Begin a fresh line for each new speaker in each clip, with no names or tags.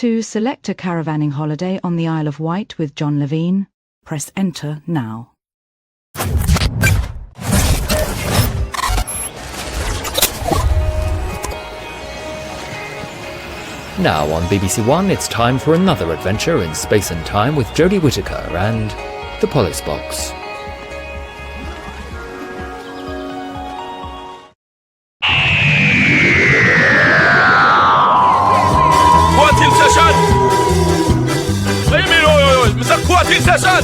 to select a caravanning holiday on the Isle of Wight with John Levine. Press enter now.
Now on BBC One, it's time for another adventure in space and time with Jodie Whittaker and the Police Box.
Quarantine session! What do you mean, oi? Mr. Quarantine session!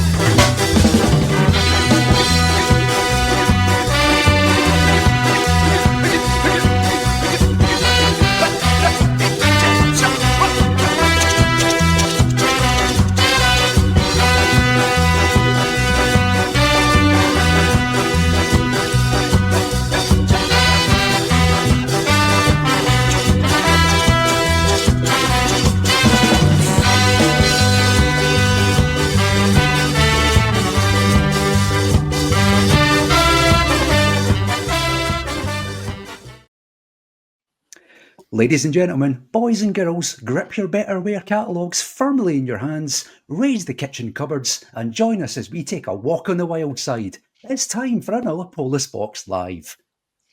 Ladies and gentlemen, boys and girls, grip your Betterware catalogues firmly in your hands, raise the kitchen cupboards, and join us as we take a walk on the wild side. It's time for another Police Box Live.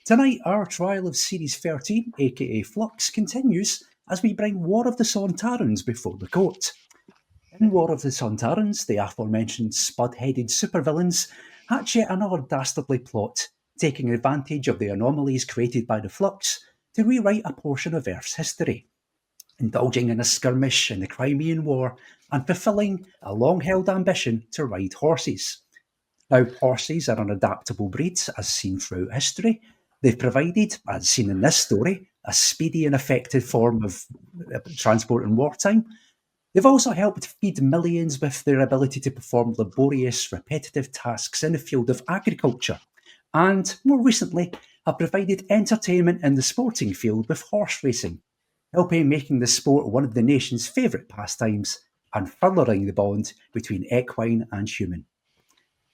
Tonight, our trial of Series 13, aka Flux, continues as we bring War of the Sontarans before the court. In War of the Sontarans, the aforementioned spud-headed supervillains hatch yet another dastardly plot, taking advantage of the anomalies created by the Flux to rewrite a portion of Earth's history, indulging in a skirmish in the Crimean War and fulfilling a long-held ambition to ride horses. Now, horses are an adaptable breed, as seen throughout history. They've provided, as seen in this story, a speedy and effective form of transport in wartime. They've also helped feed millions with their ability to perform laborious, repetitive tasks in the field of agriculture, and, more recently, have provided entertainment in the sporting field with horse racing, helping making the sport one of the nation's favourite pastimes and furthering the bond between equine and human.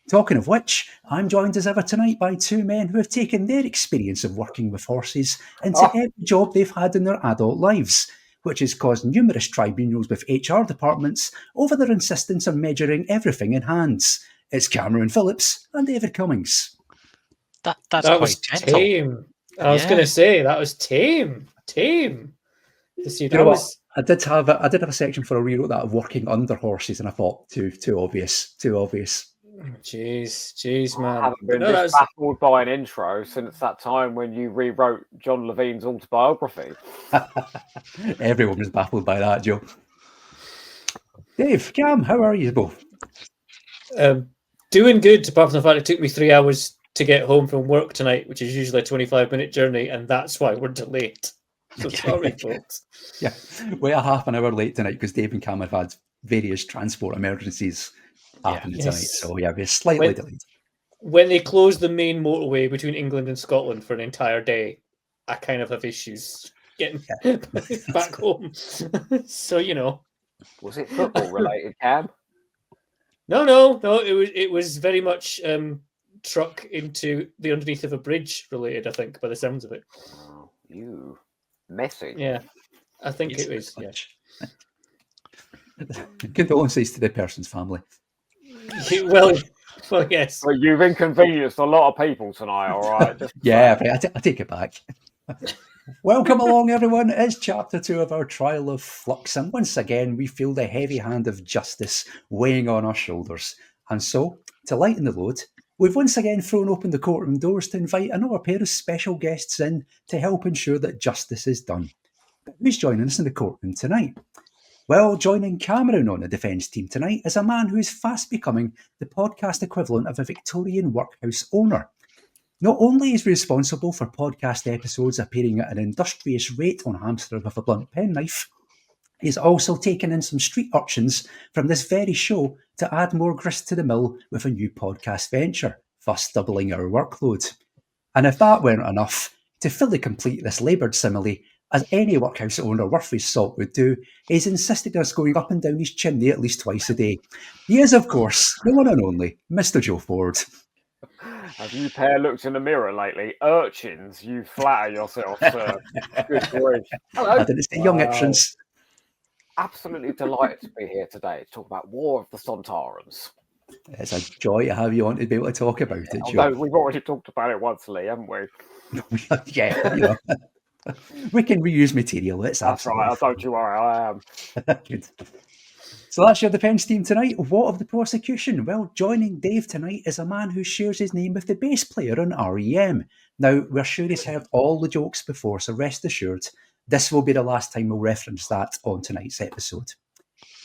Talking of which, I'm joined as ever tonight by two men who have taken their experience of working with horses into every job they've had in their adult lives, which has caused numerous tribunals with HR departments over their insistence on measuring everything in hands. It's Cameron Phillips and David Cummings.
That was gentle. Tame. I was going to say that was tame. To see that was.
I did have a section for a rewrote that of working under horses, and I thought too obvious.
Jeez, man.
I haven't been this baffled by an intro since that time when you rewrote John Levine's autobiography.
Everyone was baffled by that, Joe. Dave, Cam, how are you both?
Doing good, apart from the fact it took me 3 hours to get home from work tonight, which is usually a 25-minute journey, and that's why we're delayed. So sorry, folks.
Yeah, we're half an hour late tonight because Dave and Cam have had various transport emergencies happening tonight. So yeah, we're slightly delayed. When
they close the main motorway between England and Scotland for an entire day, I kind of have issues getting back home. So, you know.
Was it football related, Cam?
No. It was very much truck into the underneath of a bridge related, I think, by the sounds of it.
Oh, you messy.
Yeah, I think it was. Yeah.
Condolences to the person's family.
Well, yes.
Well, you've inconvenienced a lot of people tonight, all right?
I take it back. Welcome along, everyone. It's Chapter 2 of our trial of Flux, and once again, we feel the heavy hand of justice weighing on our shoulders. And so, to lighten the load, we've once again thrown open the courtroom doors to invite another pair of special guests in to help ensure that justice is done. But who's joining us in the courtroom tonight? Well, joining Cameron on the defence team tonight is a man who is fast becoming the podcast equivalent of a Victorian workhouse owner. Not only is he responsible for podcast episodes appearing at an industrious rate on Hamster with a blunt penknife, he's also taken in some street urchins from this very show to add more grist to the mill with a new podcast venture, thus doubling our workload. And if that weren't enough, to fully complete this laboured simile, as any workhouse owner worth his salt would do, he's insisted on us going up and down his chimney at least twice a day. He is, of course, the one and only Mr. Joe Ford.
Have you pair looked in the mirror lately? Urchins, you flatter yourself, sir. Good grief.
Hello. I didn't say young urchins.
absolutely delighted to be here today to talk about War of the Sontarans.
It's a joy to have you on to be able to talk about it,
Although
Joe.
we've already talked about it once, Lee, haven't we?
Yeah, you know. We can reuse material. It's
That's right.
absolutely
Don't you worry, I am.
Good. So that's your defence team tonight. What of the prosecution? Well, joining Dave tonight is a man who shares his name with the bass player on REM. Now, we're sure he's heard all the jokes before, so rest assured, this will be the last time we'll reference that on tonight's episode.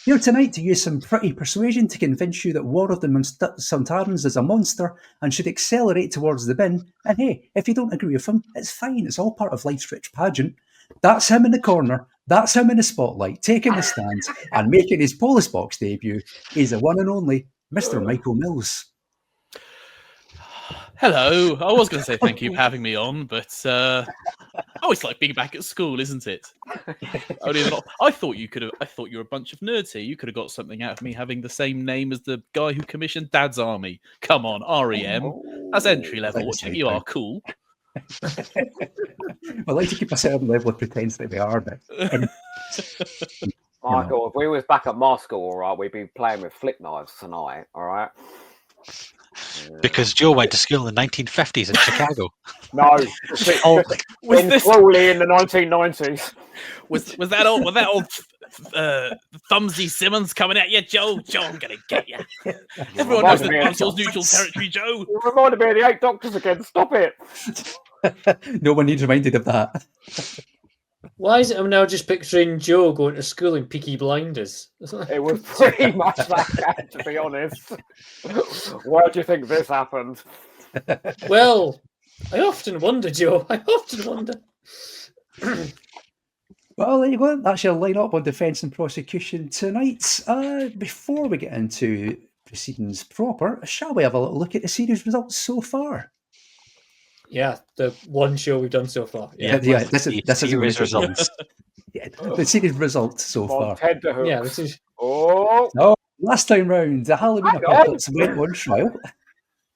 Here tonight to use some pretty persuasion to convince you that War of the Sontarans is a monster and should accelerate towards the bin. And hey, if you don't agree with him, it's fine. It's all part of life's rich pageant. That's him in the corner. That's him in the spotlight, taking the stand and making his Polis Box debut. He's the one and only Mr. Michael Mills.
Hello. I was going to say thank you for having me on, but oh, it's like being back at school, isn't it? I thought you could have. I thought you were a bunch of nerds here. You could have got something out of me having the same name as the guy who commissioned Dad's Army. Come on, REM. That's entry level. You are cool.
I like to keep a certain level of pretense that we are, but
Michael, if we was back at my school, all right, we'd be playing with flick knives tonight, all right?
Because Joe went to school in the 1950s in Chicago.
No,
Was
slowly in the 1990s.
Was that old Thumbsy Simmons coming at you, Joe? Joe, I'm gonna get you. Everyone knows that Brussels neutral territory, Joe.
You reminded me of the 8 Doctors again. Stop it.
no one needs reminded of that.
Why is it I'm now just picturing Joe going to school in Peaky Blinders?
It was pretty much that, to be honest. Why do you think this happened?
Well, I often wonder, Joe. I often wonder.
Well, there you go. That's your line-up on defence and prosecution tonight. Before we get into proceedings proper, shall we have a little look at the series results so far?
Yeah, the one show we've done so far.
This is the results. Yeah, the series results so far.
Yeah, this is.
Oh,
no! Last time round, the Halloween Apocalypse went on trial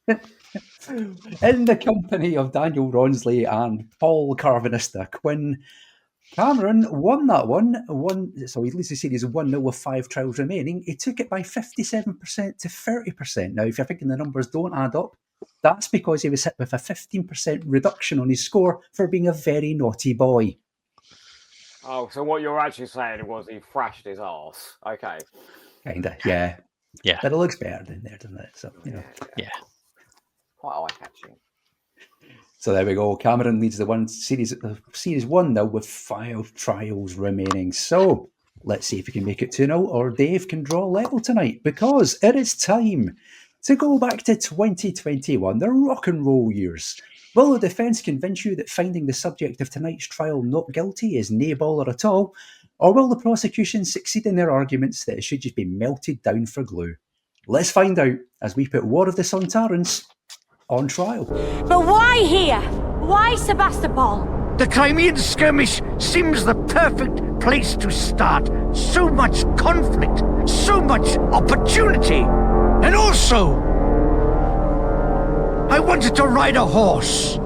in the company of Daniel Ronsley and Paul Carvanista. Quinn Cameron won that one. So he leads the series 1-0 with 5 trials remaining. He took it by 57% to 30%. Now, if you're thinking the numbers don't add up, that's because he was hit with a 15% reduction on his score for being a very naughty boy.
Oh, so what you're actually saying was he thrashed his arse. Okay.
Kinda, yeah.
Yeah.
But it looks better than there, doesn't it? So,
Yeah.
Quite eye-catching.
So there we go. Cameron leads the series 1 now with 5 trials remaining. So let's see if we can make it 2-0 or Dave can draw level tonight, because it is time to go back to 2021, the rock and roll years. Will the defence convince you that finding the subject of tonight's trial not guilty is nae baller at all? Or will the prosecution succeed in their arguments that it should just be melted down for glue? Let's find out as we put War of the Sontarans on trial.
But why here? Why Sebastopol?
The Crimean skirmish seems the perfect place to start. So much conflict, so much opportunity. And also, I wanted to ride a horse.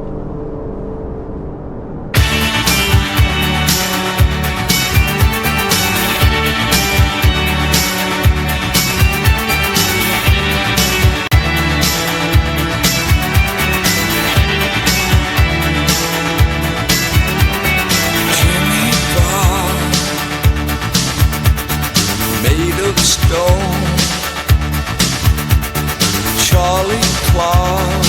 Charlie Clark,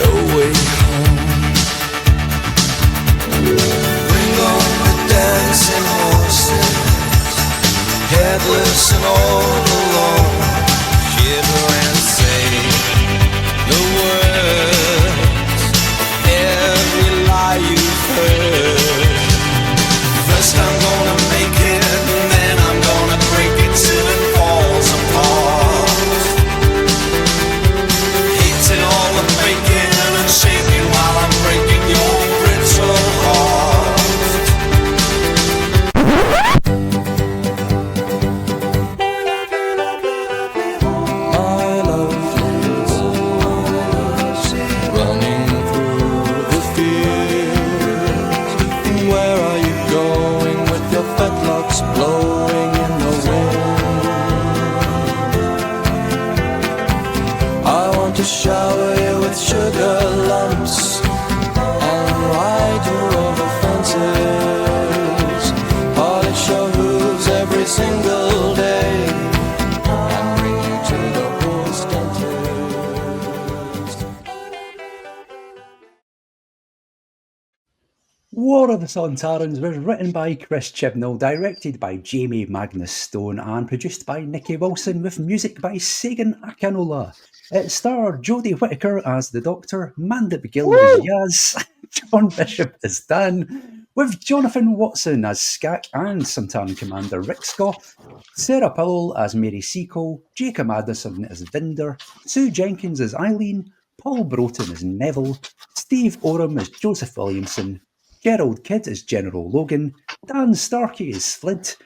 no way home. Bring on the dancing horses, headless and all alone. Shiver and say the words, every lie you've heard. First I'm gonna make it, and then I'm gonna break it till it falls apart. Shaking while I'm breaking your brittle heart. shower you with sugar lumps and ride you over fences, polish your hooves every single day and bring you to the horse dentist.
War of the Sontarans was written by Chris Chibnall, directed by Jamie Magnus Stone, and produced by Nicky Wilson, with music by Sagan Akinola. It starred Jodie Whittaker as the Doctor, Manda McGill as Yaz, John Bishop as Dan, with Jonathan Watson as Skak and Sontaran Commander Rick Scott, Sarah Powell as Mary Seacole, Jacob Addison as Vinder, Sue Jenkins as Eileen, Paul Broughton as Neville, Steve Oram as Joseph Williamson, Gerald Kidd as General Logan, Dan Starkey as Flint,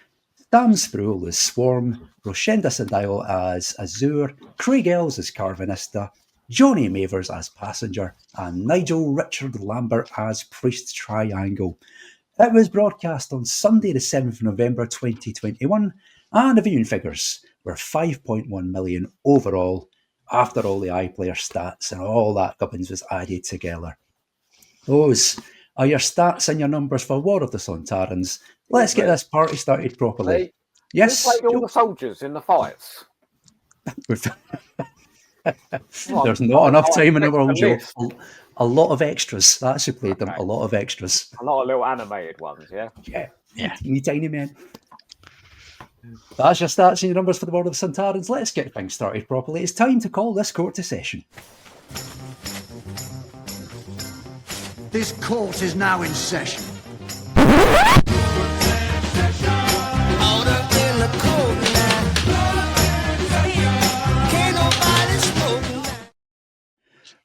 Sam Sproul as Swarm, Roshenda Sandile as Azure, Craig Ells as Carvanista, Johnny Mavers as Passenger, and Nigel Richard Lambert as Priest Triangle. It was broadcast on Sunday the 7th of November 2021, and the viewing figures were 5.1 million overall, after all the iPlayer stats and all that gubbins was added together. Those are your stats and your numbers for War of the Sontarans. Let's get this party started properly.
Hey,
Yes,
who played all the soldiers in the fights?
There's not enough time in the world, Joe. A lot of extras. That's who played them. A lot of extras.
A lot of little animated ones, yeah?
Yeah. Teeny tiny men. That's your stats and your numbers for the War of the Sontarans. Let's get things started properly. It's time to call this court to session.
This court is now in session.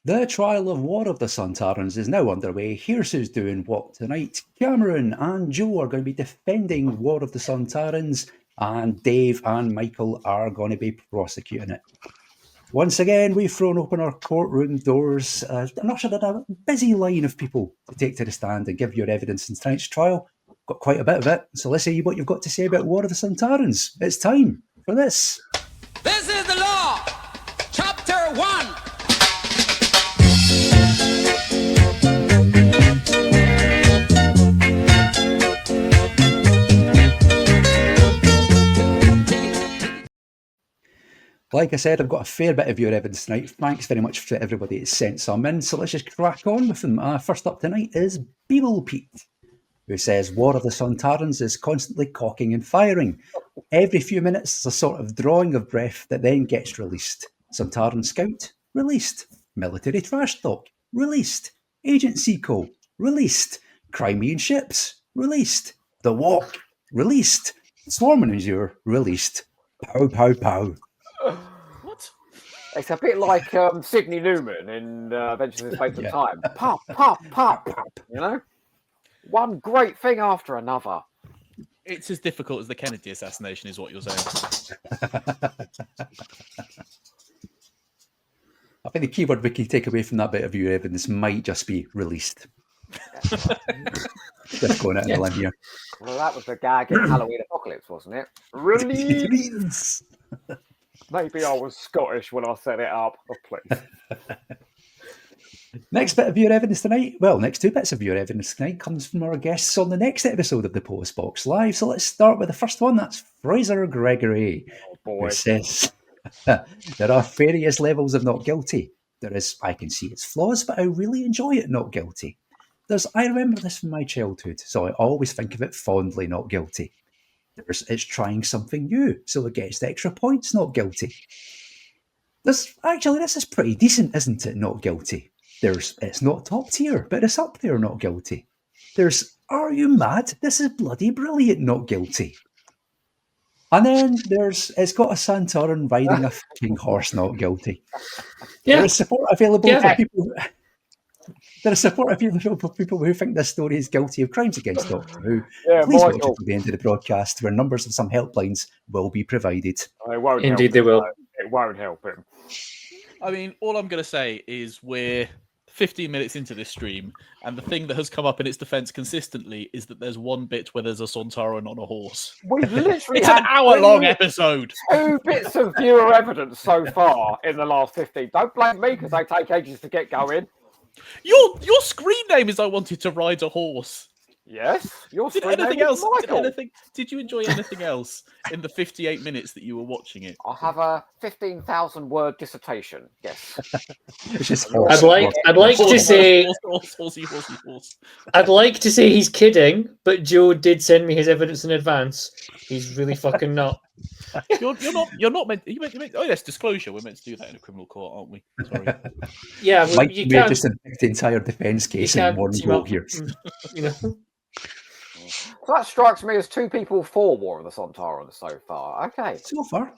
The trial of War of the Sontarans is now underway. Here's who's doing what tonight. Cameron and Joe are going to be defending War of the Sontarans, and Dave and Michael are going to be prosecuting it. Once again, we've thrown open our courtroom doors and ushered in a busy line of people to take to the stand and give your evidence in tonight's trial. Got quite a bit of it, so let's see what you've got to say about War of the Sontarans. It's time for this.
This is the law, Chapter 1.
Like I said, I've got a fair bit of your evidence tonight. Thanks very much to everybody that's sent some in. So let's just crack on with them. First up tonight is Beeble Pete, who says War of the Sontarans is constantly cocking and firing. Every few minutes, there's a sort of drawing of breath that then gets released. Sontaran Scout, released. Military Trash Talk, released. Agent Seco, released. Crimean Ships, released. The Walk, released. Swarm and Azure, released. Pow, pow, pow.
What?
It's a bit like Sidney Newman in Adventures in Space and Time. Pop, pop, pop, pop. You know? One great thing after another.
It's as difficult as the Kennedy assassination, is what you're saying.
I think the keyword we can take away from that bit of your evidence might just be released. Just going out on a limb here.
Well, that was the gag in Halloween Apocalypse, wasn't it? Release! Maybe I was Scottish when I set it up. Oh, please.
Next bit of your evidence tonight, well, next two bits of your evidence tonight comes from our guests on the next episode of the Post Box Live. So let's start with the first one. That's Fraser Gregory, who says there are various levels of not guilty. There is, I can see its flaws, but I really enjoy it not guilty. I remember this from my childhood, so I always think of it fondly not guilty. It's trying something new, so it gets the extra points not guilty. This is pretty decent, isn't it, not guilty? It's not top tier, but it's up there, not guilty. Are you mad? This is bloody brilliant, not guilty. And then it's got a Sontaran riding a fucking horse, not guilty.
Yeah.
There is support available for people. There is support available for people who think this story is guilty of crimes against Doctor Who. Please watch it to the end of the broadcast, where numbers of some helplines will be provided.
Indeed, they will.
It won't help him.
I mean, all I'm going to say is we're 15 minutes into this stream, and the thing that has come up in its defense consistently is that there's one bit where there's a Sontaran on a horse.
We've literally
It's
had
an hour-long episode.
2 bits of viewer evidence so far in the last 15. Don't blame me because they take ages to get going.
Your screen name is I wanted to ride a horse.
Yes. Your
Did
screen
anything
name is
else?
Michael.
Did you enjoy anything else in the 58 minutes that you were watching it?
I have a 15,000 word dissertation. Yes.
It's just
I'd like to say
Horse.
I'd like to say he's kidding, but Joe did send me his evidence in advance. He's really fucking not.
You're not meant. Oh yes, disclosure. We're meant to do that in a criminal court, aren't we? Sorry.
Yeah, well,
Mike,
you
may have
can't.
just inject the entire defence case in one
team
go
up,
here.
You know.
So that strikes me as 2 people for War of the Sontarans so far. Okay.
So far,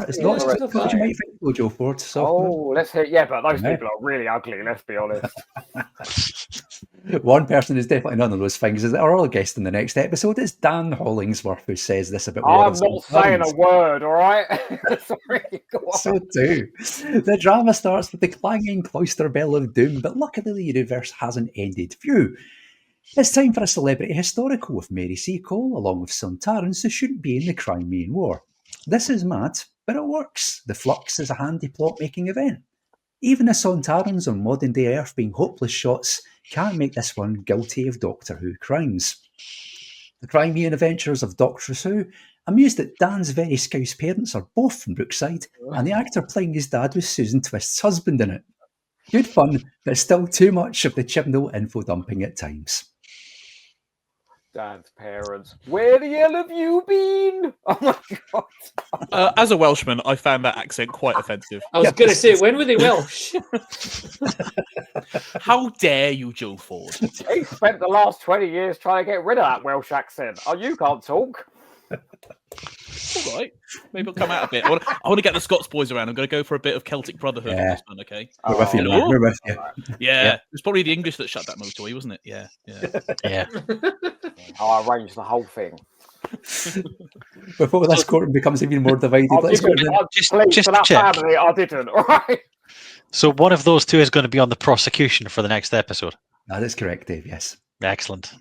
it's not as
Yeah,
good as you might think, though, Joe Ford. So,
Oh, let's hear. Yeah, but those
Yeah.
people are really ugly. Let's be honest.
one person who's definitely none of those things is our other guest in the next episode is Dan Hollingsworth, who says this about War
I'm
of the
not saying a
Sontarans.
word. All right. Sorry. Go on.
So too. The drama starts with the clanging cloister bell of doom, but luckily the universe hasn't ended. Phew. It's time for a celebrity historical with Mary Seacole, along with Sontarans who shouldn't be in the Crimean War. This is mad, but it works. The Flux is a handy plot-making event. Even the Sontarans on modern-day Earth being hopeless shots can't make this one guilty of Doctor Who crimes. The Crimean adventures of Doctor Who, amused that Dan's very scouse parents are both from Brookside, and the actor playing his dad was Susan Twist's husband in it. Good fun, but still too much of the Chibnall info dumping at times.
Dan's parents. Where the hell have you been? Oh my god.
As a Welshman, I found that accent quite offensive.
I was going to say, when were they Welsh?
How dare you, Joe Ford?
He spent the last 20 years trying to get rid of that Welsh accent. Oh, you can't talk.
All right, maybe I'll come out a bit. I want to get the Scots boys around. I'm going to go for a bit of Celtic Brotherhood on this one, okay?
We're with you, man. We're with you.
Yeah, it was probably the English that shut that motorway, wasn't it? Yeah.
I arranged the whole thing.
Before this court becomes even more divided, let's go.
Just
for that
check.
family, I didn't. All right.
So one of those two is going to be on the prosecution for the next episode.
That is correct, Dave. Yes.
Excellent.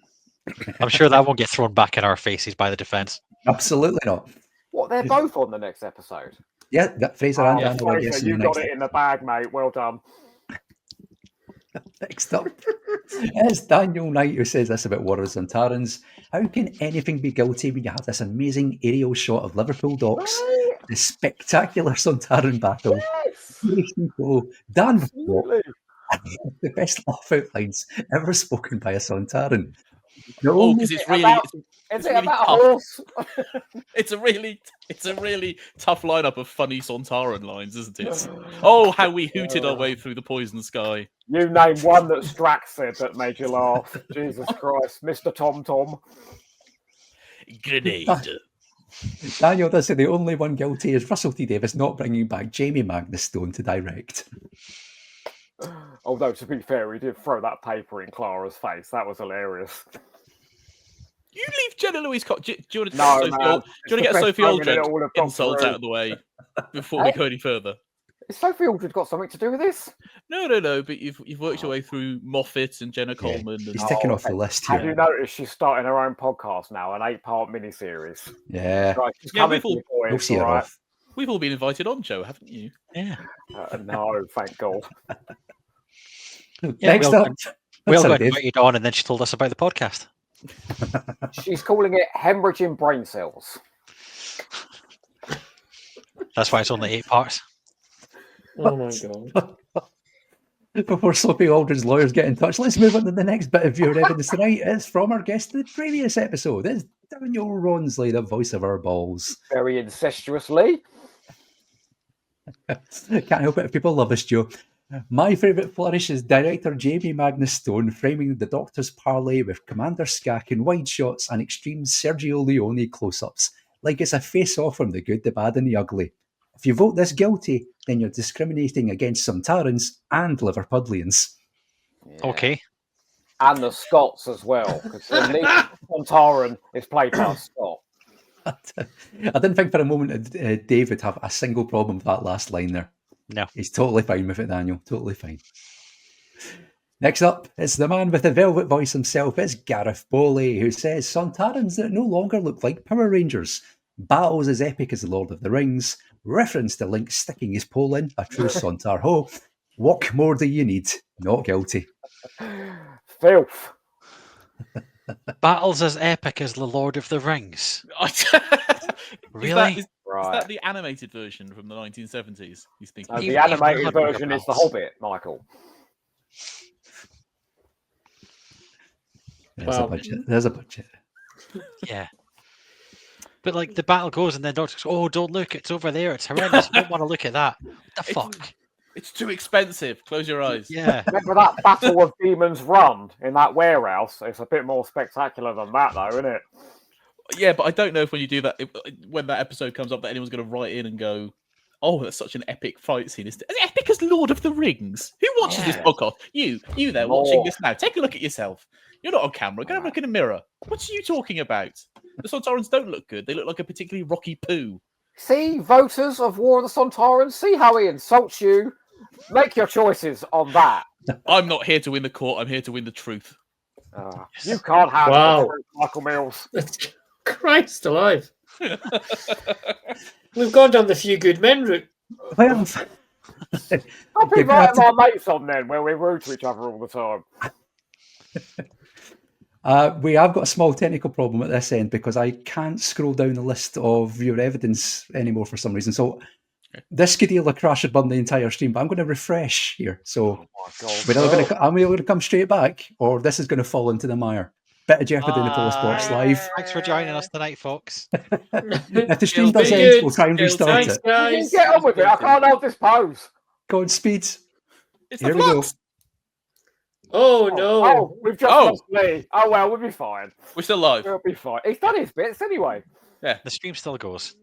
I'm sure that won't get thrown back in our faces by the defence.
Absolutely not.
What? They're both on the next episode.
Yeah, Fraser and Dan are
Fraser,
guests
you
in the
got
next
it in the bag, mate. Well done.
Next up, it's Daniel Knight who says this about War of the Sontarans. How can anything be guilty when you have this amazing aerial shot of Liverpool docks, the spectacular Sontaran battle, Dan Ford, the best laugh out lines ever spoken by a Sontaran? No,
because it's really,
Is it
really
about a
tough.
horse?
It's a really tough lineup of funny Sontaran lines, isn't it? Oh, how we hooted our way through the poison sky.
You name one that Strax said that made you laugh. Jesus Christ, Mr. Tom Tom.
Grenade.
Daniel does say the only one guilty is Russell T Davies not bringing back Jamie Magnus Stone to direct.
Although, to be fair, he did throw that paper in Clara's face. That was hilarious.
You leave Jenna Louise Cox. Do you want to
No,
get,
man.
do you want to get
It's the
Sophie
best moment in all
Aldred
of Doctor
insults
Who.
out of the way before we go any further?
Has Sophie Aldred got something to do with this?
No. But you've worked your way through Moffat and Jenna Coleman. And...
He's ticking off the list
Have
here.
you noticed she's starting her own podcast now, an 8-part miniseries?
Yeah.
Right, she's
Yeah,
coming
we've all-
for you boys,
We'll see her
all right?
off.
We've all been invited on, Joe, haven't you?
Yeah.
No, thank God.
Next up.
We all
Sorry,
got
Dave.
invited on, and then she told us about the podcast.
She's calling it hemorrhaging brain cells.
That's why it's only 8 parts.
Oh my god.
Before Sophie Aldred's lawyers get in touch, let's move on to the next bit of viewer evidence tonight. It's from our guest in the previous episode. It's Daniel Ronsley, the voice of our balls.
Very incestuously.
Can't help it if people love us, Joe. My favourite flourish is director Jamie Magnus Stone framing the Doctor's parley with Commander Skak in wide shots and extreme Sergio Leone close-ups, like it's a face-off from the good, the bad and the ugly. If you vote this guilty, then you're discriminating against Sontarans and Liverpudlians.
Okay.
And the Scots as well, because the lead Sontaran is played by a Scot.
I didn't think for a moment that Dave would have a single problem with that last line there.
No.
He's totally fine with it, Daniel. Totally fine. Next up, it's the man with the velvet voice himself. It's Gareth Bowley, who says Sontarans that no longer look like Power Rangers. Battles as epic as the Lord of the Rings. Reference to Link sticking his pole in, a true Sontar ho. What more do you need? Not guilty.
Filth.
Battles as epic as the Lord of the Rings. Really?
Is that the animated version from the 1970s? He's thinking
the animated version is The Hobbit, Michael.
There's a budget.
Yeah. But like the battle goes and then Doctor goes, oh, don't look, it's over there, it's horrendous. You don't want to look at that. What the fuck?
It's too expensive. Close your eyes.
Yeah.
Remember that Battle of Demons Run in that warehouse? It's a bit more spectacular than that, though, isn't it?
Yeah, but I don't know if when you do that, when that episode comes up, that anyone's going to write in and go, oh, that's such an epic fight scene. Is it as epic as Lord of the Rings? Who watches this podcast? You there watching this now. Take a look at yourself. You're not on camera. Go and have a look in a mirror. What are you talking about? The Sontarans don't look good. They look like a particularly rocky poo.
See, voters of War of the Sontarans, see how he insults you. Make your choices on that.
I'm not here to win the court. I'm here to win the truth.
You can't handle the truth, Michael Mills.
Christ alive. We've gone down the Few Good Men route.
Well,
I'll be writing our mates on then, where we're rude to each other all the time.
We have got a small technical problem at this end because I can't scroll down the list of your evidence anymore for some reason. So this could either crash and burn the entire stream, but I'm going to refresh here. So I'm either going to come straight back, or this is going to fall into the mire. Bit of jeopardy in the Polis Box live.
Thanks for joining us tonight, folks.
If the stream does end, we'll try and restart it.
Guys. Get on with it. I can't hold this pose.
Godspeed.
It's
Here
the
we go.
Flux.
Oh no!
Oh, we've just lost Lee. Oh well, we'll be fine.
We're still live.
We'll be fine. He's done his bits anyway.
Yeah,
the stream still goes.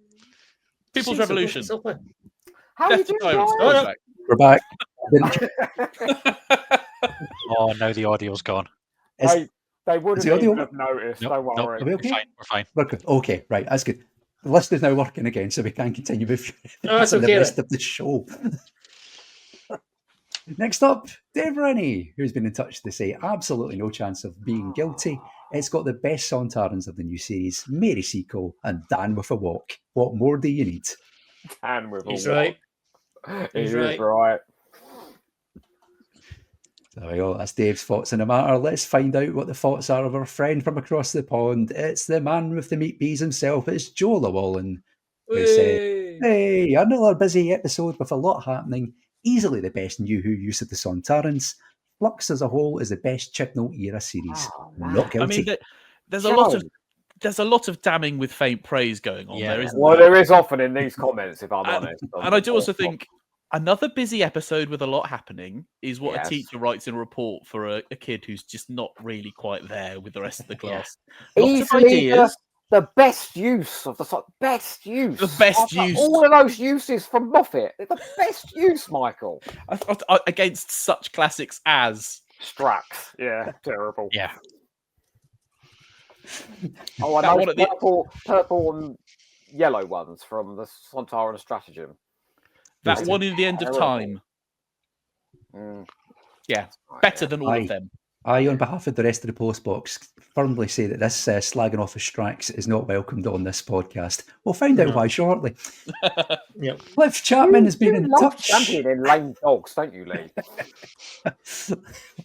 People's Revolution.
How are you doing, guys?
We're back.
Oh, now the audio's gone.
They wouldn't
the audio?
even have noticed.
Nope,
Don't worry.
Are we okay?
We're fine.
We're good. Okay, right. That's good. The list is now working again, so we can continue with
that's
the
okay,
rest of the show. Next up, Dave Rennie, who's been in touch to say absolutely no chance of being guilty. It's got the best Sontarans of the new series, Mary Seacole and Dan with a walk. What more do you need?
Dan with a walk.
He's right.
He's right.
There we go. That's Dave's thoughts on the matter. Let's find out what the thoughts are of our friend from across the pond. It's the man with the meat peas himself. It's Joe Llewellyn, who said, hey, another busy episode with a lot happening. Easily the best New Who use of the Sontarans. Flux as a whole is the best Chibnall era series. Not guilty.
I mean, there's a lot of damning with faint praise going on there, isn't
well,
there?
there is often in these comments, if I'm honest.
And I do also think another busy episode with a lot happening is what a teacher writes in a report for a kid who's just not really quite there with the rest of the class. Lots of ideas.
The best use of the best use.
The best use.
All of those uses from Moffat. It's the best use, Michael.
Against such classics as
Strax. Yeah, terrible.
Yeah.
Oh, I know purple and yellow ones from the Sontaran Stratagem.
That one in the End of Time. Yeah, better than all of them.
I, on behalf of the rest of the Polis Box, firmly say that this slagging off of Strax is not welcomed on this podcast. We'll find out why shortly.
Yep.
Cliff Chapman has been in touch.
Champion in lame dogs, don't you, Lee?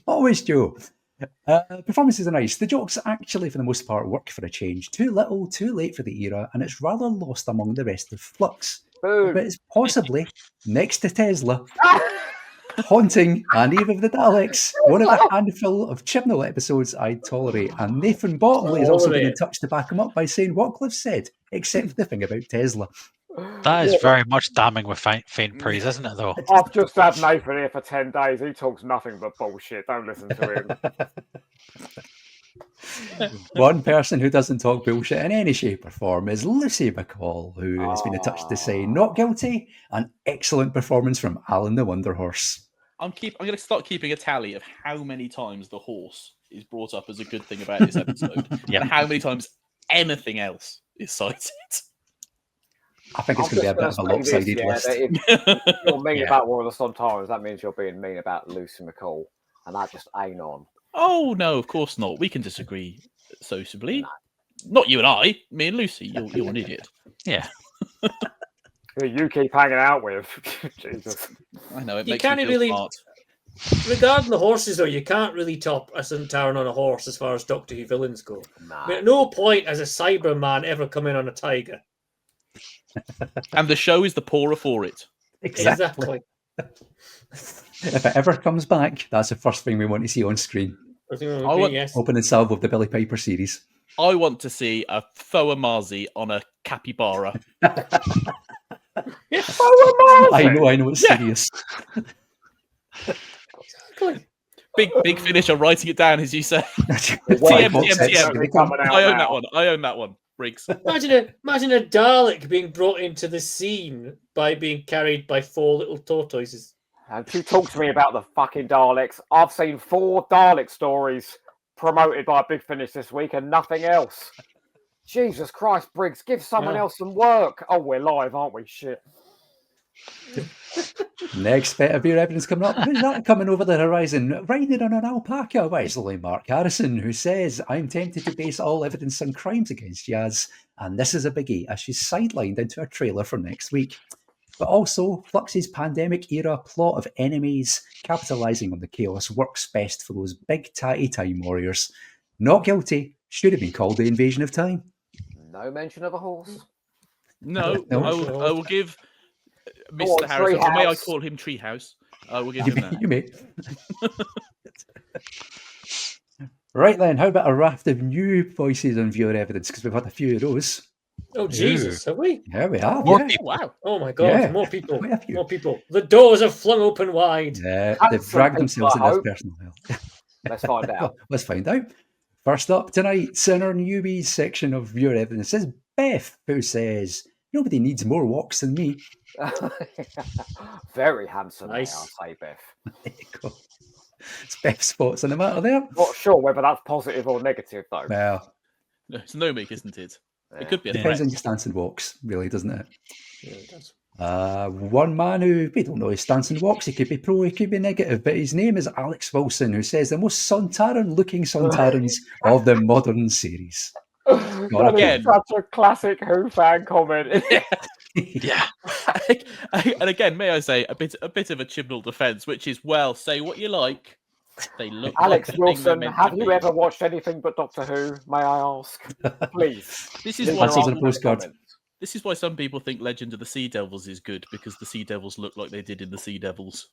Always, Joe. Performances are nice. The jokes actually, for the most part, work for a change. Too little, too late for the era, and it's rather lost among the rest of Flux.
Boom.
But it's possibly, next to Tesla, Haunting, and Eve of the Daleks, one of a handful of Chibnall episodes I'd tolerate. And Nathan Bottomley has also been in touch to back him up by saying what Cliff said, except for the thing about Tesla.
That is very much damning with faint praise, isn't it, though?
I've just had Nathan here for 10 days. He talks nothing but bullshit. Don't listen to him.
One person who doesn't talk bullshit in any shape or form is Lucy McCall, who has been in touch to say not guilty. An excellent performance from Alan the Wonder Horse.
I'm going to start keeping a tally of how many times the horse is brought up as a good thing about this episode, and how many times anything else is cited.
I think it's going to be a bit of a lopsided list.
If you're mean about War of the Sontarans, that means you're being mean about Lucy McCall. and that just ain't on.
Oh no, of course not. We can disagree sociably. Not you and I. Me and Lucy. You're an idiot.
Yeah.
Who you keep hanging out with. Jesus.
I know, it
You
makes me
can't
feel
really-
smart.
Regarding the horses, though, you can't really top a Sontaran on a horse as far as Doctor Who villains go.
Nah.
I mean, at no point has a Cyberman ever come in on a tiger.
And the show is the poorer for it.
Exactly.
If it ever comes back, that's the first thing we want to see on screen.
Yes.
Opening salve of the Billy Piper series.
I want to see a Thoa Marzi on a capybara.
I know, it's serious.
Big Finish are writing it down, as you say.
TM.
I own that one. Briggs.
Imagine a Dalek being brought into the scene by being carried by 4 little tortoises.
And you talk to me about the fucking Daleks. I've seen 4 Dalek stories promoted by Big Finish this week and nothing else. Jesus Christ, Briggs, give someone else some work. Oh, we're live, aren't we? Shit.
Next bit of beer evidence coming up. Who's that coming over the horizon? Riding on an alpaca. Well, it's only Mark Harrison, who says, I'm tempted to base all evidence on crimes against Yaz, and this is a biggie, as she's sidelined into a trailer for next week. But also, Flux's pandemic-era plot of enemies capitalising on the chaos works best for those big tatty time warriors. Not guilty. Should have been called the Invasion of Time.
No mention of a horse.
No,
No.
I will give Mr.
Oh,
Harrison, or may I
Treehouse.
call him Treehouse? I will give him that.
You may. Right then, how about a raft of new voices on viewer evidence? Because we've had a few of those.
Oh, Jesus, have we?
Yeah, we have.
More
yeah.
people.
Wow.
Oh, my God,
Yeah.
more people.
Quite a few.
More people. The doors are flung open wide.
Yeah,
And
they've
some
dragged
people,
themselves
I
into
hope.
this personal hell.
Let's find out.
Well, let's find out. First up tonight's in our newbies section of viewer evidence is Beth, who says, nobody needs more walks than me.
Very handsome,
Nice.
may I say, Beth.
There you go. It's Beth's thoughts on the matter there.
Not sure whether that's positive or negative, though.
Well,
No, it's no make, isn't it?
Yeah.
It could be a
depends
threat.
on your stance and walks, really, doesn't it?
Yeah, it does.
One man who, we don't know his stance and walks, he could be pro, he could be negative, but his name is Alex Wilson, who says the most Sontaran looking Sontarans of the modern series.
That
again.
is such a classic Who fan comment.
Yeah.
And again, may I say a bit of a Chibnall defence, which is, well, say what you like. They look
Alex
like the thing they're
Wilson,
meant
have
to
you
be.
ever watched anything but Doctor Who? May I ask? Please.
This is
Leave
why
your
Answers on a
answer in the
postcard.
comments.
this is why some people think Legend of the Sea Devils is good, because the Sea Devils look like they did in the Sea Devils.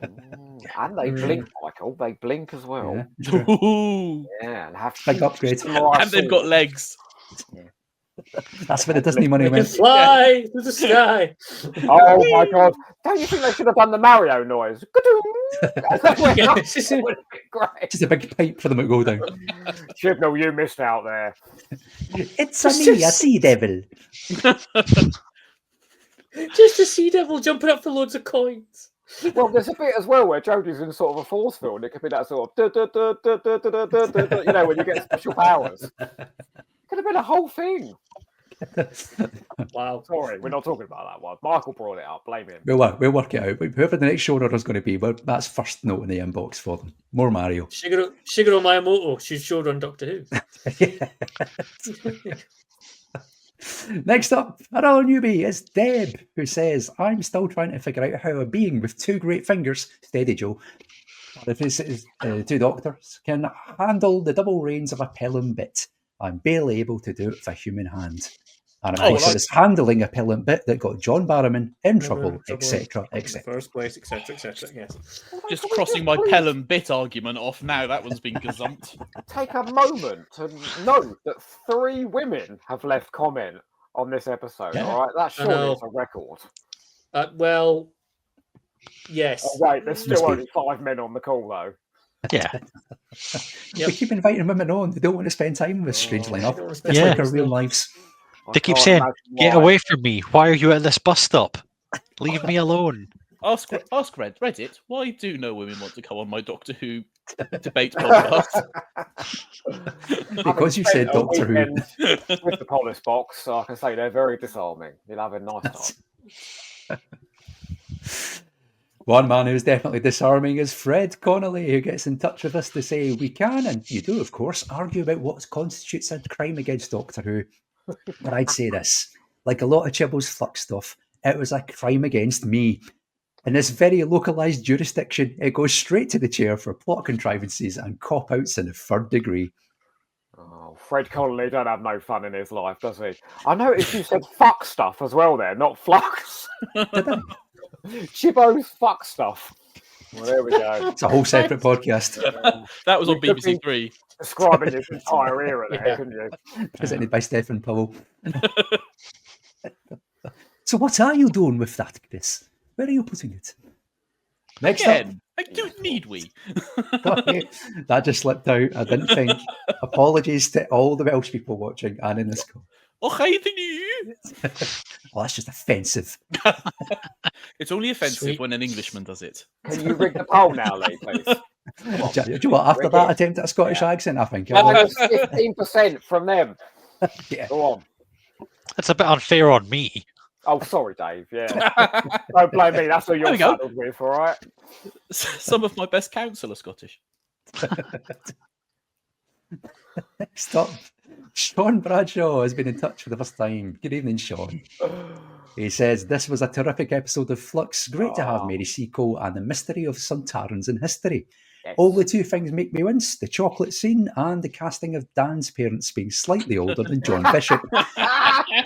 And they blink, Michael. They blink as well.
Yeah, true.
Ooh.
Yeah, and have
Big upgrade.
And they've got legs.
That's where the Disney money
They can
went.
fly through the sky.
Oh my God! Don't you think they should have done the Mario noise?
Yes.
Great.
Just a big pipe for them to go down.
Chibnall, you missed out there.
It's a me, a sea devil.
Just a sea devil jumping up for loads of coins.
Well, there's a bit as well where Jodie's in sort of a force field. It could be that sort of, you know, when you get special powers. Could have been a whole thing.
Wow.
Sorry, we're not talking about that one. Michael brought it up. Blame him.
We'll work it out. Whoever the next showrunner is going to be, that's first note in the inbox for them. More Mario.
Shigeru Miyamoto. She showed on Doctor Who.
Next up, another newbie is Deb, who says, I'm still trying to figure out how a being with 2 great fingers, steady Joe, or if it's 2 doctors, can handle the double reins of a pelham bit. I'm barely able to do it with a human hand. And of course, it's handling a pelham bit that got John Barrowman in trouble, etc.,
In the
etc.
first place, etc., etc. Yes.
Just crossing my Pelham bit argument off now. That one's been gazumped.
Take a moment to note that 3 women have left comment on this episode.
Yeah.
All right, that surely is a record.
Well, yes.
Oh, wait, there's
Must
still
be.
only 5 men on the call, though.
Yeah.
We keep inviting women on. They don't want to spend time with us, strangely enough. It's
Yeah.
like our real lives.
They keep saying, "Get away from me! Why are you at this bus stop? Leave me alone."
Ask Reddit, why do no women want to come on my Doctor Who debate podcast?
Because you said Doctor Who.
With the police box, so I can say they're very disarming. You'll have a nice time.
One man who's definitely disarming is Fred Connolly, who gets in touch with us to say we can, and you do, of course, argue about what constitutes a crime against Doctor Who. But I'd say this, like a lot of Chibble's Flux stuff, it was a crime against me. In this very localised jurisdiction, it goes straight to the chair for plot contrivances and cop-outs in the third degree.
Oh, Fred Connolly don't have no fun in his life, does he? I noticed you said fuck stuff as well there, not flux. Chibbo's fuck stuff. Well, there we go.
It's a whole separate podcast.
That was on BBC Three.
Describing his entire era there, couldn't you?
Presented by Stephen Powell. So what are you doing with that, Chris? Where are you putting it? Next
Again, need we?
That just slipped out. I didn't think. Apologies to all the Welsh people watching and in this call.
Oh,
Well, that's just offensive.
It's only offensive
Sweet.
when an Englishman does it.
Can you rig the poll now, Lee, please?
Do you know what? After
Rig
that
it.
attempt at a Scottish accent, I think.
Minus 15% from them.
Yeah.
Go on.
That's a bit unfair on me.
Oh, sorry, Dave. Yeah. Don't blame me. That's all
There
you're
we go.
saddled with, all right?
Some of my best counsel are Scottish.
Next up, Sean Bradshaw has been in touch for the first time. Good evening, Sean. He says, this was a terrific episode of Flux. Great to have Mary Seacole and the mystery of Sontarans in history.
Yes.
Only two things make me wince, the chocolate scene and the casting of Dan's parents being slightly older than John Bishop.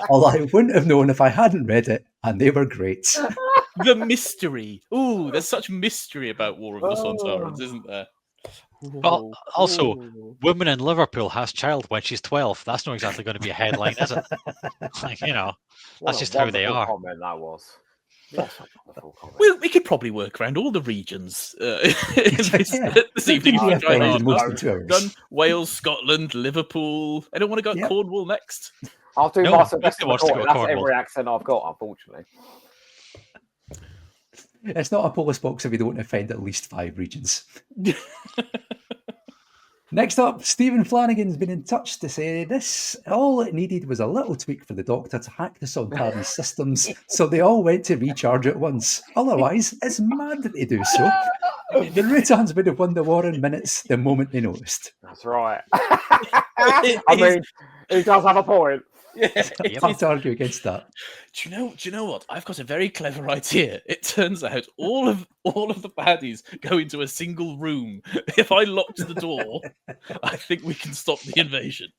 Although I wouldn't have known if I hadn't read it, and they were great.
The mystery. Ooh, there's such mystery about War of the Sontarans, isn't there?
Well, also, woman in Liverpool has child when she's 12. That's not exactly going to be a headline, is it? Like, you know, that's just how they are.
Comment that was. Yes, a wonderful comment.
Well, we could probably work around all the regions this evening.
Yeah,
Try hard.
most of 2 hours.
Done Wales, Scotland, Liverpool. I don't want to go Cornwall next.
I'll do
No,
my Sylvester
nobody wants to go
McCoy.
to
That's
Cornwall.
every accent I've got, unfortunately.
It's not a Polish box if we don't offend at least 5 regions. Next up, Stephen Flanagan's been in touch to say this. All it needed was a little tweak for the Doctor to hack the Sontaran systems, so they all went to recharge at once. Otherwise, it's mad that they do so. The Routans would have won the war in minutes the moment they noticed.
That's right. I mean, he does have a point.
Yeah,
Hard to argue against that.
Do you know what? I've got a very clever idea. It turns out all of the baddies go into a single room. If I locked the door, I think we can stop the invasion.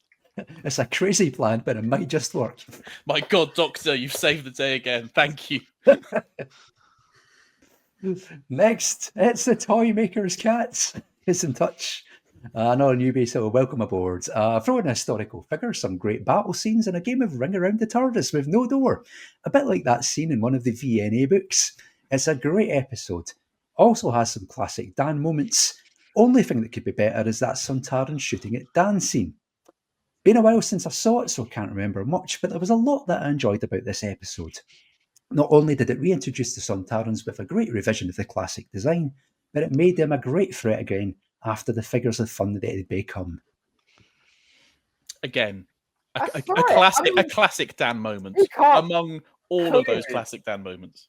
It's a crazy plan, but it might just work.
My God, Doctor, you've saved the day again. Thank you.
Next, it's the Toy Maker's Cats. It's in touch. Another newbie, so welcome aboard. Throw in a historical figure, some great battle scenes, and a game of Ring Around the TARDIS with no door. A bit like that scene in one of the VNA books. It's a great episode. Also has some classic Dan moments. Only thing that could be better is that Sontaran shooting at Dan scene. Been a while since I saw it, so I can't remember much, but there was a lot that I enjoyed about this episode. Not only did it reintroduce the Sontarans with a great revision of the classic design, but it made them a great threat again after the figures of fun that they had become.
Again, a
right.
classic Dan moment
He can't
among all of those classic Dan moments.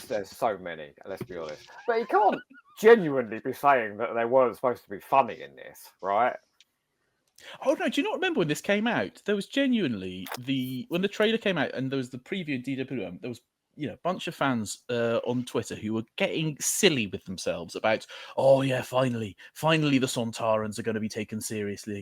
There's so many, let's be honest. But he can't genuinely be saying that they weren't supposed to be funny in this, right?
Oh no! Do you not remember when this came out? There was genuinely when the trailer came out and there was the preview in DWM. There was a bunch of fans on Twitter who were getting silly with themselves about, oh yeah, finally the Sontarans are going to be taken seriously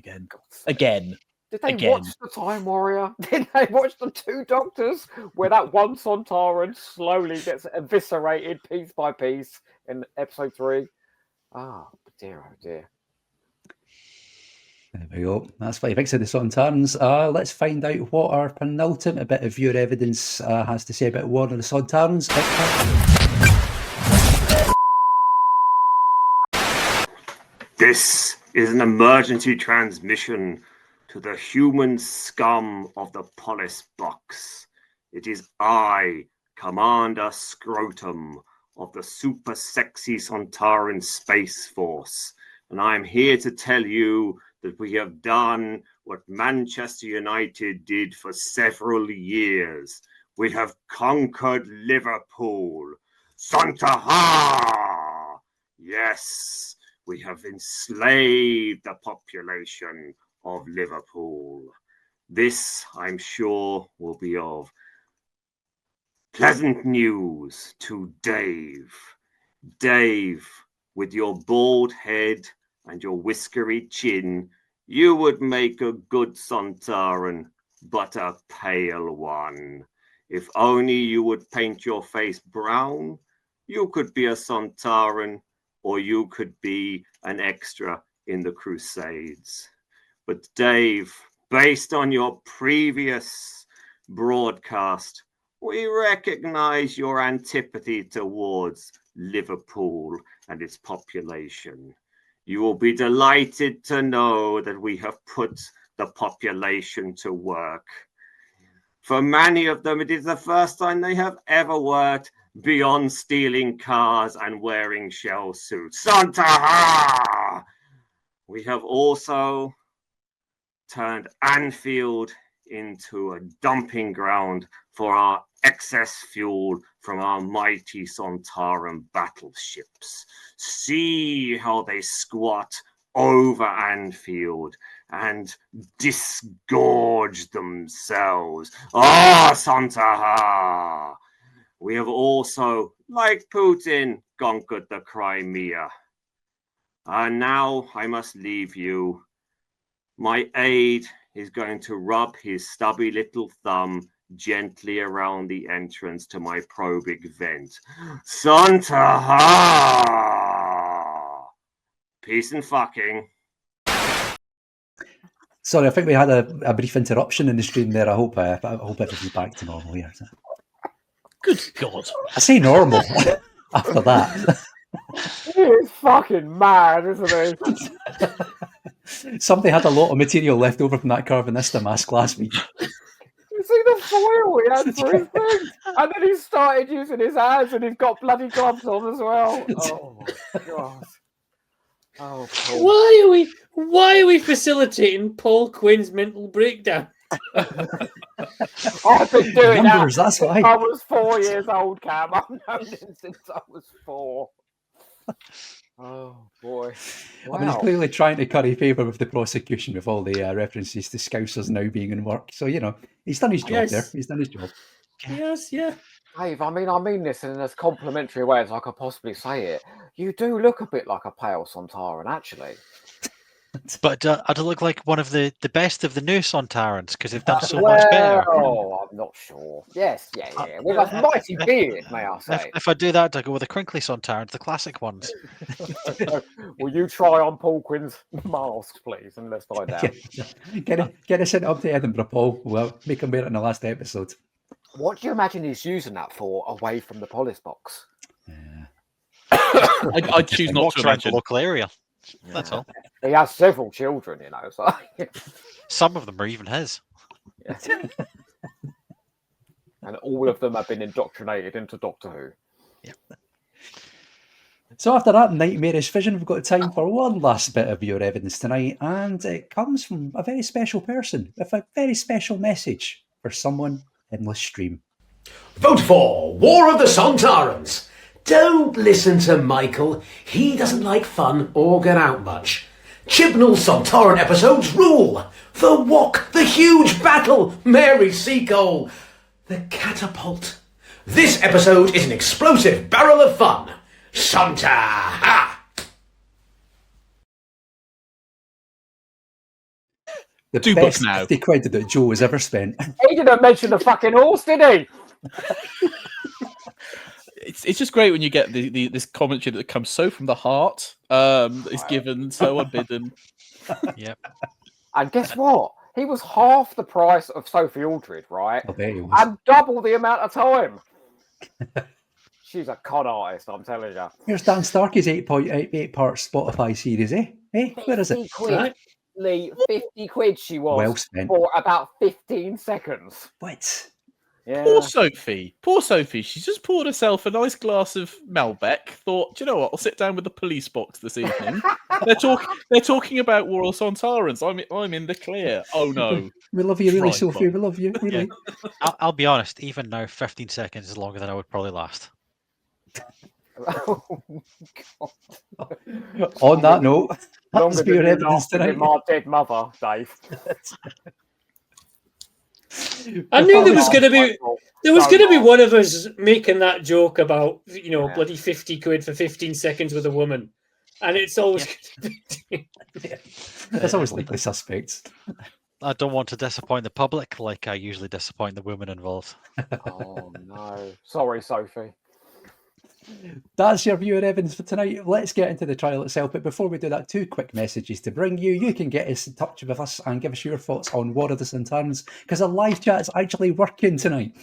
again.
Did they watch The Time Warrior? Did they watch the 2 Doctors where that one Sontaran slowly gets eviscerated piece by piece in episode 3? Oh dear.
There we go. That's what he thinks of the Sontarans. Let's find out what our penultimate bit of viewer evidence has to say about War of the Sontarans.
This is an emergency transmission to the human scum of the Polis box. It is I, Commander Scrotum of the super sexy Sontaran Space Force, and I'm here to tell you that we have done what Manchester United did for several years. We have conquered Liverpool. Sontarans! Yes, we have enslaved the population of Liverpool. This, I'm sure, will be of pleasant news to Dave. Dave, with your bald head and your whiskery chin, you would make a good Sontaran, but a pale one. If only you would paint your face brown, you could be a Sontaran, or you could be an extra in the Crusades. But Dave, based on your previous broadcast, we recognize your antipathy towards Liverpool and its population. You will be delighted to know that we have put the population to work. For many of them, it is the first time they have ever worked beyond stealing cars and wearing shell suits. Sontarans! We have also turned Anfield into a dumping ground for our excess fuel from our mighty Sontaran battleships. See how they squat over Anfield and disgorge themselves. Ah, Sontarans! We have also, like Putin, conquered the Crimea. And now I must leave you. My aide is going to rub his stubby little thumb gently around the entrance to my probing vent. Sontarans! Peace and fucking.
Sorry, I think we had a brief interruption in the stream there. I hope everything's back to normal here.
Good God.
I say normal after that.
He is fucking mad, isn't he?
Somebody had a lot of material left over from that Carvanista mask last week.
You see the foil he had for his thing? And then he started using his hands and he's got bloody gloves on as well. Oh my God. Oh, Paul.
Why are we facilitating Paul Quinn's mental breakdown?
I've been doing
Numbers,
that
that's
since
why.
I was 4 years old, Cam. I've known him since I was 4. Oh boy! Wow.
I mean, he's clearly trying to curry favour with the prosecution with all the references to Scousers now being in work. So he's done his job there. He's done his job.
Yes, yeah.
Dave, I mean this in as complimentary a way as I could possibly say it. You do look a bit like a pale Sontaran, actually.
But I do look like one of the best of the new Sontarans because they've done so much better.
Oh, I'm not sure. Yes, yeah. With a mighty beard, may I say.
If I do that, I go with the crinkly Sontarans, the classic ones.
Will you try on Paul Quinn's mask, please, and let's find out.
Get us sent up to Edinburgh, Paul. We'll make him wear it in the last episode.
What do you imagine he's using that for away from the police box?
I'd choose not to imagine.
The local area. That's all.
He has several children, so
some of them are even his.
And all of them have been indoctrinated into Doctor Who.
Yep.
So after that nightmarish vision, we've got time for one last bit of your evidence tonight, and it comes from a very special person with a very special message for someone in the stream.
Vote for War of the Sontarans. Don't listen to Michael. He doesn't like fun or get out much. Chibnall Sontaran episodes rule. The Wok, the huge battle, Mary Seacole, the catapult. This episode is an explosive barrel of fun. Sontar!
The
Do
best
book now.
50 quid that Joe has ever spent.
He didn't mention the fucking horse, did he?
It's just great when you get this commentary that comes so from the heart. It's given so unbidden.
Yep.
And guess what? He was half the price of Sophie Aldred, right?
I bet he was.
And double the amount of time. She's a con artist, I'm telling you.
Here's Dan Starkey's 8-part Spotify series, eh? Where is it?
50 quid. Lee, 50 quid she was
Well spent.
for about 15 seconds.
What?
Yeah.
Poor Sophie. She's just poured herself a nice glass of Malbec. Thought, do you know what? I'll sit down with the police box this evening. They're talking about War of Sontarans. I'm in the clear. Oh no.
We love you, really,
Right,
Sophie.
Bob.
We love you, really.
I'll be honest, even now, 15 seconds is longer than I would probably last.
Oh, God.
On that note, that's
Longer
for your
than you
evidence
lasted
tonight.
with my dead mother, Dave.
I knew there was going to be one of us making that joke about bloody 50 quid for 15 seconds with a woman, and it's always
That's always likely suspects.
I don't want to disappoint the public like I usually disappoint the women involved.
Oh no, sorry, Sophie.
That's your viewer evidence for tonight. Let's get into the trial itself. But before we do that, 2 quick messages to bring you. You can get in touch with us and give us your thoughts on War of the Sontarans, because the live chat is actually working tonight.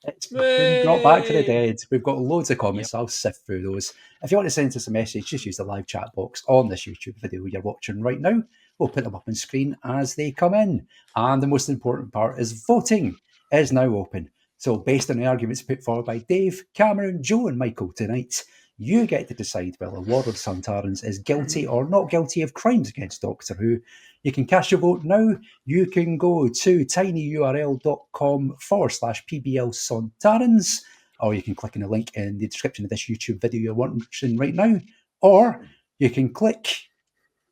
It's been brought back to the dead. We've got loads of comments. I'll sift through those. If you want to send us a message, just use the live chat box on this YouTube video you're watching right now. We'll put them up on screen as they come in. And the most important part is voting is now open. So based on the arguments put forward by Dave, Cameron, Joe and Michael tonight, you get to decide whether War of the Sontarans is guilty or not guilty of crimes against Doctor Who. You can cast your vote now. You can go to tinyurl.com/PBL Sontarans, or you can click on the link in the description of this YouTube video you're watching right now, or you can click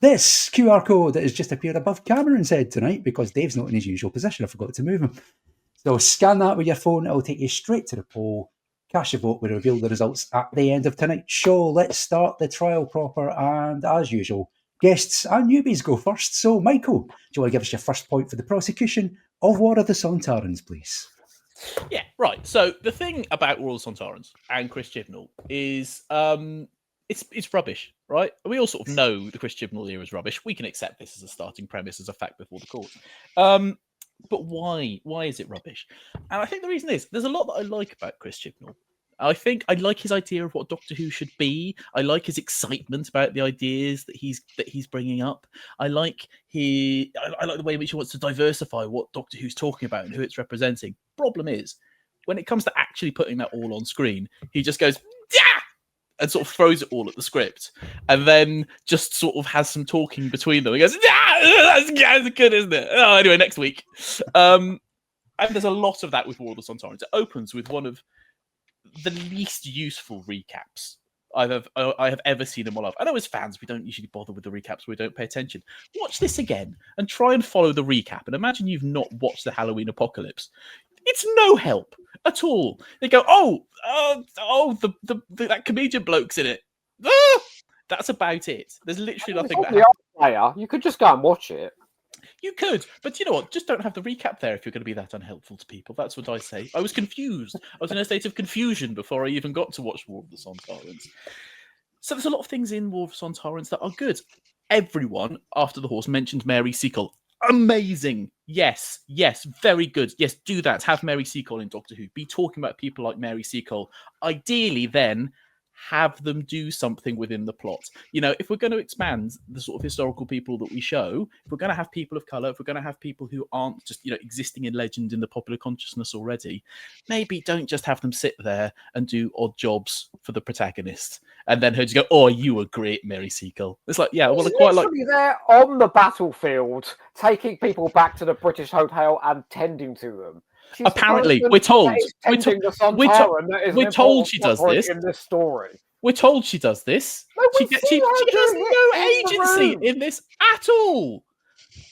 this QR code that has just appeared above Cameron's head tonight because Dave's not in his usual position. I forgot to move him. So scan that with your phone. It'll take you straight to the poll. Cast your vote. We'll reveal the results at the end of tonight's show. Let's start the trial proper. And as usual, guests and newbies go first. So, Michael, do you want to give us your first point for the prosecution of War of the Sontarans, please?
Yeah, right. So the thing about War of the Sontarans and Chris Chibnall is it's rubbish, right? We all sort of know the Chris Chibnall era is rubbish. We can accept this as a starting premise, as a fact before the court. But why? Why is it rubbish? And I think the reason is there's a lot that I like about Chris Chibnall. I think I like his idea of what Doctor Who should be. I like his excitement about the ideas that he's bringing up. I like the way in which he wants to diversify what Doctor Who's talking about and who it's representing. Problem is, when it comes to actually putting that all on screen, he just goes, yeah! And sort of throws it all at the script, and then just sort of has some talking between them. He goes, that's good, isn't it? Oh, anyway, next week. And there's a lot of that with War of the Sontarans. It opens with one of the least useful recaps I have ever seen in my life. I know as fans, we don't usually bother with the recaps, we don't pay attention. Watch this again and try and follow the recap. And imagine you've not watched the Halloween Apocalypse. It's no help at all. They go, that comedian bloke's in it. That's about it. There's literally nothing that happens.
You could just go and watch it.
You could, but you know what? Just don't have the recap there if you're going to be that unhelpful to people. That's what I say. I was confused. I was in a state of confusion before I even got to watch War of the Sontarans. So there's a lot of things in War of the Sontarans that are good. Everyone, after the horse, mentioned Mary Seacole. Amazing. Yes, very good. Yes, do that. Have Mary Seacole in Doctor Who. Be talking about people like Mary Seacole. Ideally, then, have them do something within the plot. You know, if we're going to expand the sort of historical people that we show, if we're going to have people of colour, if we're going to have people who aren't just, existing in legend in the popular consciousness already, maybe don't just have them sit there and do odd jobs for the protagonist. And then her just go, oh, you were great, Mary Seacole. It's like, yeah, well, I quite like...
there on the battlefield, taking people back to the British Hotel and tending to them. She's
apparently, we're told she does this.
In this story.
We're told she does this.
No, she
has no agency in this at all.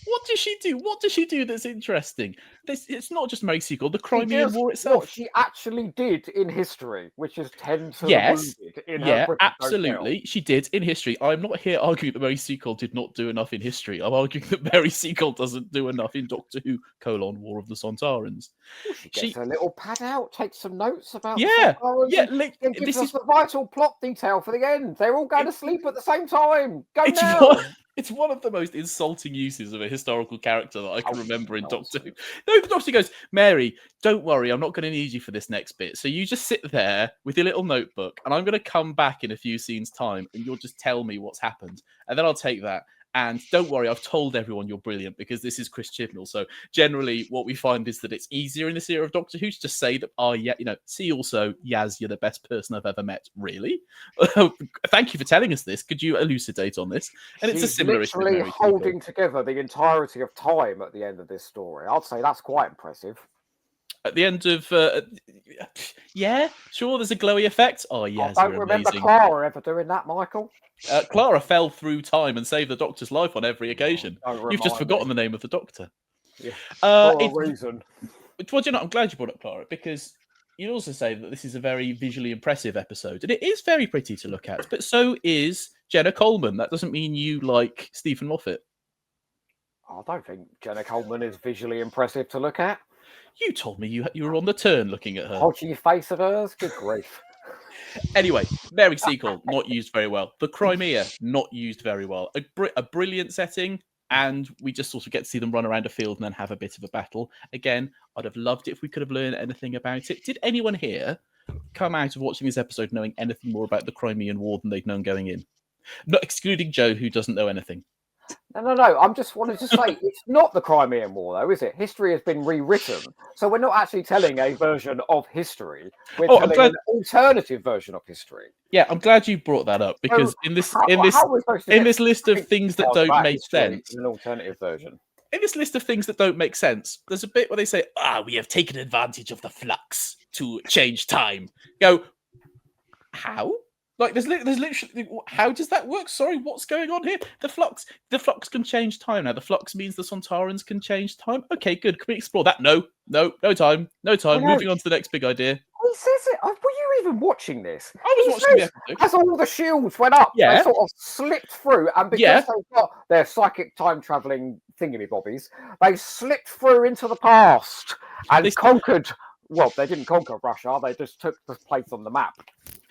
What does she do? What does she do that's interesting? It's not just Mary Seacole, the Crimean War itself.
What she actually did in history, which is tend to
yes,
the wounded in her British
absolutely,
hotel.
She did in history. I'm not here arguing that Mary Seacole did not do enough in history. I'm arguing that Mary Seacole doesn't do enough in Doctor Who: War of the Sontarans.
Well, she gets her little pad out, takes some notes about
the
Sontarans, and gives us the vital plot detail for the end. They're all going to sleep at the same time. Go now.
It's one of the most insulting uses of a historical character that I can remember in Doctor Who. No, the Doctor goes, Mary, don't worry, I'm not going to need you for this next bit. So you just sit there with your little notebook, and I'm going to come back in a few scenes' time, and you'll just tell me what's happened. And then I'll take that. And don't worry, I've told everyone you're brilliant because this is Chris Chibnall. So generally what we find is that it's easier in this era of Doctor Who to just say that, see also, Yaz, you're the best person I've ever met. Really? Thank you for telling us this. Could you elucidate on this? And
She's
it's a similar issue.
Literally holding together the entirety of time at the end of this story. I'd say that's quite impressive.
at the end of. Yeah, sure. There's a glowy effect. Oh yes,
I don't remember Clara ever doing that, Michael.
Clara fell through time and saved the Doctor's life on every occasion. You've just forgotten the name of the Doctor.
Yeah. For a reason.
Well, I'm glad you brought up Clara, because you'd also say that this is a very visually impressive episode, and it is very pretty to look at. But so is Jenna Coleman. That doesn't mean you like Stephen Moffat.
I don't think Jenna Coleman is visually impressive to look at.
You told me you were on the turn looking at her.
Hodgy face of hers? Good grief.
Anyway, Mary Seacole, not used very well. The Crimea, not used very well. A brilliant setting, and we just sort of get to see them run around a field and then have a bit of a battle. Again, I'd have loved it if we could have learned anything about it. Did anyone here come out of watching this episode knowing anything more about the Crimean War than they'd known going in? Not excluding Joe, who doesn't know anything.
No. I just wanted to say, it's not the Crimean War, though, is it? History has been rewritten. So we're not actually telling a version of history. We're telling an alternative version of history.
Yeah, I'm glad you brought that up, because in this list of things that don't make sense,
an alternative version.
In this list of things that don't make sense, there's a bit where they say, we have taken advantage of the flux to change time. Go, how? Like, there's literally, how does that work? Sorry, what's going on here? The flux can change time now. The flux means the Sontarans can change time. Okay, good. Can we explore that? No time. Moving on to the next big idea.
He says it. Were you even watching this?
I was watching the episode.
As all the shields went up, they sort of slipped through, and because they've got their psychic time traveling thingamybobbies, they slipped through into the past and conquered. Well, they didn't conquer Russia. They just took the place on the map.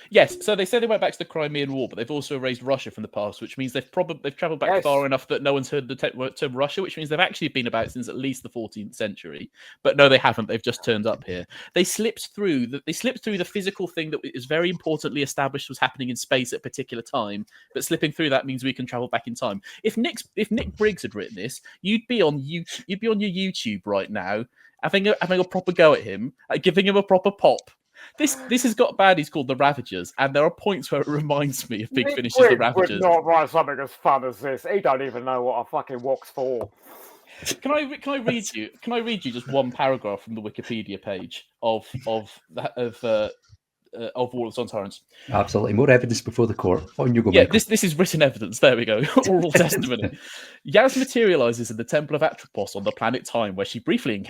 Yes, so they said they went back to the Crimean War, but they've also erased Russia from the past, which means they've travelled back far enough that no one's heard the term Russia, which means they've actually been about since at least the 14th century. But no, they haven't. They've just turned up here. They slipped through the physical thing that is very importantly established was happening in space at a particular time. But slipping through that means we can travel back in time. If Nick Briggs had written this, you'd be on your YouTube right now, having a proper go at him, giving him a proper pop. This has got baddies called the Ravagers, and there are points where it reminds me of Big Finish's The Ravagers.
Would not write something as fun as this. He don't even know what a fucking walk's for.
Can I read you? Can I read you just one paragraph from the Wikipedia page of War of the Sontarans?
Absolutely, more evidence before the court. On you go,
yeah,
Michael.
this is written evidence. There we go. Oral testimony. Yaz materializes in the Temple of Atropos on the planet Time, where she briefly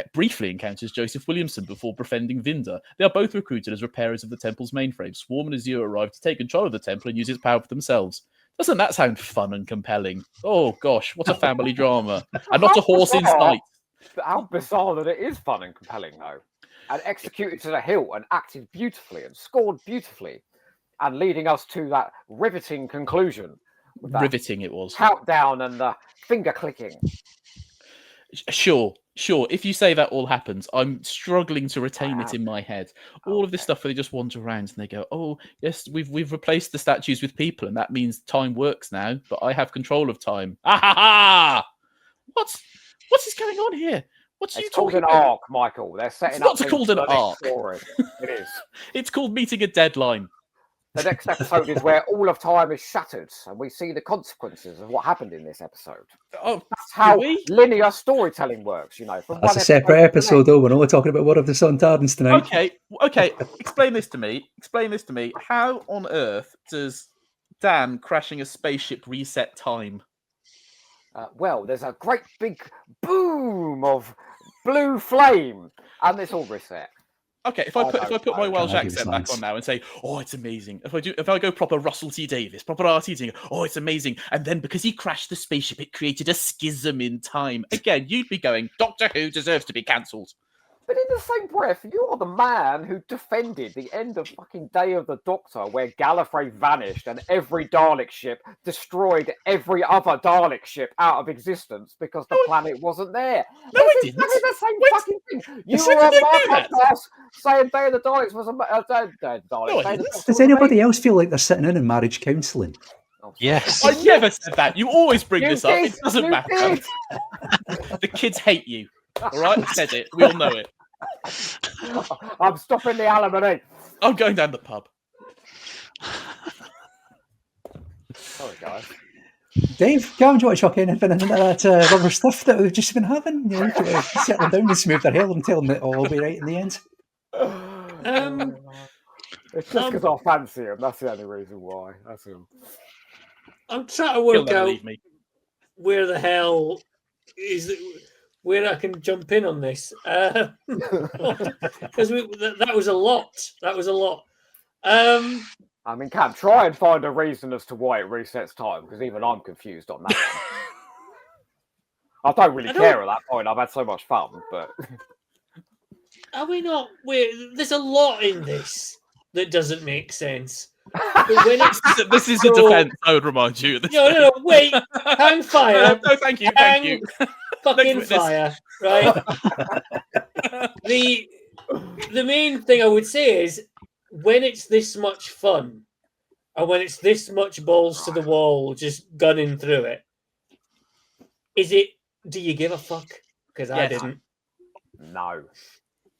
encounters Joseph Williamson before befriending Vinda. They are both recruited as repairers of the temple's mainframe. Swarm and Azure arrive to take control of the temple and use its power for themselves. Doesn't that sound fun and compelling? Oh gosh, what a family drama! And not a horse in sight.
How bizarre that it is fun and compelling, though. And executed to the hilt and acted beautifully and scored beautifully, and leading us to that riveting conclusion.
Riveting it was.
Countdown and the finger clicking.
Sure. If you say that all happens, I'm struggling to retain it in my head. All of this stuff where they just wander around and they go, "Oh yes, we've replaced the statues with people, and that means time works now. But I have control of time." Ah ha ha! What is going on here?
It's called an arc, Michael. They're setting up.
It's not called an arc.
It is.
It's called meeting a deadline.
The next episode is where all of time is shattered, and we see the consequences of what happened in this episode.
Oh,
that's how linear storytelling works.
That's a separate episode, though. We're only talking about War of the Sontarans tonight.
Okay. Explain this to me. How on earth does Dan crashing a spaceship reset time?
Well, there's a great big boom of blue flame, and it's all reset.
Okay, if I put my Welsh accent back on now and say, "Oh, it's amazing," if I go proper Russell T Davies, proper RT thing, "Oh, it's amazing," and then because he crashed the spaceship, it created a schism in time. Again, you'd be going, "Doctor Who deserves to be cancelled."
But in the same breath, you are the man who defended the end of fucking Day of the Doctor, where Gallifrey vanished and every Dalek ship destroyed every other Dalek ship out of existence because the planet wasn't there.
No, it didn't.
It's the same fucking thing. You were on my podcast saying Day of the Daleks was a Dalek.
Does anybody else feel like they're sitting in marriage counselling?
Yes.
I never said that. You always bring this up. It doesn't matter. The kids hate you. All right, I said it. We all know it.
I'm stopping the alimony.
I'm going down the pub.
Sorry, guys.
Dave, Cam, do you want to chuck anything into that rubber stuff that we've just been having? You know, settle them down and smooth their hair and tell them that all will be right in the end.
It's just because I fancy him. That's the only reason why. That's him.
I'm trying to work out where the hell is where I can jump in on this, because that was a lot. That was a lot.
I mean, Cam, try and find a reason as to why it resets time, because even I'm confused on that. I don't really care at that point. I've had so much fun, but
are we not? There's a lot in this that doesn't make sense. But when it's
this is a defense, I would remind you.
No, wait, hang fire.
No, thank you, thank you.
Fucking fire, right? The main thing I would say is when it's this much fun, and when it's this much balls to the wall, just gunning through it, do you give a fuck? Because I didn't.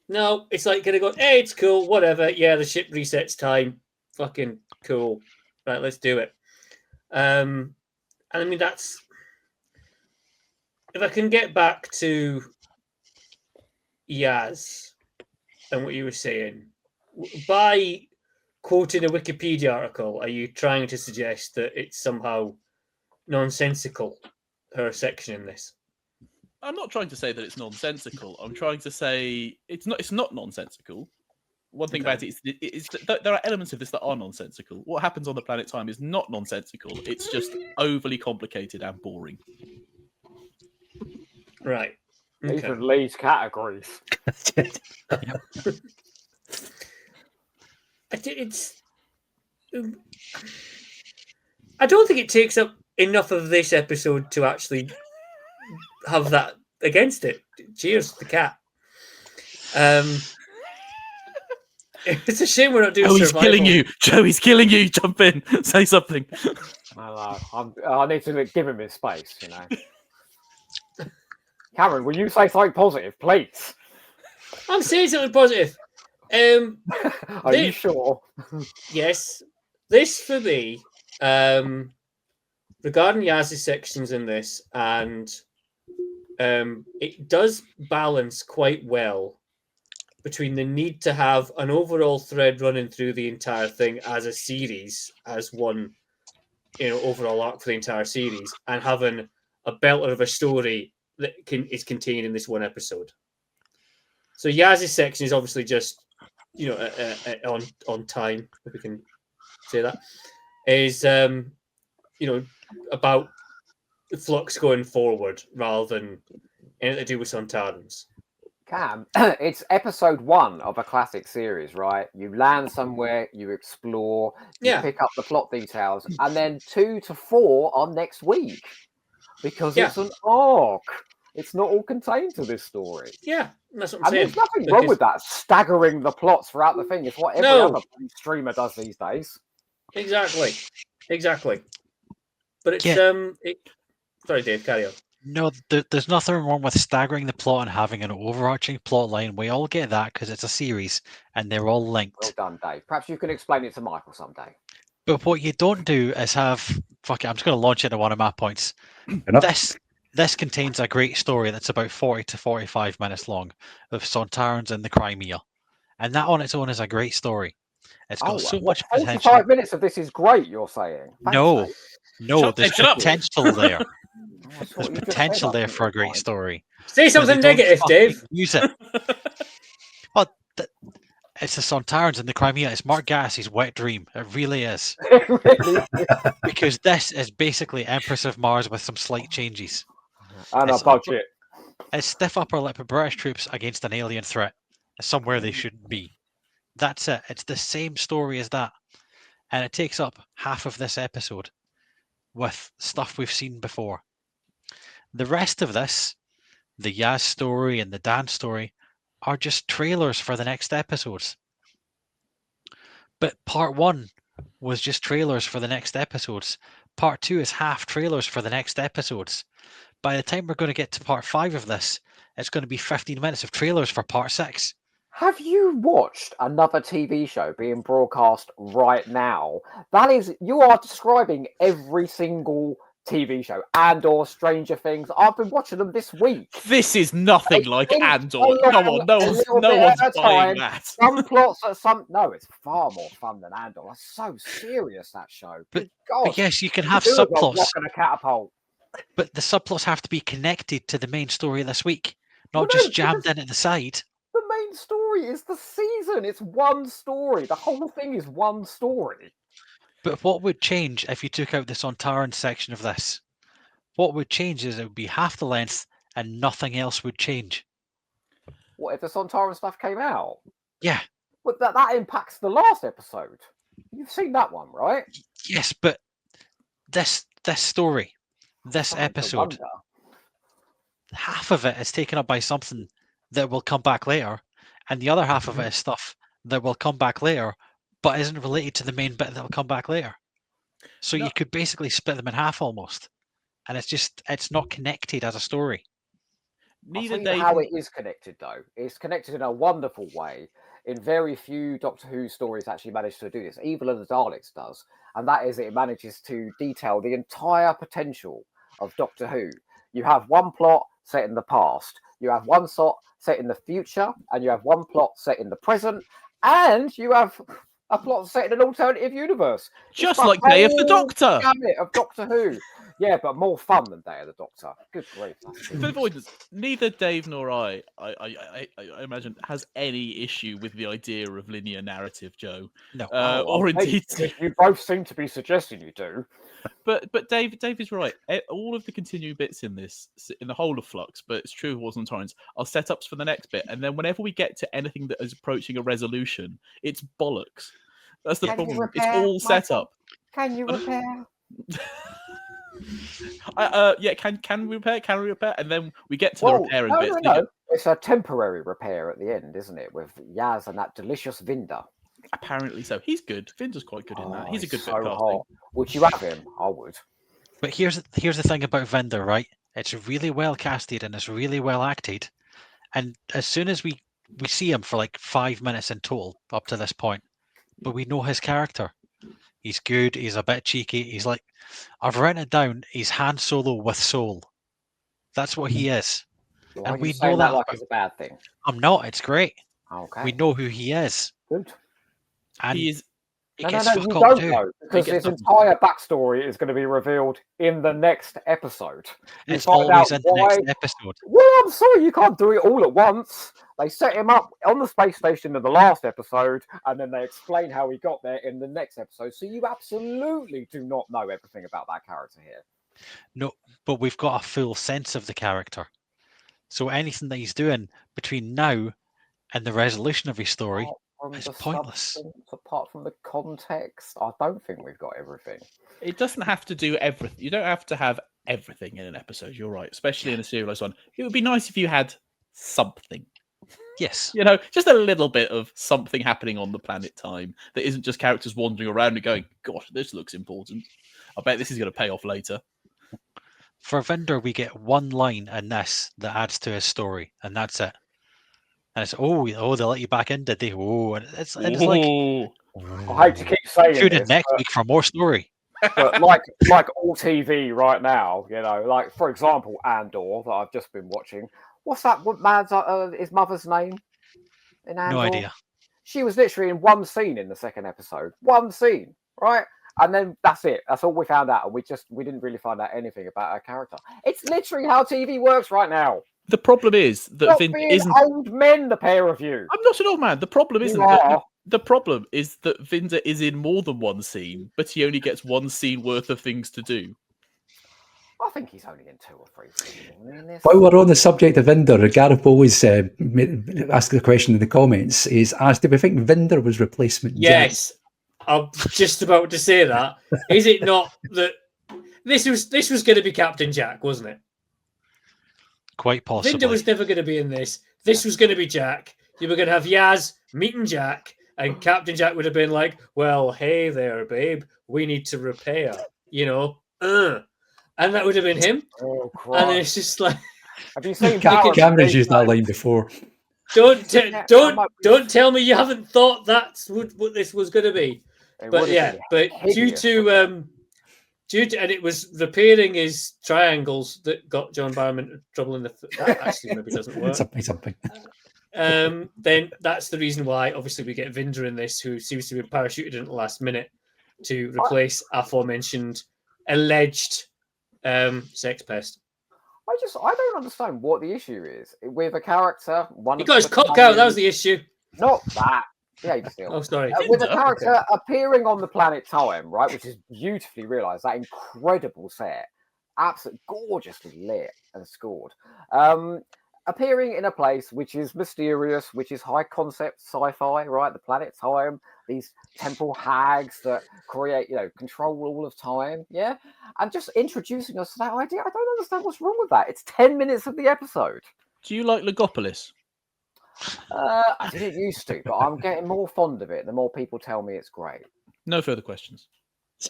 No, it's like gonna go, hey, it's cool, whatever. Yeah, the ship resets time. Fucking cool. Right, let's do it. And I mean, that's... If I can get back to Yaz and what you were saying, by quoting a Wikipedia article, are you trying to suggest that it's somehow nonsensical, her section in this?
I'm not trying to say that it's nonsensical. I'm trying to say it's not nonsensical. One thing about it is that there are elements of this that are nonsensical. What happens on the planet Time is not nonsensical. It's just overly complicated and boring.
Right.
These are Lee's categories.
I don't think it takes up enough of this episode to actually have that against it. Cheers, the cat. It's a shame we're not doing
Joey's
survival.
killing you. Joey's killing you. Jump in. Say something.
I need to give him his space, you know. Cameron, will you say something positive, please?
I'm saying something positive.
Are you sure?
Yes. This, for me, regarding Yaz's sections in this, and it does balance quite well between the need to have an overall thread running through the entire thing as a series, as one, overall arc for the entire series, and having a belter of a story that is contained in this one episode. So Yaz's section is obviously just, on time, if we can say that, is, about Flux going forward rather than anything to do with Sontarans.
Cam, it's episode 1 of a classic series, right? You land somewhere, you explore, you pick up the plot details, and then 2 to 4 are next week because it's an arc. It's not all contained to this story.
Yeah, that's what I'm saying.
There's nothing wrong with that. Staggering the plots throughout the thing. It's what every other streamer does these days.
Exactly. But it's sorry, Dave, carry on.
No, there's nothing wrong with staggering the plot and having an overarching plot line. We all get that because it's a series and they're all linked.
Well done, Dave. Perhaps you can explain it to Michael someday.
But what you don't do is have... Fuck it, I'm just going to launch into one of my points. This contains a great story that's about 40 to 45 minutes long of Sontarans in the Crimea. And that on its own is a great story. It's got so much potential.
45 minutes of this is great, you're saying?
Thanks, no, there's potential there. There's potential there for a great story.
Say something negative, Dave.
Use it. Well, it's the Sontarans in the Crimea. It's Mark Gassie's wet dream. It really is. Because this is basically Empress of Mars with some slight changes.
And a budget.
It's stiff upper lip of British troops against an alien threat. Somewhere they shouldn't be. That's it. It's the same story as that. And it takes up half of this episode with stuff we've seen before. The rest of this, the Yaz story and the Dan story, are just trailers for the next episodes. But part 1 was just trailers for the next episodes. Part 2 is half trailers for the next episodes. By the time we're going to get to part 5 of this, it's going to be 15 minutes of trailers for part 6.
Have you watched another TV show being broadcast right now? That is, you are describing every single TV show, Andor, Stranger Things. I've been watching them this week.
This is nothing like Andor. Come on, no one's buying that.
Some plots are no, it's far more fun than Andor. It's so serious, that show.
But
God,
yes, you can have
do a
subplots.
rock and a catapult.
But the subplots have to be connected to the main story this week, not just jammed in at the side.
The main story is the season. It's one story. The whole thing is one story.
But what would change if you took out the Sontaran section of this? What would change is it would be half the length and nothing else would change.
What if the Sontaran stuff came out?
Yeah.
But that impacts the last episode. You've seen that one, right?
Yes, but this story, this episode, half of it is taken up by something that will come back later, and the other half of it is stuff that will come back later, but isn't related to the main bit that will come back later. So you could basically split them in half almost, and it's not connected as a story.
How it is connected, though. It's connected in a wonderful way. In very few Doctor Who stories actually manage to do this. Evil of the Daleks does, and that is it manages to detail the entire potential of Doctor Who. You have one plot set in the past, you have one plot set in the future, and you have one plot set in the present, and you have a plot set in an alternative universe.
Just like Day of the Doctor.
Gamut of Doctor Who. Yeah, but more fun than Day of the Doctor. Good grief.
For avoidance, neither Dave nor I imagine, has any issue with the idea of linear narrative, Joe.
No.
Or indeed,
you both seem to be suggesting you do.
But Dave is right. All of the continuing bits in this, in the whole of Flux, but it's true of War of the Sontarans, are setups for the next bit. And then whenever we get to anything that is approaching a resolution, it's bollocks. That's the problem. It's all set up.
Can you repair?
Yeah, can we repair? Can we repair? And then we get to the repairing bits.
No. It's a temporary repair at the end, isn't it? With Yaz and that delicious Vinder.
Apparently so. He's good. Vinder's quite good in that. He's a good bit of casting.
Hot. Would you have him? I would.
But here's the thing about Vinder, right? It's really well casted and it's really well acted. And as soon as we see him for like 5 minutes in total up to this point, but we know his character. He's good. He's a bit cheeky. He's like, I've written it down. He's Han Solo with soul. That's what he is.
Well,
and we know that
like it's a bad thing.
I'm not. It's great.
Okay.
We know who he is.
Good.
And
he
is.
No, you don't know, because his entire backstory is going to be revealed in the next episode.
It's always in the next episode.
Well, I'm sorry, you can't do it all at once. They set him up on the space station in the last episode, and then they explain how he got there in the next episode. So you absolutely do not know everything about that character here.
No, but we've got a full sense of the character. So anything that he's doing between now and the resolution of his story is pointless.
Apart from the context, I don't think we've got everything.
It doesn't have to do everything. You don't have to have everything in an episode. You're right, especially in a serialized one. It would be nice if you had something.
Yes.
You know, just a little bit of something happening on the planet time that isn't just characters wandering around and going, gosh, this looks important. I bet this is going to pay off later.
For Vinder, we get one line in this that adds to his story, and that's it. And it's, they let you back in, did they? And it's like...
I hate to keep saying
tune in next week for more story.
But like all TV right now, you know, like, for example, Andor, that I've just been watching. What's that man's, his mother's name in Andor?
No idea.
She was literally in one scene in the second episode. One scene, right? And then that's it. That's all we found out. And we didn't really find out anything about her character. It's literally how TV works right now.
The problem is that Vinder isn't
old men, the pair of you.
I'm not an old man. The problem isn't that the problem is that Vinder is in more than one scene, but he only gets one scene worth of things to do.
I think he's only in 2 or 3 scenes.
While we're on the subject of Vinder, Gareth always asked the question in the comments, is asked, do we think Vinder was replacement
Yes. I'm just about to say that. Is it not that this was going to be Captain Jack, wasn't it?
Quite possibly.
Vinder was never going to be in this. This was going to be Jack. You were going to have Yaz meeting Jack, and Captain Jack would have been like, well, hey there, babe. We need to repair, you know. And that would have been him.
Oh,
and it's just like...
Have you seen
Cameron's used that line before.
Don't tell me you haven't thought that's what this was going to be. But yeah, but due to And it was repairing his triangles that got John Barrowman into trouble in that actually maybe doesn't work.
Something.
Then that's the reason why, obviously, we get Vinder in this, who seems to be parachuted in at the last minute to replace aforementioned alleged sex pest.
I don't understand what the issue is with a character.
He got his cock out. That was the issue.
Not that. Yeah, still.
Oh, sorry.
With a character appearing on the planet Time, right, which is beautifully realised, that incredible set, absolutely gorgeously lit and scored. Appearing in a place which is mysterious, which is high concept sci-fi, right? The planet Time, these temporal hags that create, control all of time, yeah? And just introducing us to that idea, I don't understand what's wrong with that. It's 10 minutes of the episode.
Do you like Legopolis?
I didn't used to, but I'm getting more fond of it the more people tell me it's great.
No further questions.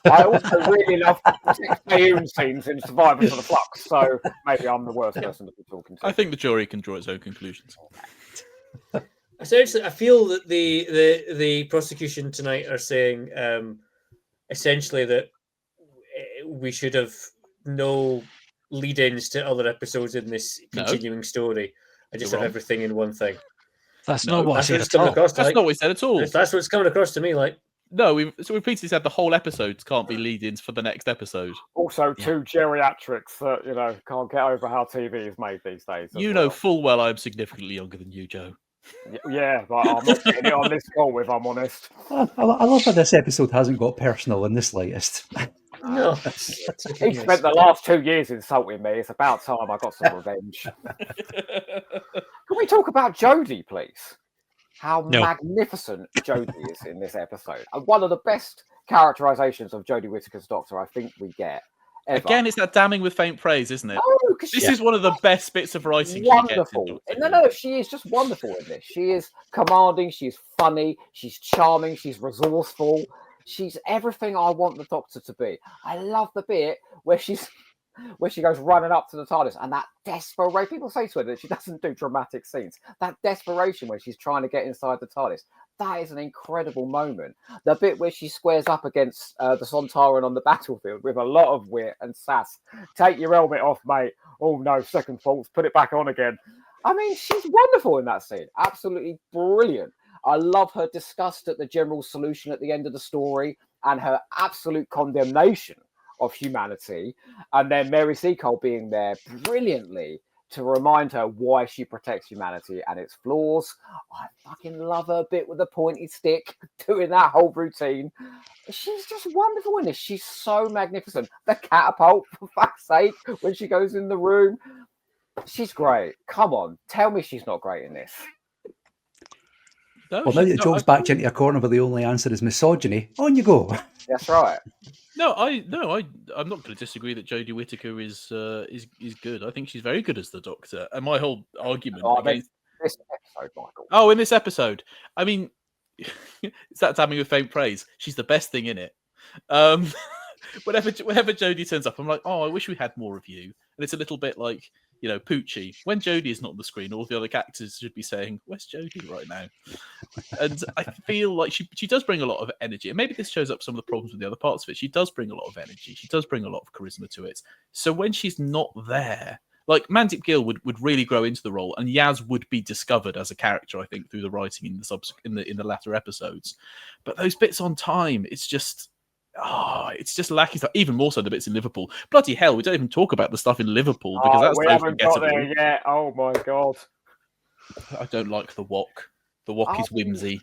I also really love the Fayoum scenes in Survivors of the Flux, so maybe I'm the worst person to be talking to.
I think the jury can draw its own conclusions.
Essentially, I feel that the prosecution tonight are saying essentially that we should have no lead-ins to other episodes in this continuing story. I just have everything in one thing.
That's not what I said
at all. That's not what we said at all.
That's what's coming across to me like.
No, we previously said the whole episodes can't be lead-ins for the next episode.
Also, two geriatrics that, can't get over how TV is made these days.
You know full well I'm significantly younger than you, Joe.
Yeah, but I'm not getting it on this call, if I'm honest.
I love how this episode hasn't got personal in the slightest.
No.
He spent the last 2 years insulting me. It's about time I got some revenge. Can we talk about Jodie, please? How magnificent Jodie is in this episode. And one of the best characterizations of Jodie Whittaker's Doctor I think we get ever.
Again, it's that damning with faint praise, isn't it?
No,
this is one of the best bits of writing
wonderful.
She gets.
No, she is just wonderful in this. She is commanding, she's funny, she's charming, she's resourceful. She's everything I want the Doctor to be. I love the bit where she goes running up to the TARDIS and that desperation. People say to her that she doesn't do dramatic scenes. That desperation where she's trying to get inside the TARDIS. That is an incredible moment. The bit where she squares up against the Sontaran on the battlefield with a lot of wit and sass. Take your helmet off, mate. Oh no, second thoughts. Put it back on again. I mean, she's wonderful in that scene. Absolutely brilliant. I love her disgust at the general solution at the end of the story and her absolute condemnation of humanity. And then Mary Seacole being there brilliantly to remind her why she protects humanity and its flaws. I fucking love her bit with the pointy stick, doing that whole routine. She's just wonderful in this. She's so magnificent. The catapult, for fuck's sake, when she goes in the room. She's great. Come on, tell me she's not great in this.
Well, now that Joe's backed into a corner where the only answer is misogyny, on you go.
That's right.
I'm not going to disagree that Jodie Whittaker is good. I think she's very good as the Doctor. And my whole argument against
this episode, Michael.
Oh, in this episode, I mean, it's that damning with faint praise. She's the best thing in it. Whenever Jodie turns up, I'm like, oh, I wish we had more of you. And it's a little bit like, Poochie. When Jodie is not on the screen, all the other actors should be saying, "Where's Jodie right now?" And I feel like she does bring a lot of energy. And maybe this shows up some of the problems with the other parts of it. She does bring a lot of energy. She does bring a lot of charisma to it. So when she's not there, like Mandip Gill would really grow into the role, and Yaz would be discovered as a character, I think, through the writing in the latter episodes. But those bits on time, it's just lacking stuff. Even more so the bits in Liverpool. Bloody hell, we don't even talk about the stuff in Liverpool because that's
we
so
haven't got
forgettable.
there yet. Oh my god.
I don't like the wok. The wok is whimsy.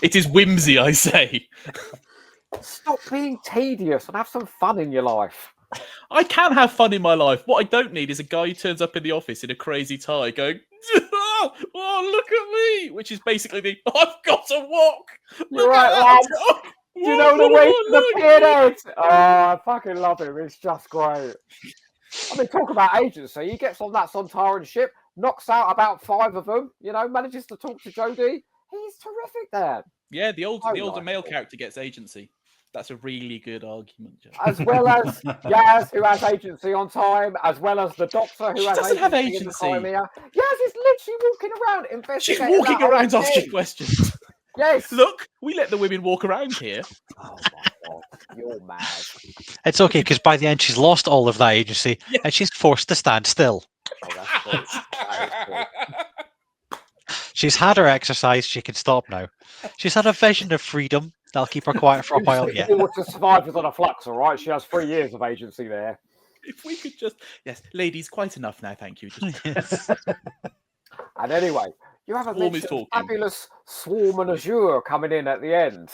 It is whimsy, I say.
Stop being tedious and have some fun in your life.
I can have fun in my life. What I don't need is a guy who turns up in the office in a crazy tie going, oh, look at me, which is basically I've got a wok.
You're right, lad. Do you know the way to the beard? Oh, I fucking love him. It's just great. I mean, talk about agency. He gets on that Sontaran ship, knocks out about 5 of them, manages to talk to Jodie. He's terrific there.
Yeah, the older male character gets agency. That's a really good argument, Joe.
As well as Yaz, who has agency on time, as well as the Doctor, who
doesn't have agency.
Yaz is literally walking around investigating.
She's walking around asking questions.
Yes.
Look, we let the women walk around here.
Oh my God, you're mad.
It's okay because by the end she's lost all of that agency and she's forced to stand still.
Oh, that's true. That is true.
She's had her exercise. She can stop now. She's had a vision of freedom. That'll keep her quiet for a while yet.
She was to survive without a Flux, all right? She has 3 years of agency there.
If we could just... Yes, ladies, quite enough now, thank you. Just...
And anyway, you have a
Swarm is
mention of
talking.
fabulous Swarm and Azure coming in at the end.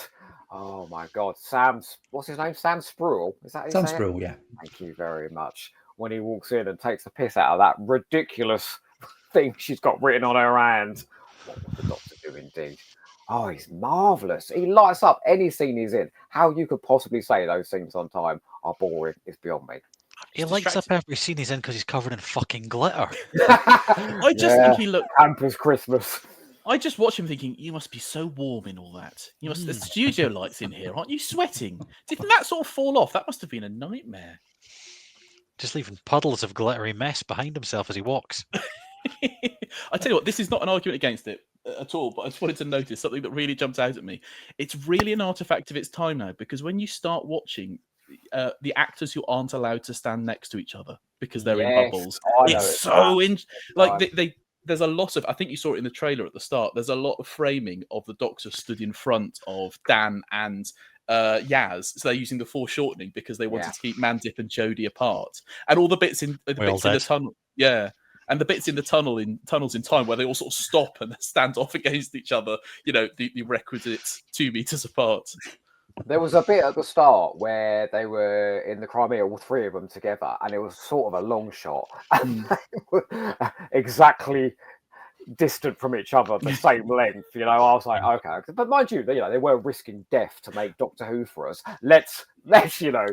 Oh my God, what's his name? Sam Spruill. Is that his
Sam
name?
Spruill, yeah.
Thank you very much. When he walks in and takes the piss out of that ridiculous thing she's got written on her hand. What would the Doctor do indeed? Oh, he's marvellous. He lights up any scene he's in. How you could possibly say those scenes on time are boring is beyond me.
He lights up every scene he's in because he's covered in fucking glitter.
I just think he looked...
Campus Christmas.
I just watch him thinking, you must be so warm in all that. You must. There's studio lights in here, aren't you sweating? Didn't that sort of fall off? That must have been a nightmare.
Just leaving puddles of glittery mess behind himself as he walks.
I tell you what, this is not an argument against it at all, but I just wanted to notice something that really jumped out at me. It's really an artifact of its time now, because when you start watching the actors who aren't allowed to stand next to each other because they're in bubbles, it's so there's a lot of, I think you saw it in the trailer at the start, there's a lot of framing of the Doctor stood in front of Dan and Yaz, so they're using the foreshortening because they wanted to keep Mandip and Jodie apart, and all the bits in the tunnel, and the bits in the tunnels in time where they all sort of stop and stand off against each other, you know, the requisite 2 meters apart.
There was a bit at the start where they were in the Crimea, all 3 of them together, and it was sort of a long shot. And they were exactly distant from each other, the same length. You know, I was like, okay. But mind you, they were risking death to make Doctor Who for us. Let's give them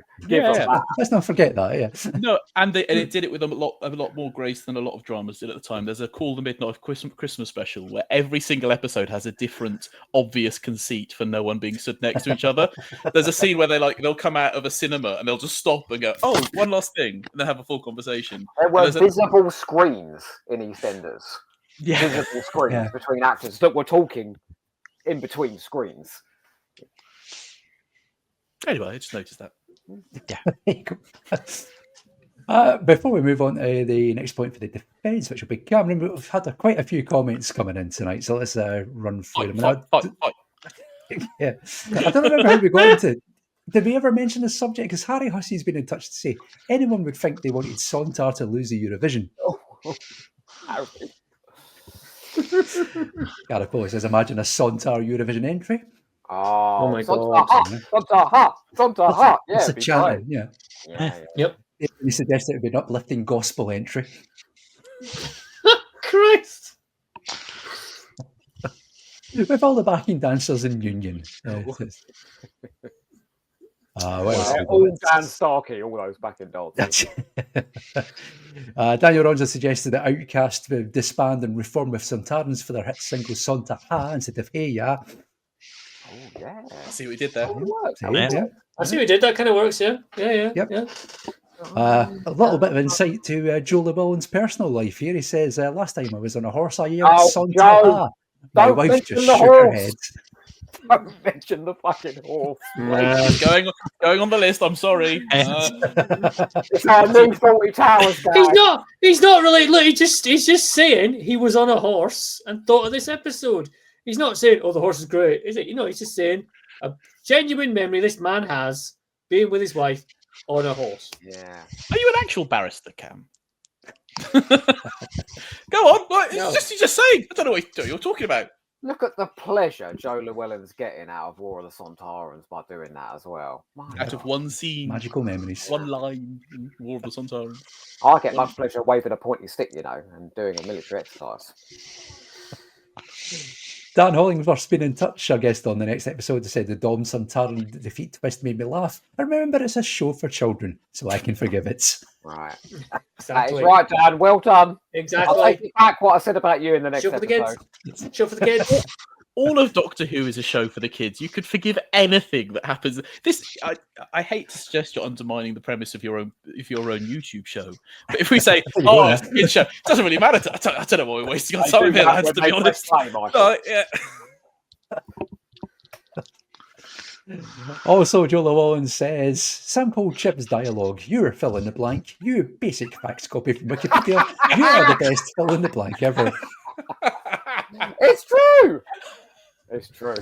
that.
Let's not forget that. Yeah.
No, and it did it with a lot more grace than a lot of dramas did at the time. There's a Call the Midnight Christmas special where every single episode has a different obvious conceit for no one being stood next to each other. There's a scene where they'll come out of a cinema and they'll just stop and go, "Oh, one last thing," and then have a full conversation.
There were visible screens in EastEnders.
Yeah.
Visible screens between actors that were talking in between screens.
Anyway, I just noticed that.
Before we move on to the next point for the defence, which will be Cameron, we've had quite a few comments coming in tonight, so let's run through them. Yeah, I don't remember how we got into it. Did we ever mention the subject? Because Harry Hussey's been in touch to say anyone would think they wanted Sontar to lose the Eurovision. Gareth says, imagine a Sontar Eurovision entry.
Oh
my
God! Sontar! Yeah,
it's a chanting. Yeah.
Yep.
He suggested it would be an uplifting gospel entry.
Christ!
With all the backing dancers in Union.
All Dan Starkey, all those backing dancers.
Daniel Ronza suggested that Outcast would disband and reform with Sontarans for their hit single Sonta Ha instead of Hey Ya.
Oh, yeah.
I see what we did there.
I see what we did. That kind of works, yeah. Yeah.
A little bit of insight to Joe Llewellyn's personal life here. He says, last time I was on a horse, I yelled Sonta Ha. My wife just shook her head.
Don't mention the fucking horse.
Going on the list. I'm sorry.
It's our new 40 Towers guy.
He's not really. Look, he's just saying he was on a horse and thought of this episode. He's not saying, "Oh, the horse is great," is it? You know, he's just saying a genuine memory this man has being with his wife on a horse.
Yeah.
Are you an actual barrister, Cam? Go on. You're just saying. I don't know what you're talking about.
Look at the pleasure Joe Llewellyn's getting out of War of the Sontarans by doing that as well.
Out of one scene.
Magical memories.
One line in War of the Sontarans.
I get much pleasure waving a pointy stick, you know, and doing a military exercise.
Dan Hollingworth's been in touch, our guest on the next episode, to say the Dom Sontaran defeat twist made me laugh. And remember, it's a show for children, so I can forgive it.
Right.
Exactly.
That is right, Dan. Well done.
Exactly.
I'll take back what I said about you in the next
Show for the
episode.
kids. Show for the kids.
All of Doctor Who is a show for the kids. You could forgive anything that happens. I hate to suggest you're undermining the premise of your own YouTube show. But if we say, "Oh, it's a kid show," it doesn't really matter. I don't know why we're wasting our time here, lads. To be honest,
Also, Joe Llewellyn says, sample Chip's dialogue. You're fill in the blank. You basic facts copy from Wikipedia. You are the best fill in the blank ever.
It's true. It's true.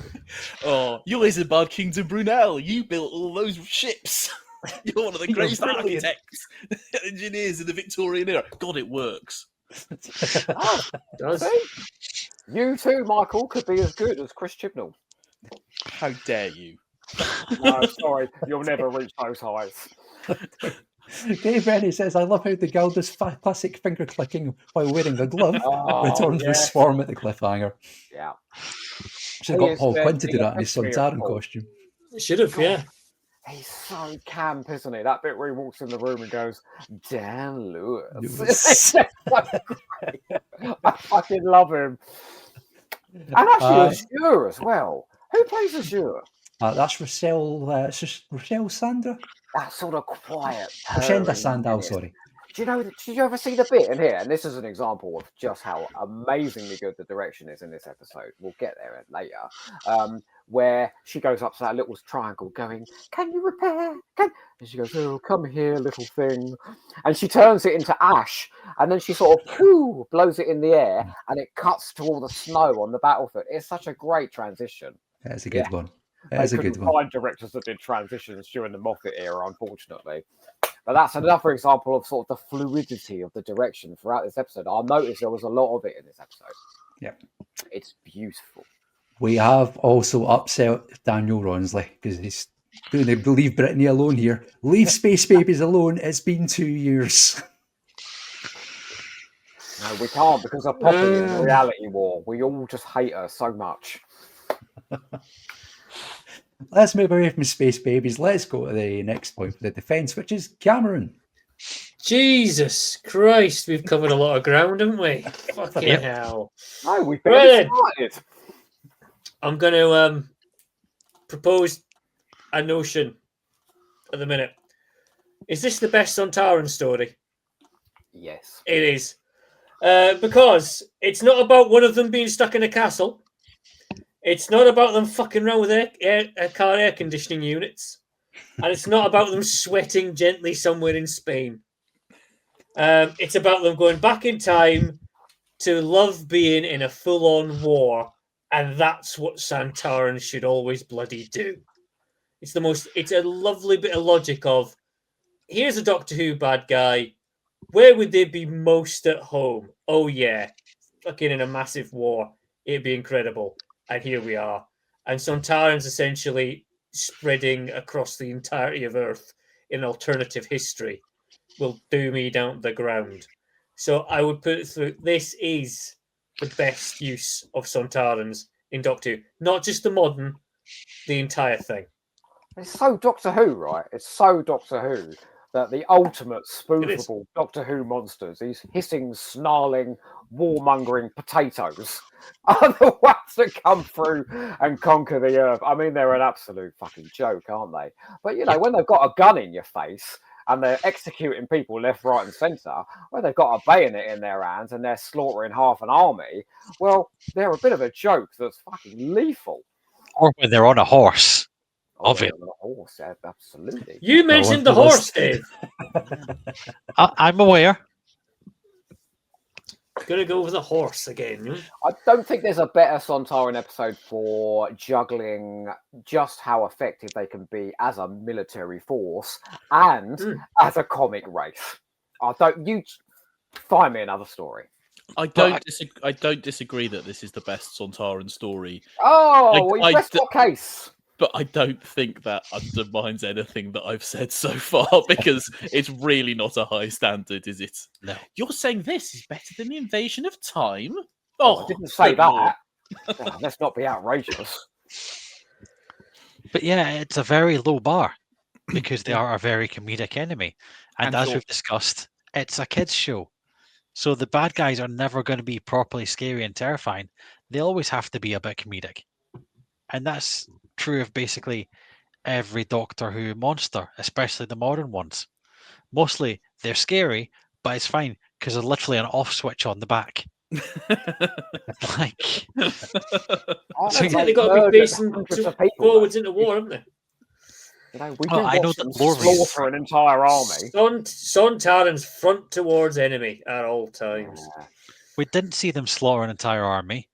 Oh, you're Isambard Kingdom Brunel. You built all those ships. You're one of the
You're
greatest
brilliant.
architects, engineers in the Victorian era. God, it works.
Does.
See? You too, Michael, could be as good as Chris Chibnall.
How dare you?
No, sorry, you'll never reach those heights.
Dave Rennie says, I love how the girl does classic finger clicking while wearing a glove. Returns with
yes.
Swarm at the cliffhanger.
Yeah.
Should have got Paul Quinn to do that in his Sontaran costume.
Should have, yeah.
He's so camp, isn't he? That bit where he walks in the room and goes, Dan Lewis.
Lewis.
I fucking love him. And actually, Azure as well. Who plays Azure?
That's Rochelle Sandra?
That sort of quiet.
Rochenda
purring
Sandal,
minute.
sorry.
Do you know? Did you ever see the bit in here? And this is an example of just how amazingly good the direction is in this episode. We'll get there later. Where she goes up to that little triangle, going, "Can you repair? And she goes, "Oh, come here, little thing." And she turns it into ash, and then she sort of blows it in the air, and it cuts to all the snow on the battlefield. It's such a great transition.
That's a good one.
They
That's a good
couldn't
one.
find directors that did transitions during the Moffat era, unfortunately. But that's another example of sort of the fluidity of the direction throughout this episode. I noticed there was a lot of it in this episode.
Yeah.
It's beautiful.
We have also upset Daniel Ronsley because he's going to leave Brittany alone here. Leave Space Babies alone. It's been 2 years.
No, we can't because of Poppy in the reality war. We all just hate her so much.
Let's move away from Space Babies. Let's go to the next point for the defence, which is Cameron.
Jesus Christ, we've covered a lot of ground, haven't we? Fucking hell.
No, we've barely started.
I'm going to propose a notion at the minute. Is this the best Sontaran story?
Yes.
It is. Because it's not about one of them being stuck in a castle. It's not about them fucking around with car air conditioning units. And it's not about them sweating gently somewhere in Spain. It's about them going back in time to love being in a full-on war. And that's what Sontarans should always bloody do. It's a lovely bit of logic of, here's a Doctor Who bad guy. Where would they be most at home? Oh, yeah. Fucking in a massive war. It'd be incredible. And here we are. And Sontarans essentially spreading across the entirety of Earth in alternative history will do me down to the ground. So I would put it through. This is the best use of Sontarans in Doctor Who. Not just the modern, the entire thing.
It's so Doctor Who, right? It's so Doctor Who that the ultimate spoofable Doctor Who monsters, these hissing, snarling, warmongering potatoes, are the ones that come through and conquer the Earth. I mean, they're an absolute fucking joke, aren't they? But, you know, when they've got a gun in your face and they're executing people left, right and centre, when they've got a bayonet in their hands and they're slaughtering half an army, well, they're a bit of a joke that's fucking lethal.
Or when they're on a horse. Of it.
Horse, absolutely.
You mentioned the horse, Dave.
I'm aware.
Gonna go with the horse again.
I don't think there's a better Sontaran episode for juggling just how effective they can be as a military force and as a comic race. You find me another story.
I don't disagree that this is the best Sontaran story.
Oh, well, you rest your case.
But I don't think that undermines anything that I've said so far because it's really not a high standard, is it?
No.
You're saying this is better than the Invasion of Time?
Oh, I didn't say that. Oh, let's not be outrageous.
But yeah, it's a very low bar because they are a very comedic enemy. And as we've discussed, it's a kids' show. So the bad guys are never going to be properly scary and terrifying. They always have to be a bit comedic. And that's true of basically every Doctor Who monster, especially the modern ones. Mostly they're scary, but it's fine because there's literally an off switch on the back. Like,
so they've got to be facing forwards into war, haven't they?
You know, we
Well,
do
I know
watch
that
them
Lorries-
slaughter an entire army.
Sontarans front towards enemy at all times.
We didn't see them slaughter an entire army.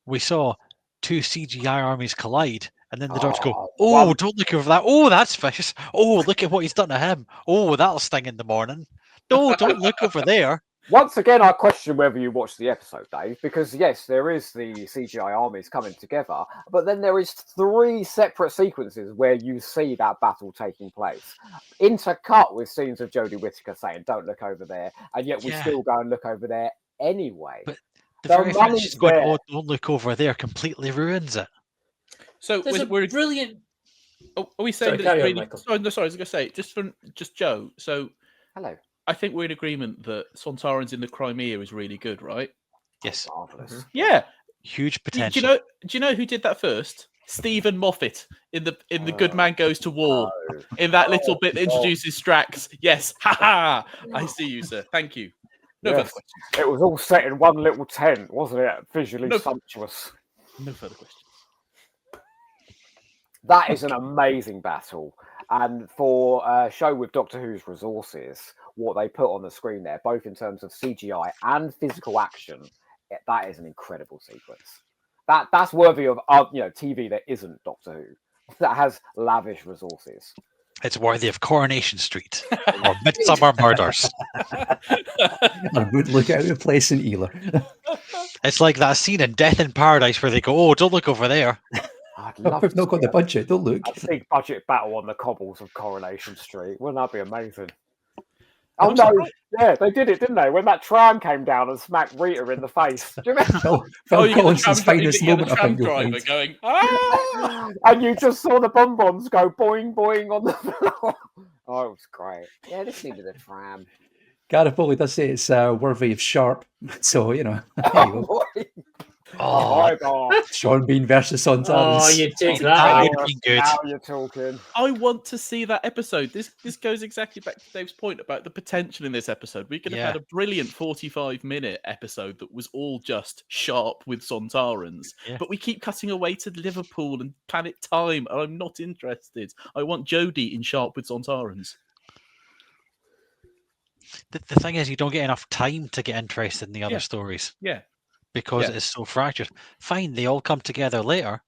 We saw 2 CGI armies collide, and then the dogs go, "Oh, don't look over that! Oh, that's vicious! Oh, look at what he's done to him! Oh, that'll sting in the morning! No, don't look over there!"
Once again, I question whether you watched the episode, Dave, because yes, there is the CGI armies coming together, but then there is 3 separate sequences where you see that battle taking place, intercut with scenes of Jodie Whittaker saying, "Don't look over there," and yet we still go and look over there anyway.
But the very fact that she's going, "Oh, don't look over there," completely ruins it.
So
we're brilliant.
Are we saying
Sorry,
that
carry
it's
on,
really...
Michael.
Sorry, no, sorry, I was going to say just Joe. So
hello.
I think we're in agreement that Sontarans in the Crimea is really good, right?
Yes.
Marvelous.
Yeah.
Huge potential.
Do you know who did that first? Stephen Moffat in the Good Man Goes to War. In that little bit that introduces Strax. Yes. Ha ha. I see you, sir. Thank you. No further questions.
It was all set in one little tent, wasn't it? Visually sumptuous.
No further questions.
That is an amazing battle. And for a show with Doctor Who's resources, what they put on the screen there, both in terms of CGI and physical action, that is an incredible sequence. That's worthy of TV that isn't Doctor Who, that has lavish resources.
It's worthy of Coronation Street or Midsummer Murders.
I would look out of place in Ealer.
It's like that scene in Death in Paradise where they go, "Oh, don't look over there."
I'd love
We've not got the budget, don't look.
A big budget battle on the cobbles of Coronation Street. Wouldn't that be amazing? Oh no, yeah, they did it, didn't they? When that tram came down and smacked Rita in the face. Do you remember?
Phil Collins's finest moment, I think you'll
driver
find.
going, "Ah!"
And you just saw the bonbons go boing boing on the floor. Oh, it was great. Yeah, this needed a tram.
Gareth Foley does say it's worthy of Sharp, so there you go. Sean Bean versus Sontarans.
Oh, you take that.
That would have been good.
Now you're talking.
I want to see that episode. This goes exactly back to Dave's point about the potential in this episode. We could have had a brilliant 45-minute episode that was all just Sharp with Sontarans.
Yeah.
But we keep cutting away to Liverpool and Planet Time, and I'm not interested. I want Jodie in Sharp with Sontarans.
The thing is, you don't get enough time to get interested in the other stories.
Yeah.
Because it is so fractured. Fine, they all come together later,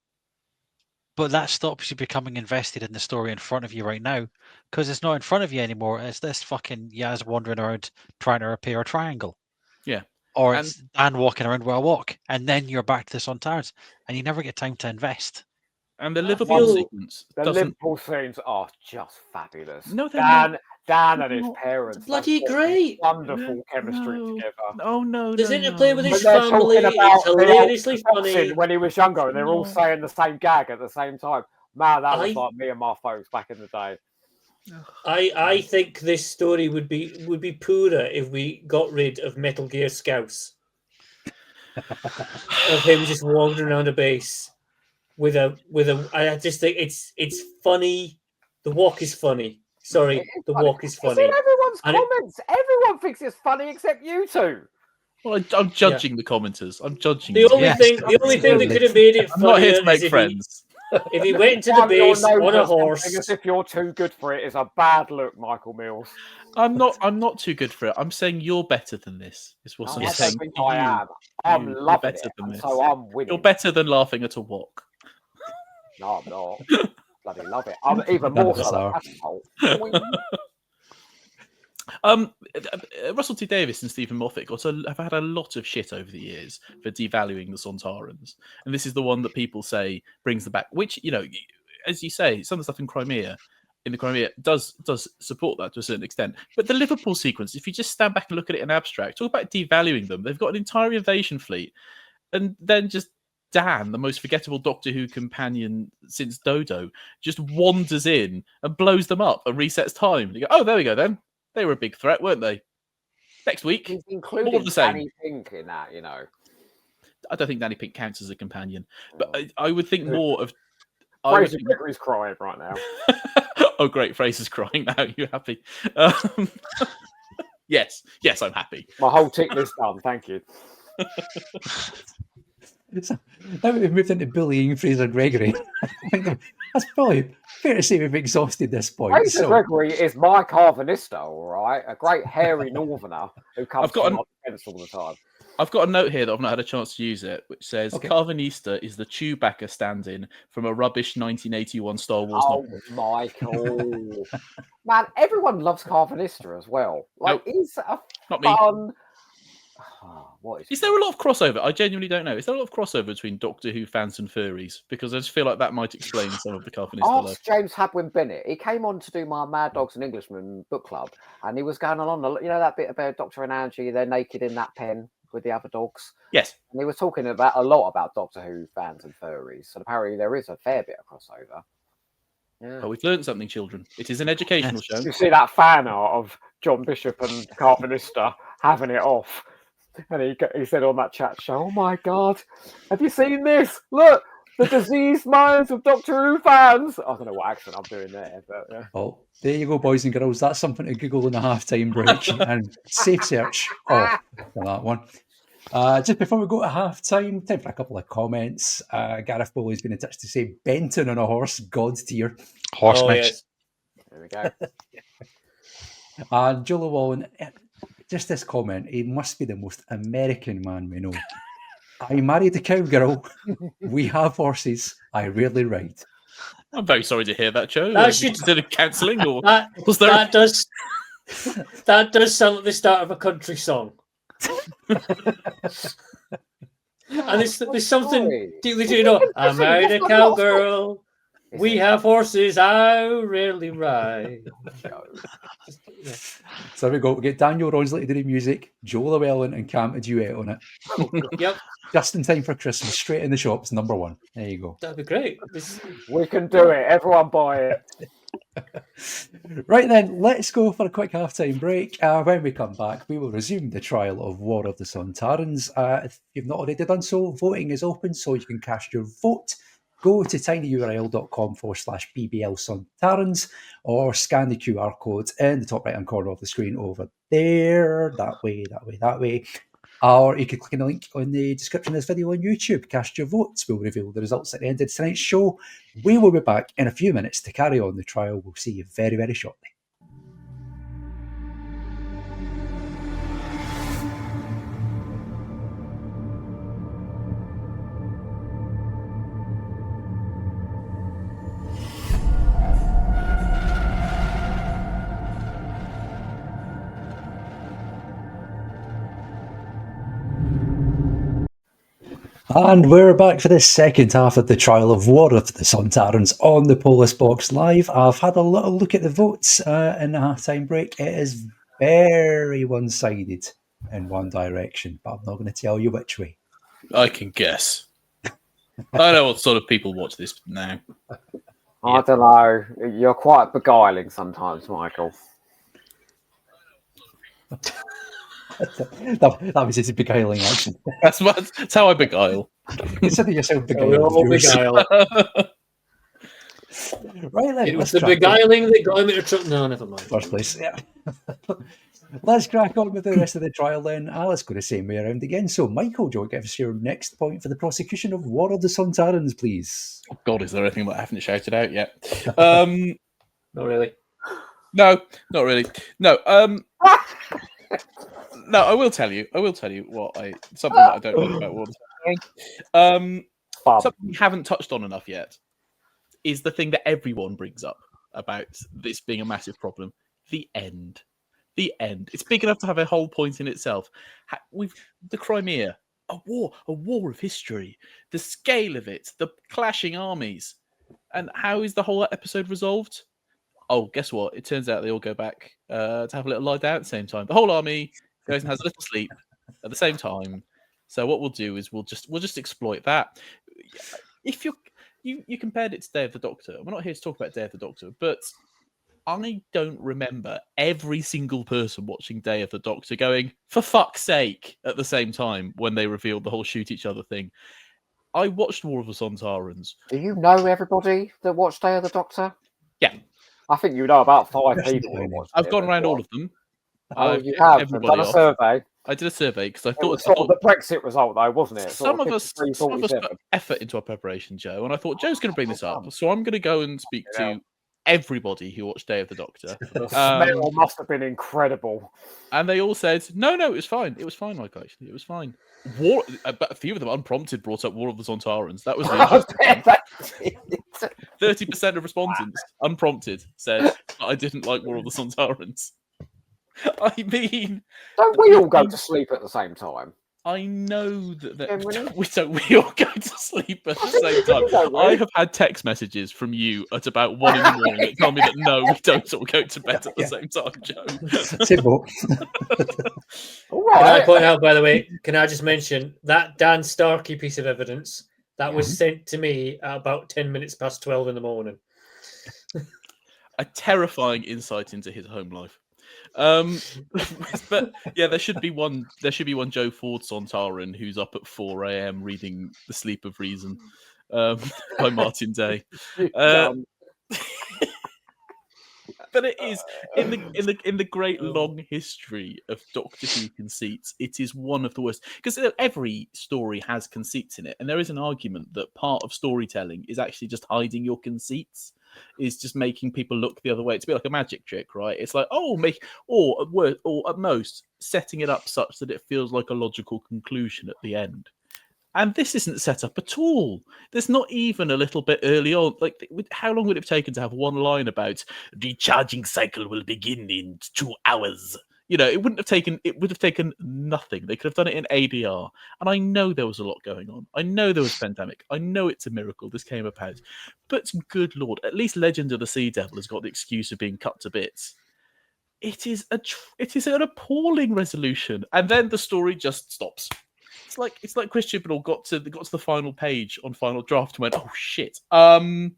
but that stops you becoming invested in the story in front of you right now, because it's not in front of you anymore. It's this fucking Yaz wandering around trying to repair a triangle.
Yeah.
Or it's Dan walking around with a walk, and then you're back to the Sontarans, and you never get time to invest.
And the Liverpool sequence
The Liverpool scenes are just fabulous.
No, they're not.
Dan and his parents.
Bloody great.
Wonderful chemistry together.
Oh no.
There's interplay with his
When they're
family.
talking about
It's hilariously funny.
boxing when he was younger, and they're all saying the same gag at the same time. Man, that was like me and my folks back in the day.
I think this story would be poorer if we got rid of Metal Gear Scouse. Of him just wandering around a base with a. I just think it's funny. The walk is funny. Sorry, the walk is funny.
It's in everyone's comments. Everyone thinks it's funny except you two.
Well, I'm judging the commenters. I'm judging
The only thing that could have made it
I'm not here to
funnier is
make friends.
if he went into the base on a horse.
As if you're too good for it is a bad look, Michael Mills.
I'm not too good for it. I'm saying you're better than this. Is what I'm
I
saying.
think I am. I'm
You're
loving
better
it,
than this.
so I'm winning.
You're better than laughing at a walk.
No, I'm not. Bloody love it. I'm even more so.
Russell T Davies and Stephen Moffat have had a lot of shit over the years for devaluing the Sontarans, and this is the one that people say brings them back. Which, as you say, some of the stuff in the Crimea does support that to a certain extent. But the Liverpool sequence, if you just stand back and look at it in abstract, talk about devaluing them. They've got an entire invasion fleet, and then just Dan, the most forgettable Doctor Who companion since Dodo, just wanders in and blows them up and resets time. And you go, oh, there we go then. They were a big threat, weren't they? Next week,
He's including
more of the same.
Danny Pink in that,
I don't think Danny Pink counts as a companion, but I would think more of.
Fraser Gregory's crying right now.
Oh, great! Fraser's crying now. You happy? Yes, I'm happy.
My whole tick list done. Thank you.
Now we've moved into bullying Fraser Gregory. I think that's probably fair to say we've exhausted this point.
Fraser Gregory is my Carvanista, all right? A great hairy northerner who comes to my defense all the time.
I've got a note here that I've not had a chance to use it, which says Carvanista is the Chewbacca stand-in from a rubbish 1981 Star Wars novel.
Michael. Man, everyone loves Carvanista as well. Like, he's a
Not
fun...
Is there a lot of crossover? I genuinely don't know. Is there a lot of crossover between Doctor Who fans and furries? Because I just feel like that might explain some of the Carvanista love.
Ask James Hadwin Bennett. He came on to do my Mad Dogs and Englishmen book club, and he was going along, that bit about Doctor and Angie, they're naked in that pen with the other dogs.
Yes.
And he was talking about a lot about Doctor Who fans and furries. So apparently there is a fair bit of crossover. Yeah.
Oh, we've learned something, children. It is an educational show.
You see that fan art of John Bishop and Carvanista having it off. And he said on that chat show, "Oh my God, have you seen this? Look, the diseased minds of Doctor Who fans." I don't know what accent I'm doing there, but yeah.
Oh, there you go, boys and girls. That's something to Google in the halftime break and safe search for that one. Just before we go to halftime, time for a couple of comments. Gareth Bowley's been in touch to say Benton on a horse, God's tier.
Horse mix.
Yes. There we go.
And Joe Llewellyn, just this comment, he must be the most American man we know. I married a cowgirl. We have horses. I rarely ride.
I'm very sorry to hear that, Joe.
That should
considered counselling, or
was there? That does sound like the start of a country song. And there's something deeply, I married a cowgirl. We have horses. I rarely ride.
So there we go. We get Daniel Ronsley to do the music, Joe Llewellyn and Cam to duet on it.
Yep.
Just in time for Christmas, straight in the shops, number one. There you go.
That'd be great.
We can do it. Everyone buy it.
Right then, let's go for a quick halftime break. When we come back, we will resume the trial of War of the Sontarans. If you've not already done so, voting is open, so you can cast your vote. Go to tinyurl.com/BBL Sontarans or scan the QR code in the top right-hand corner of the screen over there. That way. Or you can click on the link on the description of this video on YouTube. Cast your votes. We'll reveal the results at the end of tonight's show. We will be back in a few minutes to carry on the trial. We'll see you very, very shortly. And we're back for the second half of the trial of War of the Sontarans on the Polis Box Live. I've had a little look at the votes in the halftime break. It is very one-sided in one direction, but I'm not going to tell you which way.
I can guess. I know what sort of people watch this now.
I don't know. You're quite beguiling sometimes, Michael.
that was his beguiling action.
That's how I beguile.
Consider yourself beguiled. Right then,
it was the beguiling that got him into trouble. No, never mind.
First place, yeah. Let's crack on with the rest of the trial then. Let's go the same way around again. So, Michael, do you want to give us your next point for the prosecution of War of the Sontarans, please?
Oh God, is there anything that I haven't shouted out yet?
Not really.
No, not really. No. No, I will tell you what something that I don't know about War of the Sontarans. Something we haven't touched on enough yet is the thing that everyone brings up about this being a massive problem: the end. The end. It's big enough to have a whole point in itself. The Crimea, a war of history, the scale of it, the clashing armies, and how is the whole episode resolved? Oh, guess what? It turns out they all go back to have a little lie down at the same time. The whole army goes and has a little sleep at the same time. So what we'll do is we'll just exploit that. If you compared it to Day of the Doctor, we're not here to talk about Day of the Doctor, but I don't remember every single person watching Day of the Doctor going, for fuck's sake, at the same time when they revealed the whole shoot each other thing. I watched War of the Sontarans.
Do you know everybody that watched Day of the Doctor?
Yeah.
I think you know about 5 people.
I've gone around all of them.
Oh, you have done a survey.
I did a survey because I
It
thought,
was sort of the Brexit result, though, wasn't it?
some of us put effort into our preparation, Joe, and I thought Joe's going to bring this up, so I'm going to go and speak to everybody who watched Day of the Doctor.
The smell must have been incredible.
And they all said, no, it was fine. It was fine, Michael, actually. It was fine. But a few of them unprompted brought up War of the Sontarans. That was the 30% of respondents, unprompted, said, I didn't like War of the Sontarans. I mean...
Don't we all go to sleep at the same time?
I know that we all go to sleep at the same time. I have had text messages from you at about 1 in the morning that tell me that no, we don't all go to bed at the same time, Joe.
Simple.
Can I point out, by the way, can I just mention that Dan Starkey piece of evidence that was sent to me at about 10 minutes past 12 in the morning.
A terrifying insight into his home life. But yeah, there should be one Joe Ford Sontaran who's up at 4 a.m. reading The Sleep of Reason by Martin Day. But it is in the great long history of Doctor Who conceits, it is one of the worst, because every story has conceits in it, and there is an argument that part of storytelling is actually just hiding your conceits, is just making people look the other way. It's a bit like a magic trick, right? It's like, or at most setting it up such that it feels like a logical conclusion at the end. And this isn't set up at all. There's not even a little bit early on. Like, how long would it have taken to have one line about the charging cycle will begin in 2 hours? You know, it would have taken nothing. They could have done it in ADR. And I know there was a lot going on. I know there was a pandemic. I know it's a miracle this came about. But good Lord, at least Legend of the Sea Devil has got the excuse of being cut to bits. It is an appalling resolution. And then the story just stops. It's like Chris Chibnall got to the final page on Final Draft and went, oh shit. And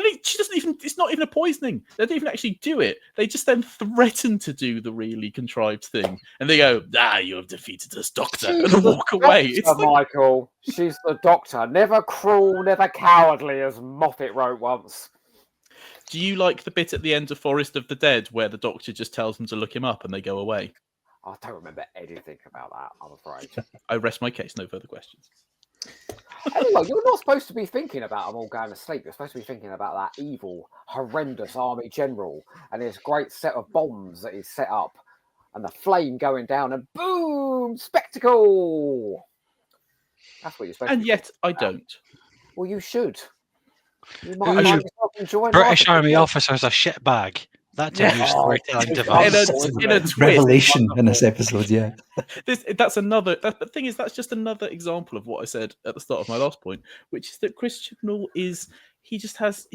it's not even a poisoning. They don't even actually do it. They just then threaten to do the really contrived thing. And they go, you have defeated us, Doctor, and walk away. It's like...
Michael, she's the Doctor. Never cruel, never cowardly, as Moffat wrote once.
Do you like the bit at the end of Forest of the Dead where the Doctor just tells them to look him up and they go away?
I don't remember anything about that, I'm afraid.
I rest my case. No further questions.
Anyway, you're not supposed to be thinking about them all going to sleep. You're supposed to be thinking about that evil, horrendous army general and this great set of bombs that he's set up and the flame going down and boom, spectacle. That's what you're supposed to be.
And yet I don't.
Well, you should. You might find yourself enjoying
British Army officers a shit bag. That's a new storytelling device.
In a twist.
Revelation in this episode, yeah.
The thing is, that's just another example of what I said at the start of my last point, which is that Chris Chibnall he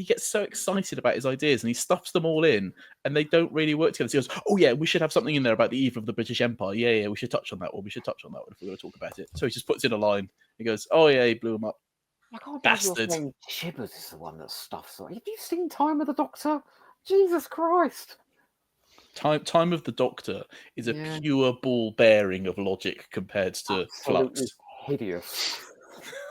gets so excited about his ideas and he stuffs them all in and they don't really work together. So he goes, oh yeah, we should have something in there about the eve of the British Empire. Yeah, we should touch on that one. We should touch on that one if we're going to talk about it. So he just puts in a line. He goes, oh yeah, he blew him up.
I can't
bastard.
Chibbers is the one that stuffs it. Have you seen Time of the Doctor? Jesus Christ.
Time of the Doctor is a pure ball bearing of logic compared to Flux.
Hideous.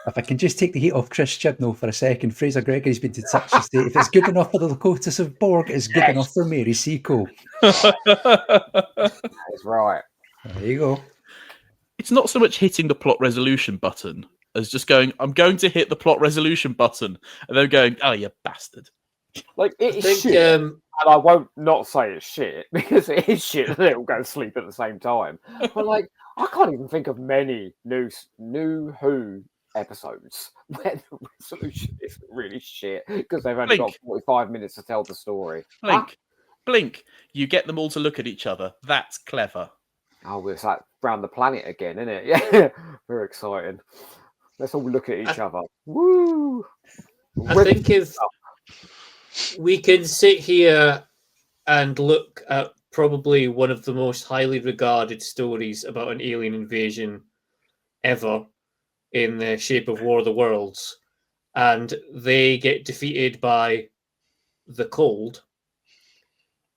If I can just take the heat off Chris Chibnall for a second, Fraser Gregory's been to touch the state. If it's good enough for the Locutus of Borg, it's good enough for Mary Seacole.
That is right.
There you go.
It's not so much hitting the plot resolution button as just going, I'm going to hit the plot resolution button, and then going, oh, you bastard.
Like, it is shit, and I won't not say it's shit, because it is shit that they all go to sleep at the same time. But, like, I can't even think of many new Who episodes where the resolution is really shit, because they've only got 45 minutes to tell the story.
Blink. You get them all to look at each other. That's clever.
Oh, it's like round the planet again, isn't it? Yeah, very exciting. Let's all look at each other. Woo!
I think if we can sit here and look at probably one of the most highly regarded stories about an alien invasion ever in the shape of War of the Worlds, and they get defeated by the cold,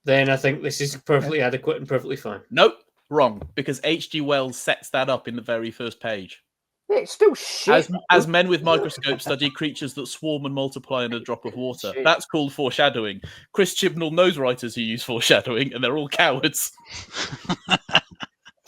then I think this is perfectly adequate and perfectly fine.
Nope, wrong, because H.G. Wells sets that up in the very first page.
Yeah, it's still shit.
As men with microscopes study creatures that swarm and multiply in a drop of water. That's called foreshadowing. Chris Chibnall knows writers who use foreshadowing, and they're all cowards.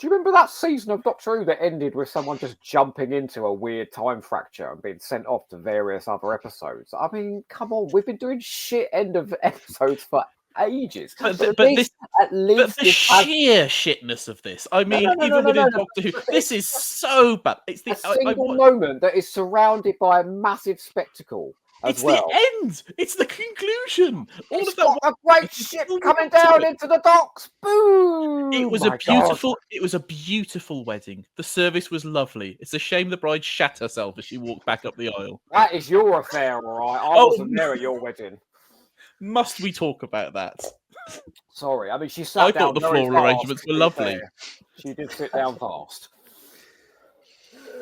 Do remember that season of Doctor Who that ended with someone just jumping into a weird time fracture and being sent off to various other episodes? I mean, come on, we've been doing shit end of episodes for ages.
But
at
the
least
sheer shitness of this. I mean, even within Doctor Who, this is so bad. It's the
single moment that is surrounded by a massive spectacle.
It's
well.
the end. It's the conclusion. All
It's
of that.
got a great ship coming down into the docks. Boom!
It was a beautiful. It was a beautiful wedding. The service was lovely. It's a shame the bride shat herself as she walked back up the aisle.
That is your affair, all right. I wasn't there at your wedding.
Must we talk about that?
Sorry, I mean she sat
I
down.
thought the
very
floral
fast,
arrangements
to
were
be
lovely.
fair. She did sit down fast.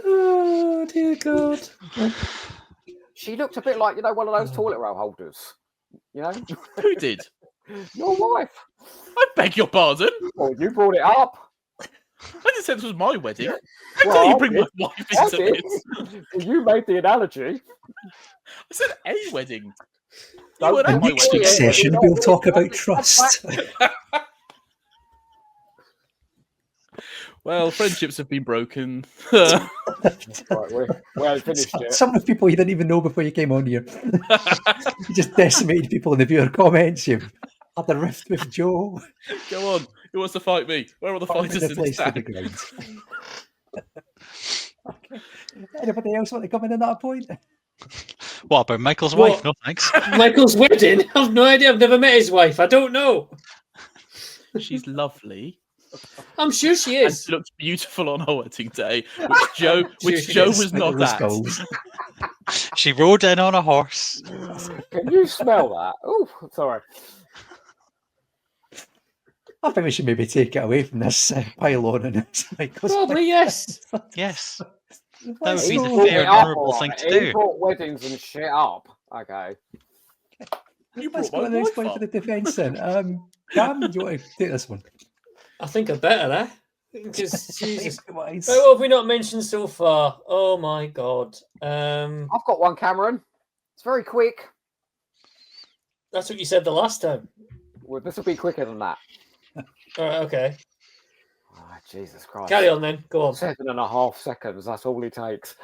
Oh dear God.
She looked a bit like, one of those toilet roll holders.
Who did?
Your wife.
I beg your pardon.
Well, you brought it up.
I didn't say this was my wedding. How
Well,
dare you
I
bring
did.
my wife
I
into
did.
this?
Well, you made the analogy.
I said a wedding.
Don't
You weren't
The
at my
next
wedding.
week's session, we'll talk about trust.
Well, friendships have been broken.
Right, we haven't finished it.
Some of the people you didn't even know before you came on here. You just decimated people in the viewer comments. You had a rift with Joe.
Go on. Who wants to fight me? Where are the fighters in this
place to the
tank?
ground. Okay. Anybody else want to come in at that point?
What about Michael's
What?
wife? No thanks.
Michael's wedding? I've no idea. I've never met his wife. I don't know.
She's lovely.
I'm sure she
And
is.
she looked beautiful on her wedding day, which
She
Joe
is.
was not at.
She rode in on a horse.
Can you smell that? Oh, sorry.
I think we should maybe take it away from this pile-on and it's like,
Probably yes.
Yes. That
Let's
would be the
go.
fair and honourable thing to
He
do.
brought weddings and shit up. Okay.
Let's go to the next point for the defence then. Cam, do you want to take this one?
I think I better, eh? Because Jesus.
Likewise.
What have we not mentioned so far? Oh my God.
I've got one, Cameron. It's very quick.
That's what you said the last time.
Well, this will be quicker than that.
All right, okay.
Oh, Jesus Christ.
Carry on then. Go on.
7.5 seconds. That's all he takes.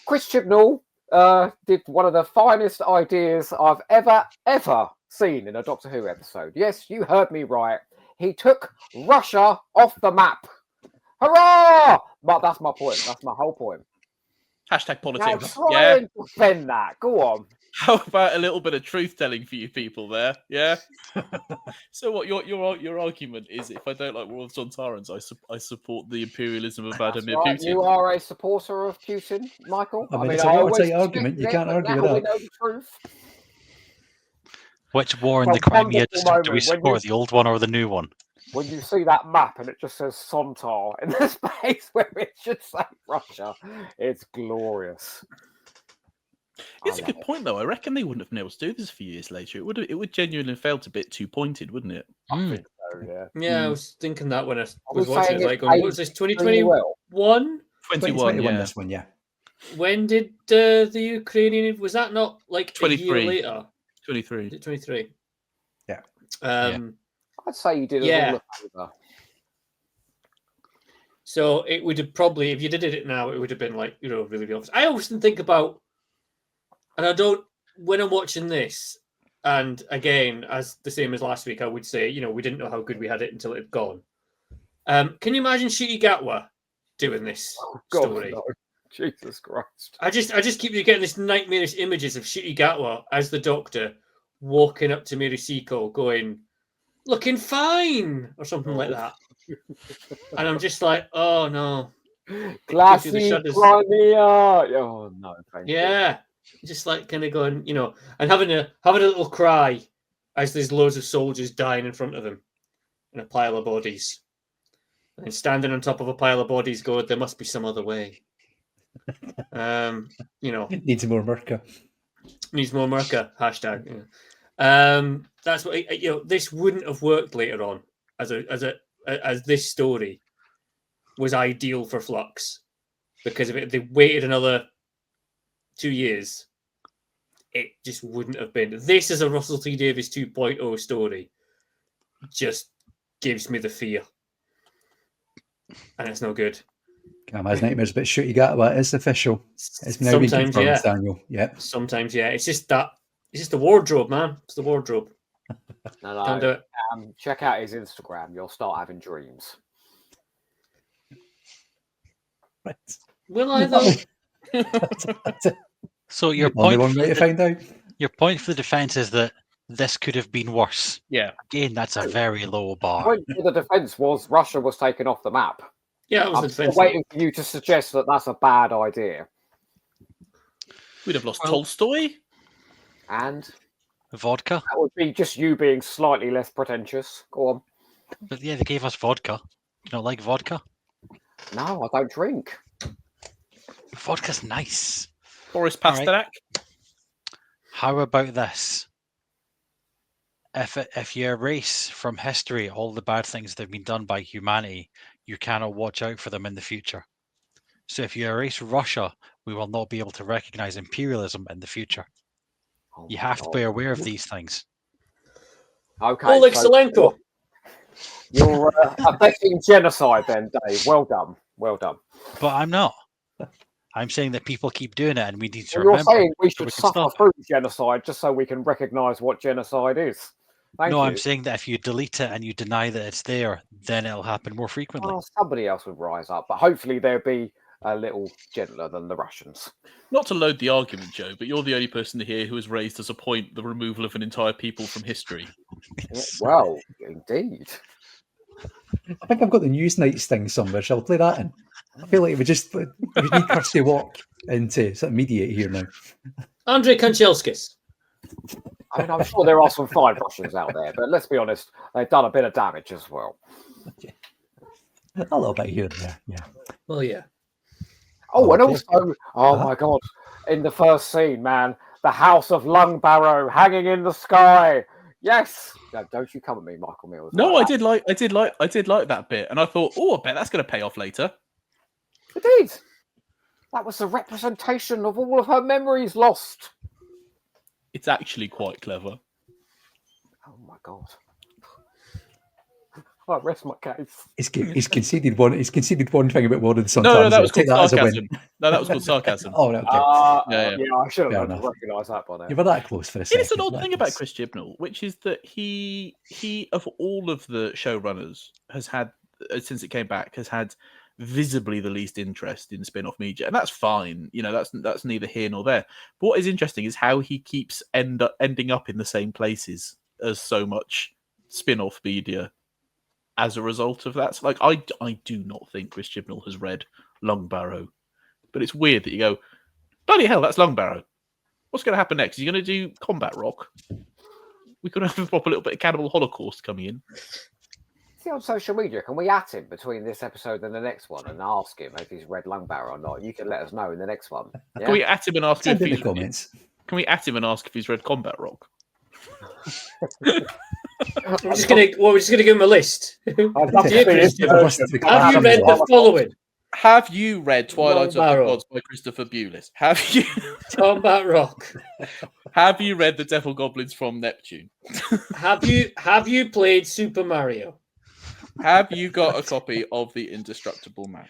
Chris Chibnall did one of the finest ideas I've ever seen in a Doctor Who episode. Yes, you heard me right. He took Russia off the map. Hurrah! But that's my point. That's my whole point.
Hashtag
Now
politics.
try
Yeah.
and defend that. Go on.
How about a little bit of truth telling for you people there? Yeah. So what your argument is? If I don't like War of the Sontarans, I support the imperialism of Vladimir
Right,
Putin.
you are a supporter of Putin, Michael.
I mean, it's a watertight argument. You can't argue with
We
that.
know the truth.
Which war in
Well,
the Crimea
wonderful
do we
moment when
support,
you-
the old one or the new one?
When you see that map and it just says Sontar in the space where it should say Russia, it's glorious.
It's a good point, though. I reckon they wouldn't have been able to do this a few years later. It would genuinely have felt a bit too pointed, wouldn't it?
I think so, yeah.
Yeah, I was thinking that when I was
was
watching
saying
it. Like,
it
going, what was this? 2021?
21, yeah.
This one, yeah.
When did the Ukrainian? Was that not like
23.
a year later?
23.
23.
Yeah.
I'd say you did
Yeah.
all a favour.
So it would have probably, if you did it now, it would have been like, really obvious. I often think about, and I don't, when I'm watching this, and again, as the same as last week, I would say, we didn't know how good we had it until it had gone. Can you imagine Ncuti Gatwa doing this story?
No. Jesus Christ.
I just keep getting this nightmarish images of Ncuti Gatwa as the Doctor walking up to Mary Seacole going, looking fine, or something like that. And I'm just like, oh no.
Glassy Crimea. Oh no, thank you.
Yeah. Just like kind of going, and having a little cry as there's loads of soldiers dying in front of them in a pile of bodies. And standing on top of a pile of bodies going, there must be some other way.
Needs more Merca.
Needs more Merca, hashtag. That's what this wouldn't have worked later on as this story was ideal for Flux, because if they waited another 2 years, it just wouldn't have been. This is a Russell T Davies 2.0 story. Just gives me the fear. and it's no good.
Cam has nightmares about shooty gat, but it's official. It's now been
Sometimes,
confirmed,
yeah.
Daniel. Yep.
Sometimes, yeah. It's just that. It's just the wardrobe, man. It's the wardrobe.
No.
Don't do it.
Check out his Instagram. You'll start having dreams.
Right.
Will I though?
So your
Only
point,
one way to find out.
your point for the defence is that this could have been worse.
Yeah.
Again, that's a very low
The
bar.
point for the defence was Russia was taken off the map.
Yeah, it was
I'm
the
still
defense.
waiting for you to suggest that that's a bad idea.
We'd have lost
Well-
Tolstoy.
And
Vodka.
that would be just you being slightly less pretentious. Go on.
But yeah, they gave us vodka. You don't like vodka?
No, I don't drink.
Vodka's nice.
Boris
All right.
Pasternak.
How about this? If you erase from history all the bad things that have been done by humanity, you cannot watch out for them in the future. So if you erase Russia, we will not be able to recognize imperialism in the future.
Oh
You
my
have to
God.
be aware of these things.
Okay.
Oleg
so
Selenko.
You're abetting genocide then, Dave. Well done. Well done.
But I'm not. I'm saying that people keep doing it and we need to
Well, you're
remember.
saying we
so
should
we can
suffer
stop.
through genocide just so we can recognise what genocide is. Thank
No,
you.
I'm saying that if you delete it and you deny that it's there, then it'll happen more frequently.
Well, somebody else would rise up, but hopefully they'll be a little gentler than the Russians.
Not to load the argument, Joe, but you're the only person here who has raised as a point the removal of an entire people from history.
Yeah, well, indeed.
I think I've got the Newsnight sting somewhere. Shall I play that in? I feel like we need Kirsty Walk into sort of mediate here now.
Andrei Kanchelskis.
I mean, I'm sure there are some fine Russians out there, but let's be honest, they've done a bit of damage as well.
A little bit here and there, yeah.
Well, yeah.
Oh, and
Okay.
also, my God, in the first scene, man, the House of Lung Barrow hanging in the sky. Yes. No, don't you come at me, Michael Mills.
No,
like
I did like that bit, and I thought, oh, I bet that's going to pay off later.
that. It did. That was a representation of all of her memories lost.
It's actually quite clever.
Oh my God. I rest my case.
He's conceded one. He's conceded one thing about War of the Sontarans.
No, that
I'll
was
take
called
that as a
sarcasm.
win.
No, that was called sarcasm.
Oh, okay.
Yeah.
Yeah, I should
Fair
have
enough.
recognised that by now.
You were that close for a
It
second.
is an odd
that
thing about
close.
Chris Chibnall, which is that he of all of the showrunners has had since it came back has had visibly the least interest in spin-off media, and that's fine. You know, that's neither here nor there. But what is interesting is how he keeps ending up in the same places as so much spin-off media as a result of that. So, like, I do not think Chris Chibnall has read Long Barrow, but it's weird that you go, bloody hell, that's Long Barrow. What's going to happen next? Are you going to do combat rock? We could have a proper little bit of Cannibal Holocaust coming in.
See, on social media, can we at him between this episode and the next one and ask him if he's read Lung Barrow or not? You can let us know in the next one. Yeah?
Can we at him and ask him
Send
if
in the
he's
comments.
Can we at him and ask if he's read Combat Rock?
We're just gonna give him a list.
I'd love to
Dear
see his
Christopher,
version.
have you read the following?
Have you read Twilight of the
Barrow.
Gods by Christopher Bewlis? Have you
Combat Rock.
have you read The Devil Goblins from Neptune?
Have you played Super Mario?
Have you got a copy of The Indestructible Man?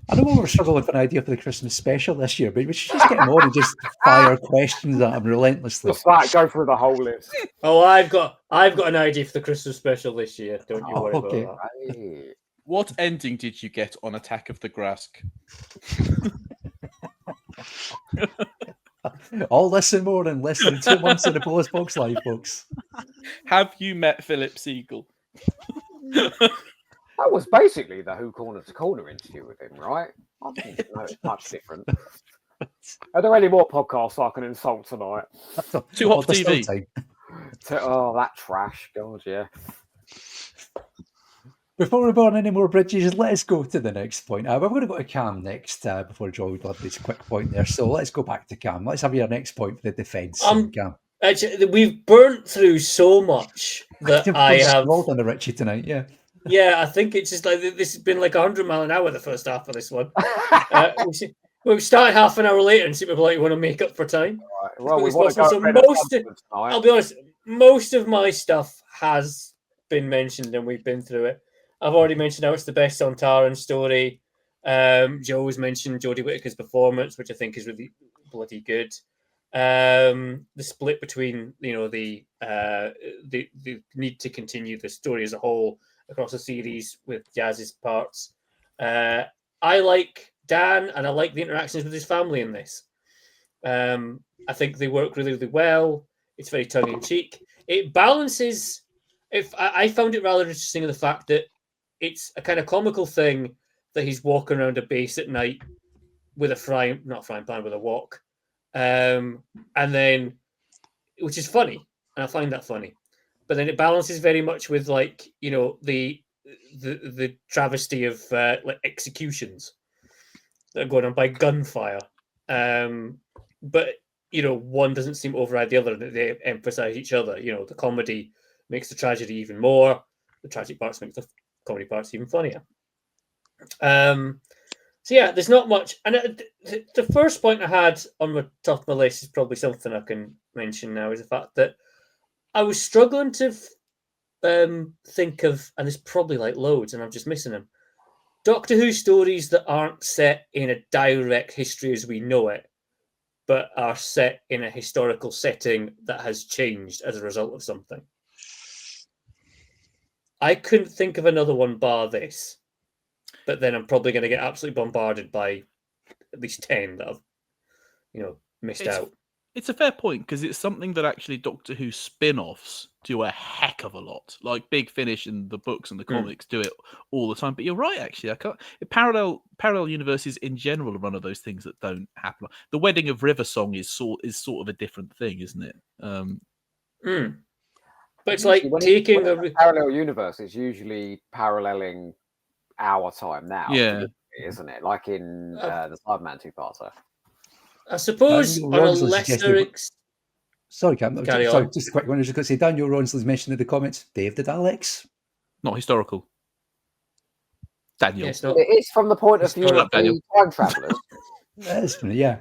I know we're struggling for an idea for the Christmas special this year, but we should just get him on and just fire questions at him relentlessly.
Just that, go through the whole list.
Oh, I've got an idea for the Christmas special this year. Don't you worry
okay.
about that.
Hey.
What ending did you get on Attack of the Grask?
All this and more in less than 2 months in the Polish Box Live, folks.
Have you met Philip Siegel?
That was basically the Who Corner to Corner interview with him, right? I think it's much different. Are there any more podcasts I can insult tonight?
Too Hot
there's still
TV.
time.
Oh, that trash. God, yeah.
Before we burn any more bridges, let us go to the next point. We're going to go to Cam next before Joel does this quick point there. So let's go back to Cam. Let's have your next point for the defence. Cam.
Actually, we've burnt through so much that I have.
Rolled on the Richie tonight, yeah.
Yeah, I think it's just like this has been like 100 mile an hour the first half of this one. We started half an hour later and see people like want to make up for time.
Right. Well, we want to go
So I'll be honest, most of my stuff has been mentioned and we've been through it. I've already mentioned how it's the best Sontaran story. Joe's mentioned Jodie Whittaker's performance, which I think is really bloody good. The split between the need to continue the story as a whole across the series with Jazz's parts. I like Dan, and I like the interactions with his family in this. I think they work really, really well. It's very tongue in cheek. It balances. I found it rather interesting in the fact that it's a kind of comical thing that he's walking around a base at night with with a wok. And then, which is funny, and I find that funny. But then it balances very much with the travesty of executions that are going on by gunfire. But one doesn't seem to override the other. They emphasize each other. The comedy makes the tragedy even more. The tragic parts make the comedy parts even funnier. So yeah, there's not much. And the first point I had on the top of my list is probably something I can mention now, is the fact that I was struggling to think of, and there's probably loads, and I'm just missing them, Doctor Who stories that aren't set in a direct history as we know it, but are set in a historical setting that has changed as a result of something. I couldn't think of another one bar this. But then I'm probably going to get absolutely bombarded by at least 10 that I've, missed out.
It's a fair point, because it's something that actually Doctor Who spin-offs do a heck of a lot. Like Big Finish and the books and the comics do it all the time. But you're right, actually. Parallel universes in general are one of those things that don't happen. The Wedding of River Song is sort of a different thing, isn't it?
But it's like taking a
parallel universe. It's usually paralleling our time now, isn't it? Like in the Cyberman two-parter.
I suppose on a lesser
Sorry, Cam. Sorry, just a quick one. I was just going to say, Daniel Ronsley's mentioned in the comments, Dave the Daleks.
Not historical. Daniel.
It's from the point of view of the time travellers.
Yeah.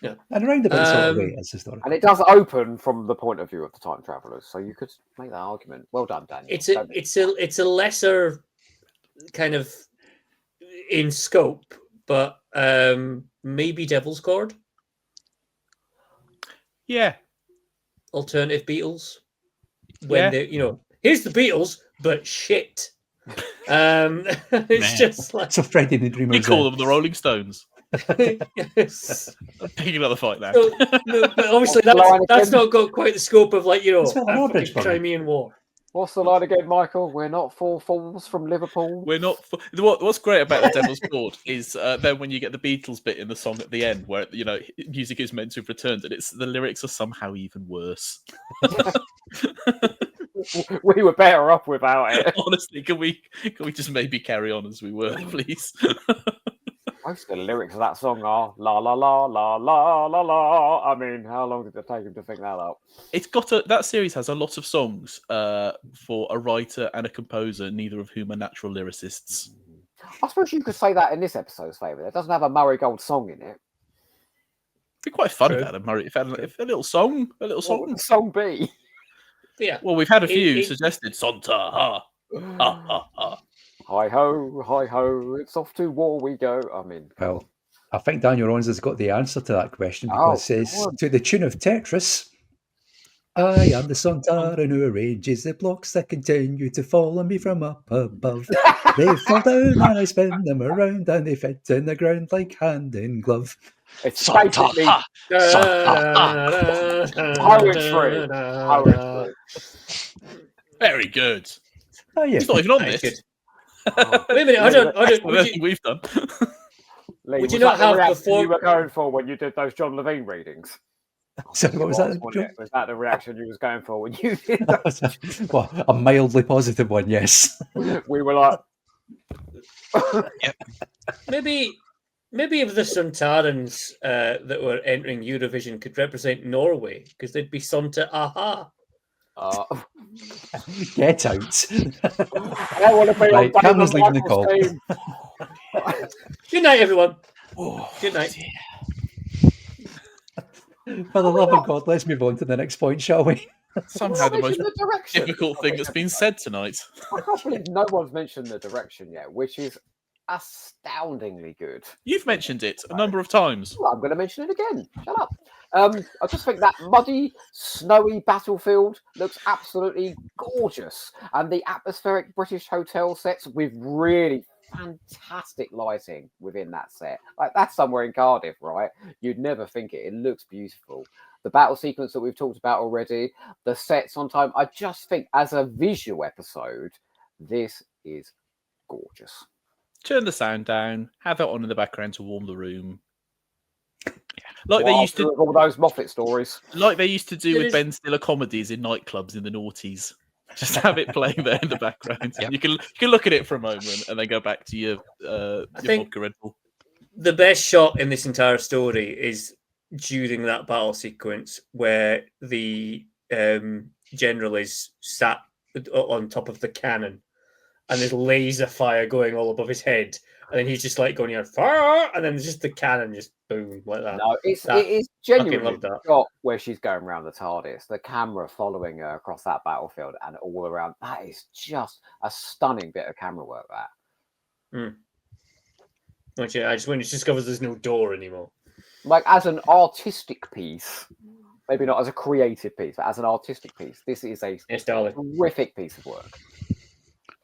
And around about sort of way, it's historical.
And it does open from the point of view of the time travellers, so you could make that argument. Well done, Daniel.
It's a lesser kind of in scope, but maybe Devil's Cord.
Yeah.
Alternative Beatles. When they, here's the Beatles, but shit. It's just like,
so Freddie the Dreamer.
We call them the Rolling Stones.
Yes.
I'm picking up the fight now.
But obviously that's not got quite the scope of the Crimean War.
What's the line again, Michael? We're not four fools from Liverpool.
We're not. What's great about the Devil's Cord is then when you get the Beatles bit in the song at the end, where music is meant to have returned, and the lyrics are somehow even worse.
We were better off without it.
Honestly, can we just maybe carry on as we were, please?
Most of the lyrics of that song are la la la la la la la. I mean, how long did it take him to think that up?
It's got that series has a lot of songs for a writer and a composer, neither of whom are natural lyricists.
I suppose you could say that in this episode's favour. It doesn't have a Murray Gold song in it.
It'd be quite fun if it had a little song.
What would the song be?
Yeah.
Well, we've had a few suggested. Sontar, ha, ha, ha, ha.
Hi ho, it's off to war we go. I mean,
well, I think Daniel Rons has got the answer to that question, because it says, to the tune of Tetris, I am the Sontaran who arranges the blocks that continue to fall on me from up above. They fall down and I spin them around, and they fit in the ground like hand in glove.
It's basically poetry.
Very good.
Oh yeah,
he's not even on this.
Good. Wait a minute, I don't.
We've done.
Lee,
would you not have before
you were going for when you did those John Levine readings?
So what was that?
Was that the reaction you was going for when you did that?
Well, a mildly positive one, yes.
We were like,
yep. Maybe if the Sontarans that were entering Eurovision could represent Norway, because they'd be Sonta Aha.
Get out.
I want to be
right, Cameron's leaving the call.
Good night, everyone. Good night.
For the love of God, let's move on to the next point, shall we?
Somehow the most
the direction
difficult thing that's been said tonight.
I can't believe no one's mentioned the direction yet, which is astoundingly good.
You've mentioned it a number of times.
Well, I'm going to mention it again. Shut up. I just think that muddy, snowy battlefield looks absolutely gorgeous. And the atmospheric British hotel sets with really fantastic lighting within that set. Like, that's somewhere in Cardiff, right? You'd never think it. It looks beautiful. The battle sequence that we've talked about already, the sets on time. I just think as a visual episode, this is gorgeous.
Turn the sound down, have it on in the background to warm the room. Like they used to
all those Moffat stories.
Like they used to do with Ben Stiller comedies in nightclubs in the noughties. Just have it playing there in the background. Yep. You can look at it for a moment and then go back to your vodka Red Bull.
The best shot in this entire story is during that battle sequence where the general is sat on top of the cannon and there's laser fire going all above his head, and then he's just like going, fire, and then just the cannon just boom like that.
No, it is genuinely the shot where she's going around the TARDIS, the camera following her across that battlefield and all around. That is just a stunning bit of camera work. That.
Actually, I just when it discovers there's no door anymore.
Like as an artistic piece, maybe not as a creative piece, but as an artistic piece, this is a terrific piece of work.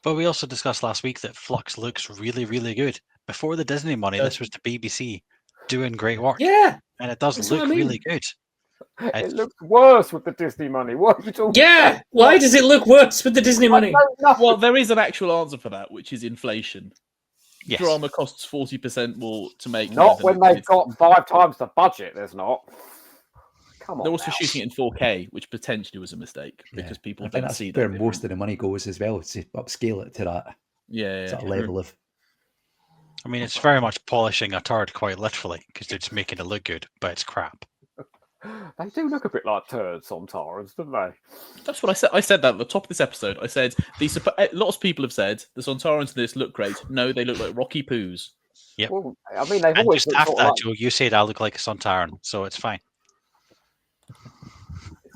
But we also discussed last week that Flux looks really, really good. Before the Disney money, this was the BBC doing great work.
Yeah.
And it does look really good.
It looks worse with the Disney money. What are you talking about?
Why does it look worse with the Disney money?
Well, there is an actual answer for that, which is inflation.
Yes.
Drama costs 40% more to make.
Not when they've got 5 times the budget, there's not. Come on.
They're also shooting it in 4K, which potentially was a mistake because people don't see that.
Where most of the money goes as well, to upscale it to that sort of level of.
I mean, it's very much polishing a turd, quite literally, because they're just making it look good, but it's crap.
They do look a bit like turds sometimes, don't they?
That's what I said. I said that at the top of this episode. I said lots of people have said the Sontarans in this look great. No, they look like Rocky Poos.
Yep.
Well, I mean, they've
and
always
just after that, Joe, you said I look like a Sontaran, so it's fine.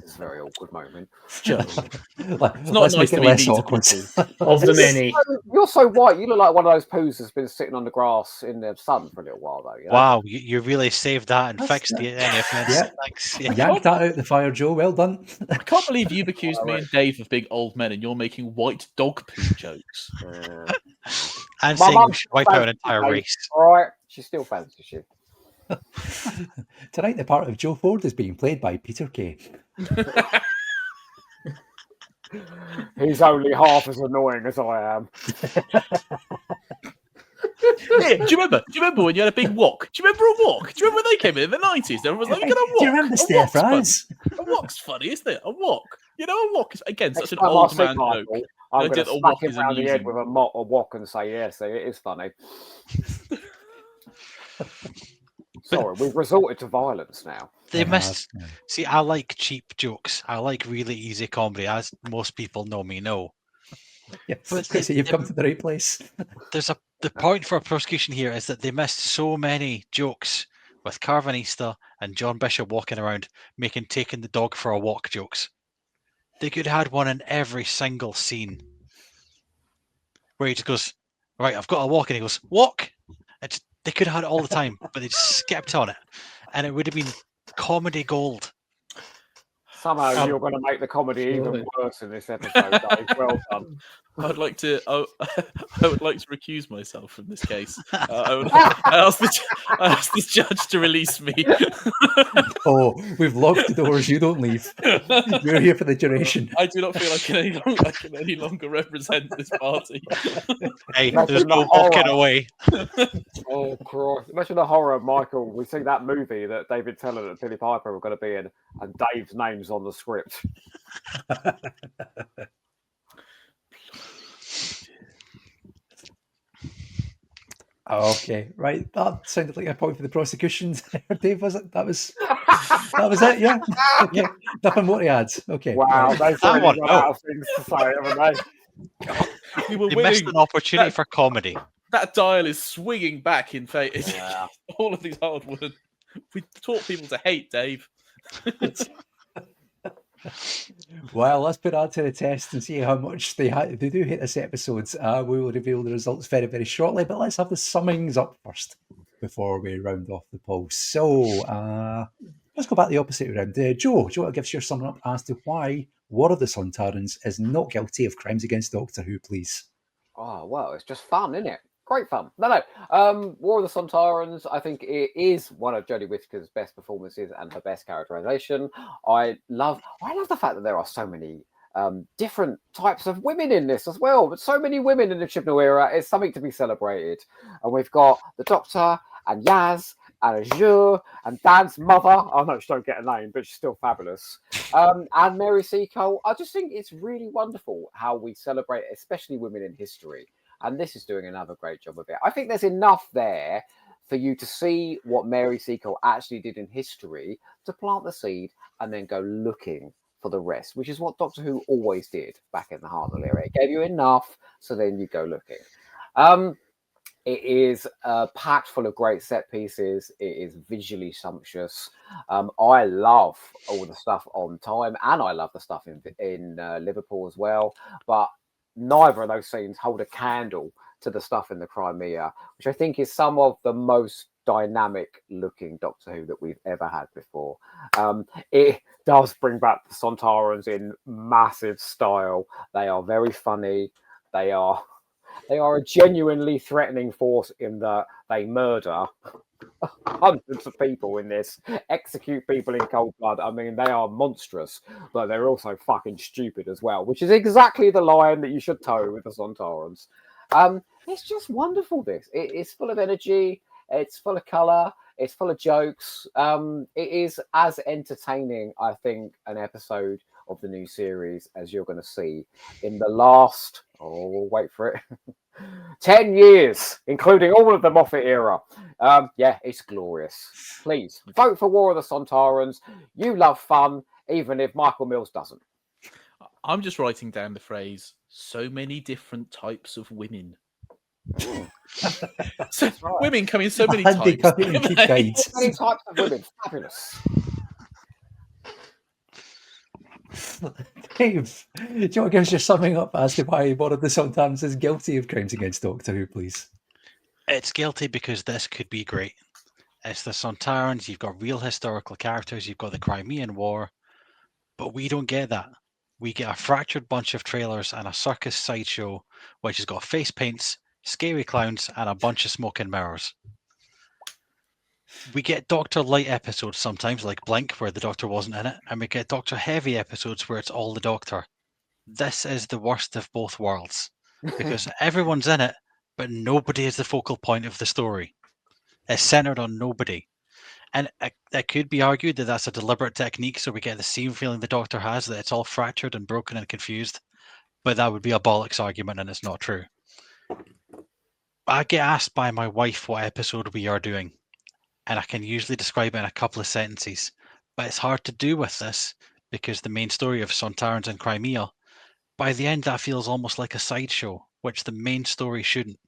This is a very awkward moment.
It's
not
nice
make
to
it
be
less
neat
awkward.
Of the many.
You're so white. You look like one of those poos that's been sitting on the grass in the sun for a little while, though. You know?
Wow, you really saved that and fixed the offense.
Yeah.
Thanks.
Yanked that out the fire, Joe. Well done.
I can't believe you've accused me and Dave of being old men, and you're making white dog poo jokes.
And saying we should wipe out an entire race.
All right, she still fancies you.
Tonight, the part of Joe Ford is being played by Peter Kay.
He's only half as annoying as I am.
Yeah, do you remember when you had a big wok? Do you remember a wok? Do you remember when they came in the 90s? Everyone was like, "You got a wok."
Do you remember Steph Franz?
A wok's funny, isn't it? A wok. You know, a wok is again such an
Next time
old
I see
man
Michael,
joke.
I'm going to smack him
is
around the head
amusing.
with a wok and say, "Yes, it is funny." Sorry, we've resorted to violence now.
They missed. See, I like cheap jokes. I like really easy comedy, as most people know me know.
Yes, but you've come to the right place.
The point for prosecution here is that they missed so many jokes with Carvanista and John Bishop walking around making taking the dog for a walk jokes. They could have had one in every single scene where he just goes, "Right, I've got a walk," and he goes, "Walk." They could have had it all the time, but they just skipped on it, and it would have been comedy gold.
Somehow you're going to make the comedy even worse in this episode, Dave. Well done.
I would like to recuse myself from this case. I ask the judge to release me.
Oh, we've locked the doors. You don't leave. You're here for the duration.
I do not feel I can any longer represent this party.
Hey, there's no walking away.
Oh, Christ. Imagine the horror of Michael. We see that movie that David Tennant and Billy Piper were going to be in, and Dave's name's on the script.
Okay, right. That sounded like a point for the prosecution. Dave, was it? That was it. Yeah. Okay. Nothing more to add. Okay.
Wow, they've really run out of things to say, haven't they?
We
They missed an opportunity for comedy.
That dial is swinging back in favour. Yeah. All of these hard words. We taught people to hate Dave.
Well, let's put that to the test and see how much they do hate this episode. We will reveal the results very, very shortly, but let's have the summings up first before we round off the polls. So let's go back the opposite round. Joe, do you want to give us your summing up as to why War of the Sontarans is not guilty of crimes against Doctor Who, please?
Oh, well, it's just fun, isn't it? Great fun. No. War of the Sontarans, I think it is one of Jodie Whittaker's best performances and her best characterization. I love the fact that there are so many different types of women in this as well. But so many women in the Chibnall era. It's something to be celebrated. And we've got the Doctor and Yaz and Azure and Dan's mother. I know she don't get a name, but she's still fabulous. And Mary Seacole. I just think it's really wonderful how we celebrate, especially women in history. And this is doing another great job of it. I think there's enough there for you to see what Mary Seacole actually did in history to plant the seed and then go looking for the rest, which is what Doctor Who always did back in the Hartnell era. It gave you enough, so then you go looking. It is packed full of great set pieces. It is visually sumptuous. I love all the stuff on time, and I love the stuff in Liverpool as well. But neither of those scenes hold a candle to the stuff in the Crimea, which I think is some of the most dynamic looking Doctor Who that we've ever had before. It does bring back the Sontarans in massive style. They are very funny. They are a genuinely threatening force in that they murder hundreds of people in this, execute people in cold blood. I mean, they are monstrous, but they're also fucking stupid as well, which is exactly the line that you should toe with the Sontarans. It's just wonderful, this. It's full of energy. It's full of colour. It's full of jokes. It is as entertaining, I think, an episode of the new series as you're going to see in the last, wait for it, 10 years, including all of the Moffat era. Yeah, it's glorious. Please vote for War of the Sontarans. You love fun, even if Michael Mills doesn't.
I'm just writing down the phrase, so many different types of women. So right. Women come in so many types.
So many types of women. Fabulous.
Dave, do you want to give us your summing up as to why War of the Sontarans is guilty of crimes against Doctor Who, please?
It's guilty because this could be great. It's the Sontarans, you've got real historical characters, you've got the Crimean War, but we don't get that. We get a fractured bunch of trailers and a circus sideshow, which has got face paints, scary clowns, and a bunch of smoke and mirrors. We get Doctor Light episodes sometimes, like Blink, where the Doctor wasn't in it, and we get Doctor Heavy episodes where it's all the Doctor. This is the worst of both worlds, because everyone's in it, but nobody is the focal point of the story. It's centered on nobody. And it could be argued that that's a deliberate technique, so we get the same feeling the Doctor has, that it's all fractured and broken and confused. But that would be a bollocks argument, and it's not true. I get asked by my wife what episode we are doing, and I can usually describe it in a couple of sentences. But it's hard to do with this, because the main story of Sontarans and Crimea, by the end that feels almost like a sideshow, which the main story shouldn't.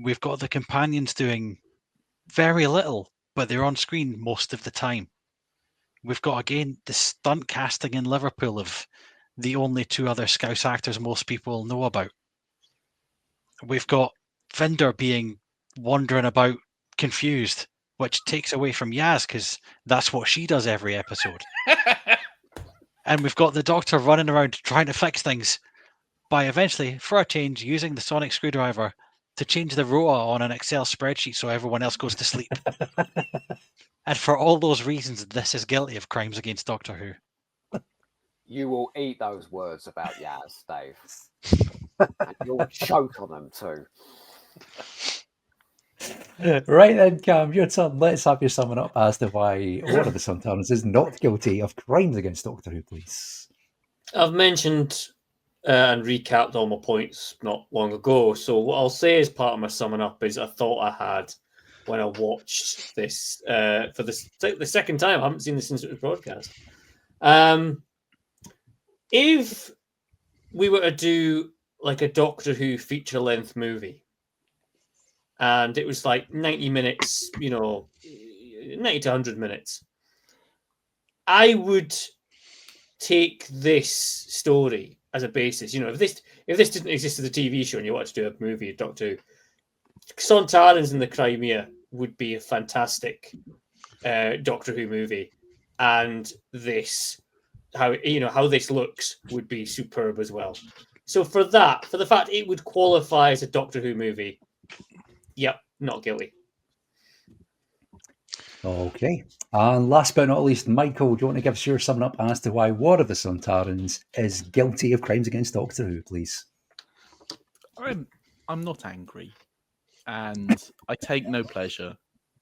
We've got the companions doing very little, but they're on screen most of the time. We've got, again, the stunt casting in Liverpool of the only two other Scouse actors most people know about. We've got Vinder being wandering about confused, which takes away from Yaz, because that's what she does every episode. And we've got the Doctor running around trying to fix things by eventually, for a change, using the sonic screwdriver to change the rota on an Excel spreadsheet so everyone else goes to sleep. And for all those reasons, this is guilty of crimes against Doctor Who.
You will eat those words about Yaz, Dave. And you'll choke on them too.
Right then, Cam, your turn. Let's have your summing up as to why War of the Sontarans is not guilty of crimes against Doctor Who, please.
I've mentioned and recapped all my points not long ago. So what I'll say as part of my summing up is a thought I had when I watched this for the second time. I haven't seen this since it was broadcast. If we were to do like a Doctor Who feature-length movie, and it was like 90 minutes, 90 to 100 minutes, I would take this story as a basis. You know, if this didn't exist as a TV show and you wanted to do a movie, Doctor Who, Sontarans in the Crimea would be a fantastic Doctor Who movie, and this how this looks would be superb as well. So for the fact it would qualify as a Doctor Who movie, yep, not guilty.
Okay. And last but not least, Michael, do you want to give us your summing up as to why War of the Sontarans is guilty of crimes against Doctor Who, please?
I'm not angry, and I take no pleasure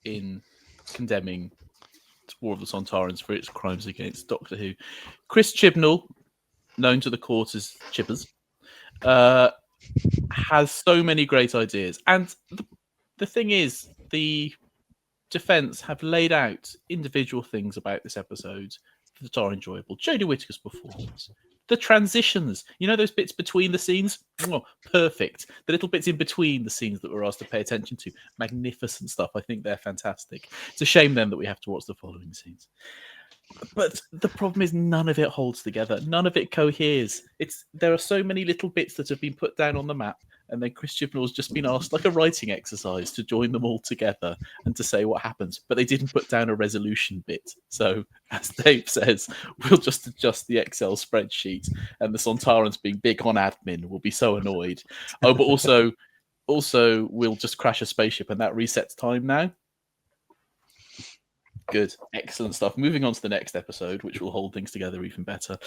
in condemning War of the Sontarans for its crimes against Doctor Who. Chris Chibnall, known to the court as Chibbers, has so many great ideas. And the thing is, the defense have laid out individual things about this episode that are enjoyable. Jodie Whittaker's performance, the transitions, those bits between the scenes, perfect. The little bits in between the scenes that we're asked to pay attention to, magnificent stuff. I think they're fantastic. It's a shame then that we have to watch the following scenes. But the problem is none of it holds together. None of it coheres. There are so many little bits that have been put down on the map, and then Chris Chibnall's just been asked, like a writing exercise, to join them all together and to say what happens. But they didn't put down a resolution bit. So, as Dave says, we'll just adjust the Excel spreadsheet, and the Sontarans, being big on admin, will be so annoyed. Oh, but also we'll just crash a spaceship, and that resets time now. Good, excellent stuff. Moving on to the next episode, which will hold things together even better.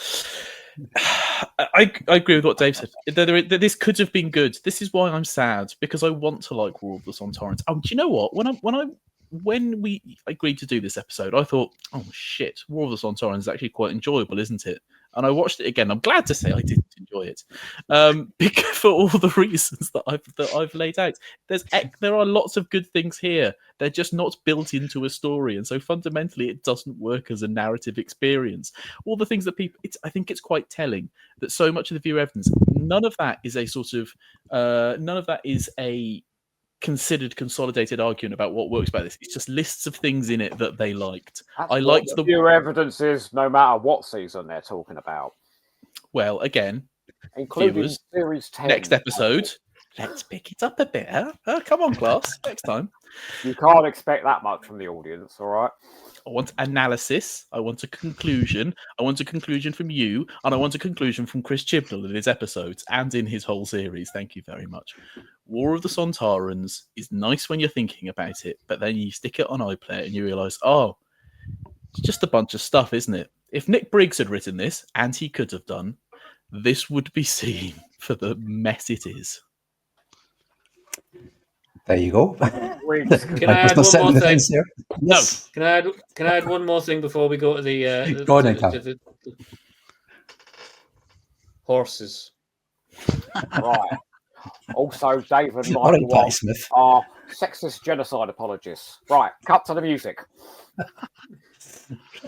I agree with what Dave said. This could have been good. This is why I'm sad, because I want to like War of the Sontarans. Oh, do you know what? When we agreed to do this episode, I thought, oh shit, War of the Sontarans is actually quite enjoyable, isn't it? And I watched it again. I'm glad to say I didn't enjoy it, because for all the reasons that I've laid out. There are lots of good things here. They're just not built into a story, and so fundamentally, it doesn't work as a narrative experience. All the things that I think it's quite telling that so much of the viewer evidence, none of that is a considered consolidated argument about what works about this. It's just lists of things in it that they liked.
I liked the viewer evidence is no matter what season they're talking about.
Well, again,
including
viewers,
series 10.
Next episode, let's pick it up a bit. Huh? Come on, class. Next time.
You can't expect that much from the audience, all right?
I want analysis. I want a conclusion. I want a conclusion from you, and I want a conclusion from Chris Chibnall in his episodes and in his whole series. Thank you very much. War of the Sontarans is nice when you're thinking about it, but then you stick it on iPlayer and you realise, oh, it's just a bunch of stuff, isn't it? If Nick Briggs had written this, and he could have done, this would be seen for the mess it is.
There you go.
Can I add one more thing?
Yes.
Can I add one more thing before we go to the
go on, the
horses?
Right. Also, David and
All right,
Michael
Smith.
are sexist genocide apologists. Right, cut to the music.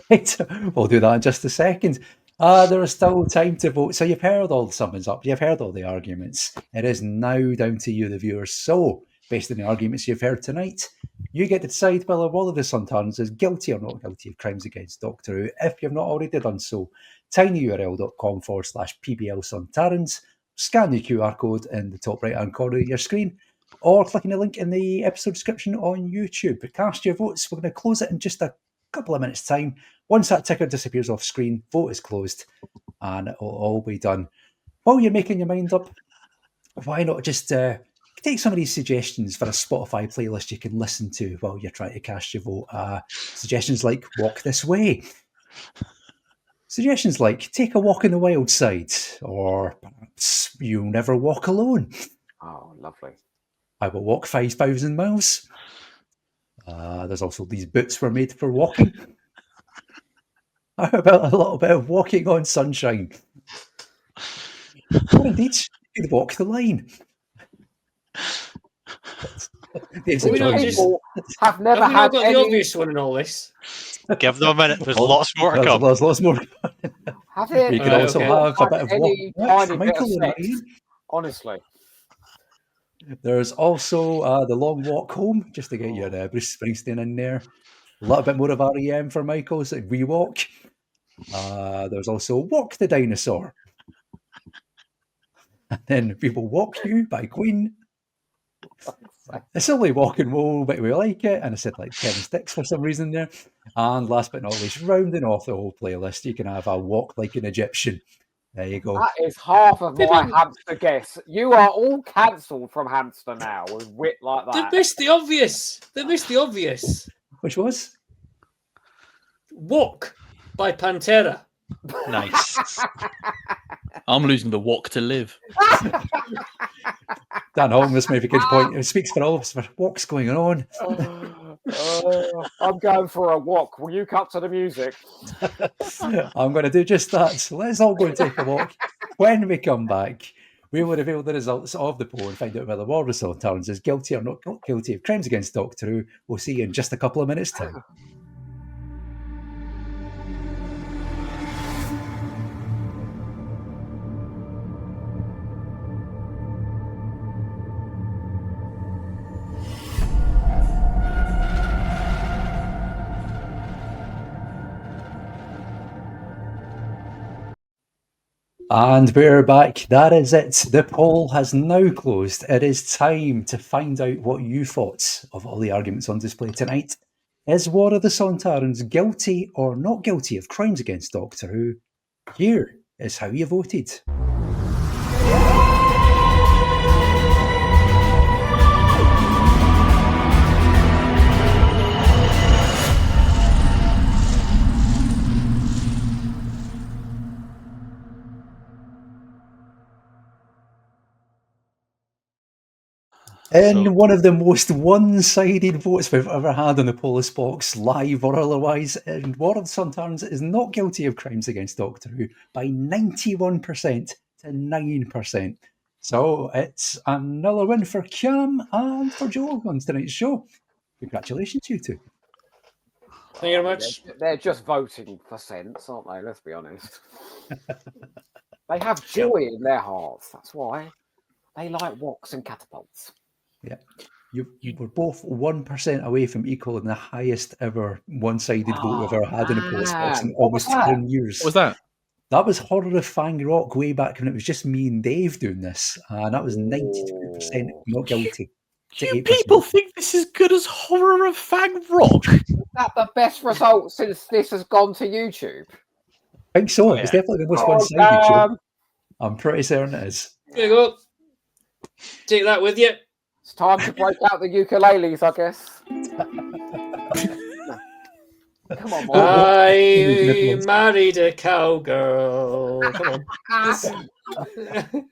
Right, we'll do that in just a second. There is still time to vote. So you've heard all the summons up. You've heard all the arguments. It is now down to you, the viewers. So, based on the arguments you've heard tonight, you get to decide whether War of the Sontarans is guilty or not guilty of crimes against Doctor Who. If you've not already done so, tinyurl.com/PBL Sontarans. Scan the QR code in the top right-hand corner of your screen, or clicking the link in the episode description on YouTube. Cast your votes. We're going to close it in just a couple of minutes' time. Once that ticker disappears off screen, vote is closed, and it will all be done. While you're making your mind up, why not just take some of these suggestions for a Spotify playlist you can listen to while you're trying to cast your vote. Suggestions like Walk This Way. Suggestions like Take a Walk in the Wild Side, or perhaps You'll Never Walk Alone.
Oh, lovely.
I Will Walk 5,000 Miles. There's also These Boots Were Made for Walking. How about a little bit of Walking on Sunshine? Or indeed, you could walk the line.
Have never had
got
any...
the obvious one in all this.
Give them a minute. There's lots more to come.
There's lots more.
Have it?
You can also have a bit of
any
walk.
tiny bit of sex, honestly.
There's also The Long Walk Home, just to get your Bruce Springsteen in there. A little bit more of REM for Michael, so We Walk. There was also Walk the Dinosaur. And then People Walk You by Queen. It's only Walk and Roll, but we like it. And I said like 10 sticks for some reason there. And last but not least, rounding off the whole playlist, you can have a Walk Like an Egyptian. There you go.
That is half of my hamster guess. You are all cancelled from hamster now with wit like that.
They missed the obvious. They missed the obvious.
Which was?
Walk by Pantera.
Nice.
I'm losing the walk to live.
Dan Holmes maybe good point. It speaks for all of us. What's going on?
I'm going for a walk. Will you cut to the music?
I'm going to do just that. So let's all go and take a walk. When we come back, we will reveal the results of the poll and find out whether War of the Sontarans is guilty or not guilty of crimes against Doctor Who. We'll see you in just a couple of minutes' time. And we're back. That is it. The poll has now closed. It is time to find out what you thought of all the arguments on display tonight. Is War of the Sontarans guilty or not guilty of crimes against Doctor Who? Here is how you voted. In one of the most one-sided votes we've ever had on the Polis Box, live or otherwise, and War of the Sontarans is not guilty of crimes against Doctor Who by 91% to 9%. So it's another win for Cam and for Joe on tonight's show. Congratulations, you two.
Thank you very much.
They're just voting for sense, aren't they? Let's be honest. They have joy in their hearts. That's why. They like walks and catapults.
Yeah. You were both 1% away from equaling the highest ever one-sided vote we've ever had in a Polis Box in almost 10 years.
What was that?
That was Horrifying Rock way back when it was just me and Dave doing this. And that was 92% not guilty.
Do you people think this is good as Horror of Fang Rock?
Is that the best result since this has gone to YouTube?
I think so. It's definitely the most one-sided show. I'm pretty certain it is.
There you go. Take that with you.
It's time to break out the ukuleles, I guess. Come on,
I married a cowgirl. Come on.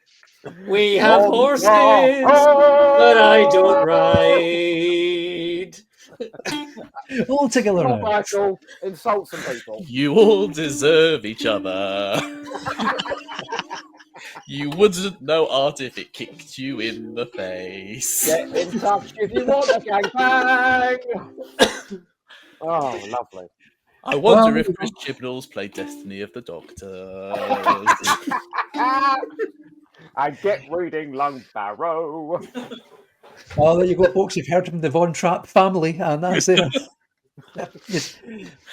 We have horses, but I don't ride.
All together now.
Michael, insult some people.
You all deserve each other. You wouldn't know art if it kicked you in the face.
Get in touch if you want a gangbang. Oh, lovely.
I wonder if Chris Chibnall's played Destiny of the Doctors.
I get reading Lung Barrow.
Oh, there you go, folks. You've heard from the Von Trapp family, and that's it. Yes.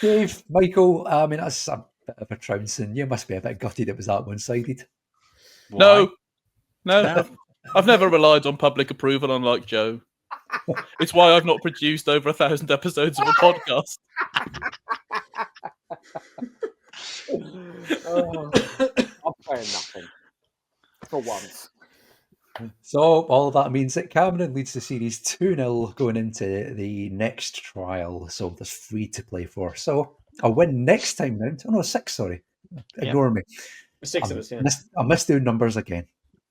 Dave, Michael, I mean, that's a bit of a trouncing. You must be a bit gutted it was that one-sided.
No. I've never relied on public approval, unlike Joe. It's why I've not produced over 1,000 episodes of a podcast.
I'm saying nothing. For once.
So all of that means that Cameron leads the series 2-0 going into the next trial. So there's 3 to play for. So a win next time round. Oh no, 6, sorry. Ignore me.
6 of us, yeah.
I missed doing numbers again.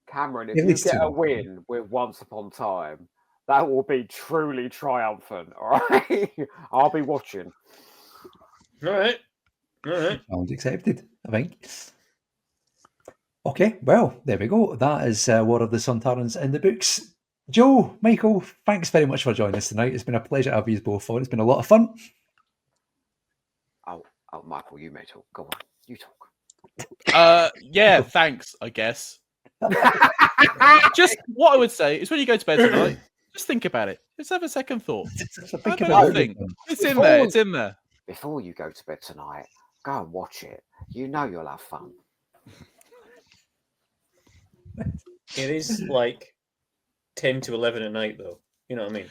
Cameron, if you get a win with Once Upon Time, that will be truly triumphant, all right? I'll be watching.
All right.
Challenge accepted, I think. Okay, well, there we go. That is War of the Sontarans in the books. Joe, Michael, thanks very much for joining us tonight. It's been a pleasure to have you both on. It's been a lot of fun.
Oh, Michael, you may talk. Go on, you talk.
Yeah, thanks, I guess. Just what I would say is when you go to bed tonight, just think about it. Just have a second thought. It's in there. It's in there.
Before you go to bed tonight, Go and watch it. You know you'll have fun.
It is like 10 to 11 at night, though. You know what I mean?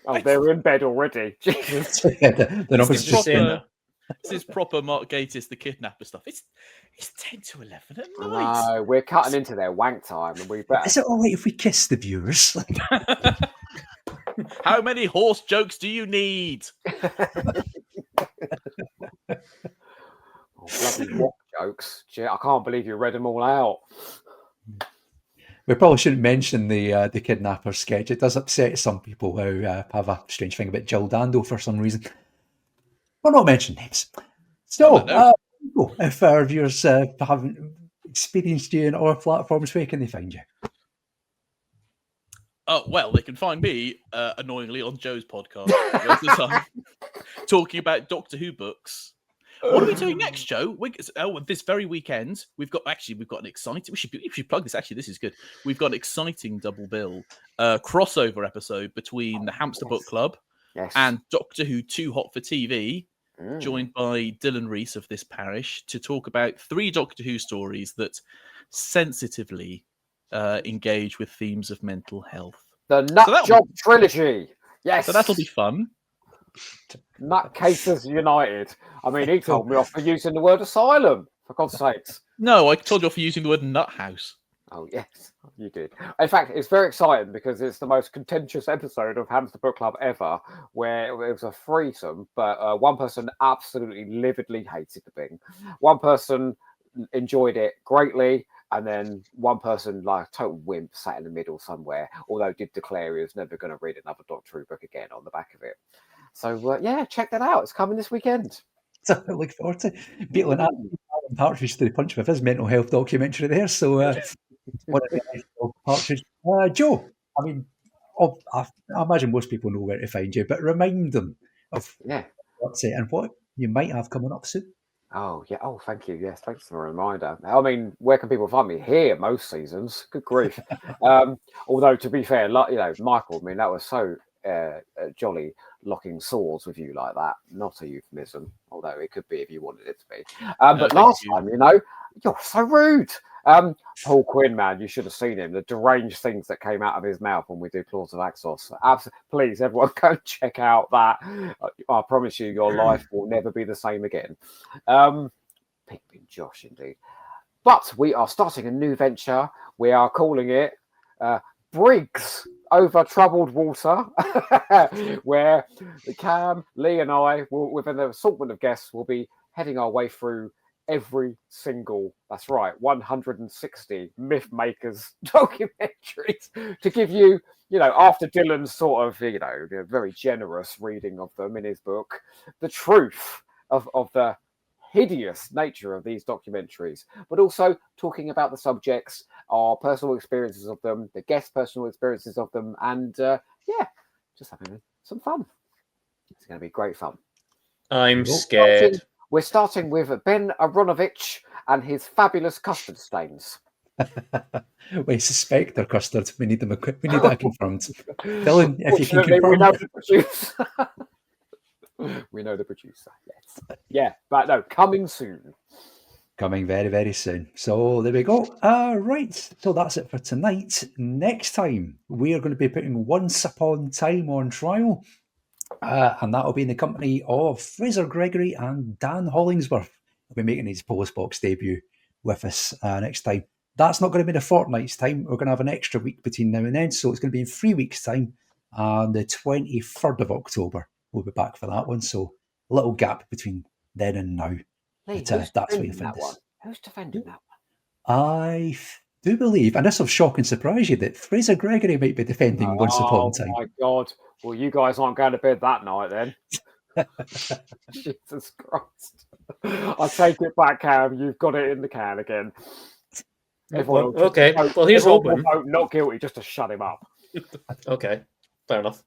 Oh, they're in bed already. Jesus.
They're not
It's just saying that.
This is proper Mark Gatiss, the kidnapper stuff. It's 10 to 11 at night.
No, we're cutting into their wank time, and we better.
Is it all right if we kiss the viewers?
How many horse jokes do you need?
Bloody walk jokes. Gee, I can't believe you read them all out.
We probably shouldn't mention the kidnapper sketch. It does upset some people who have a strange thing about Jill Dando for some reason. We'll not mention names. So, if our viewers haven't experienced you in our platforms, where can they find you?
Oh, well, they can find me, annoyingly, on Joe's podcast, talking about Doctor Who books. What are we doing next, Joe? This very weekend, we've got an exciting. We should plug this. Actually, this is good. We've got an exciting double bill crossover episode between the Hamster Book Club and Doctor Who Too Hot for TV, joined by Dylan Reese of this parish to talk about 3 Doctor Who stories that sensitively engage with themes of mental health.
The Nut Job Trilogy. Yes.
So that'll be fun.
Nutcases United. I mean, he told me off for using the word asylum, for God's sakes.
No, I told you off for using the word nut house.
Oh, yes, you did. In fact, it's very exciting because it's the most contentious episode of Hamster Book Club ever, where it was a threesome, but one person absolutely lividly hated the thing. One person enjoyed it greatly, and then one person, like a total wimp, sat in the middle somewhere, although did declare he was never going to read another Doctor Who book again on the back of it. So, yeah, check that out. It's coming this weekend.
So I look forward to beating Alan Partridge to the punch with his mental health documentary there. So, what a nice Partridge. Joe, I mean, I imagine most people know where to find you, but remind them of what's it and what you might have coming up soon.
Oh, yeah. Oh, thank you. Yes, thanks for the reminder. I mean, where can people find me? Here, most seasons. Good grief. Although, to be fair, Michael, I mean, that was so jolly locking swords with you like that. Not a euphemism, although it could be if you wanted it to be. But last time, you're so rude. Paul Quinn, man, you should have seen him. The deranged things that came out of his mouth when we do Claws of Axos. Please, everyone, go and check out that. I promise you, your life will never be the same again. Pippin Josh, indeed. But we are starting a new venture. We are calling it Briggs Over Troubled Water, where Cam, Lee, and I, with an assortment of guests, will be heading our way through every single, that's right, 160 Myth Makers documentaries to give you, after Dylan's sort of, very generous reading of them in his book, the truth of the hideous nature of these documentaries, but also talking about the subjects, our personal experiences of them, the guest personal experiences of them, and just having some fun. It's going to be great fun.
I'm scared.
We're starting with Ben Aronovich and his fabulous custard stains.
We suspect they're custard. We need them. We need that confirmed. Dylan, if you can confirm.
We know the producer. We know the producer. Yes. Yeah, but no, coming soon.
Coming very, very soon. So there we go. Right. So that's it for tonight. Next time, we are going to be putting Once Upon Time on trial. And that will be in the company of Fraser Gregory and Dan Hollingsworth. He'll be making his Post Box debut with us next time. That's not going to be in a fortnight's time. We're going to have an extra week between now and then. So it's going to be in 3 weeks' time. And the 23rd of October, we'll be back for that one. So a little gap between then and now.
Lee,
But that's where you find us.
Who's defending that
one? I do believe, and this will shock and surprise you, that Fraser Gregory might be defending Once Upon a Time.
Oh my God. Well, you guys aren't going to bed that night then. Jesus Christ. I take it back, Cam. You've got it in the can again.
Okay. Well, here's hoping.
Not guilty, just to shut him up.
Okay. Fair enough.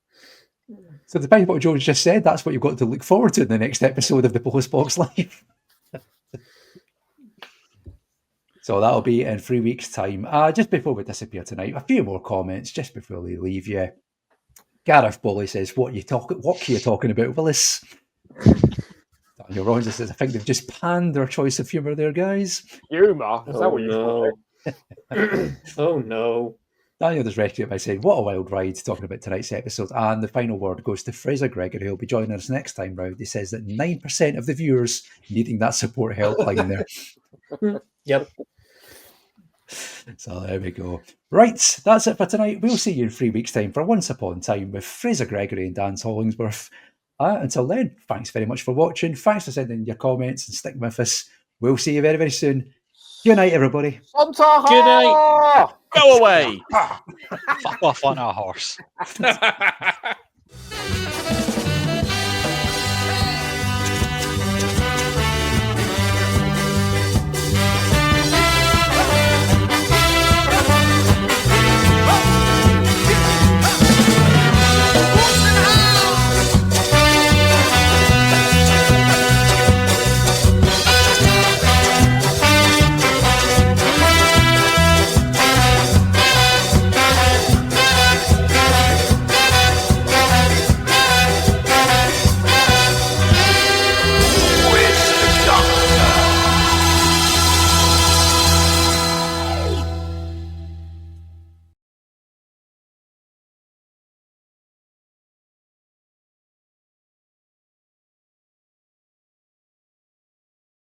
So depending on what Joe's just said, that's what you've got to look forward to in the next episode of the Post Box Live. So that'll be in 3 weeks' time. Just before we disappear tonight, a few more comments just before we leave you. Gareth Boley says, what are you talking about, Willis? Daniel Rollins says, I think they've just panned their choice of humour there, guys.
Humour? Is that what you call
it? Oh, no.
Daniel does rescue it by saying, what a wild ride, talking about tonight's episode. And the final word goes to Fraser Gregory, who'll be joining us next time round. He says that 9% of the viewers needing that support helpline there.
Yep.
So there we go. Right, that's it for tonight. We'll see you in 3 weeks' time for Once Upon a Time with Fraser Gregory and Dan Hollingsworth. Until then, thanks very much for watching. Thanks for sending your comments and sticking with us. We'll see you very, very soon. Good night, everybody.
Good night.
Go away.
Fuck off on our horse.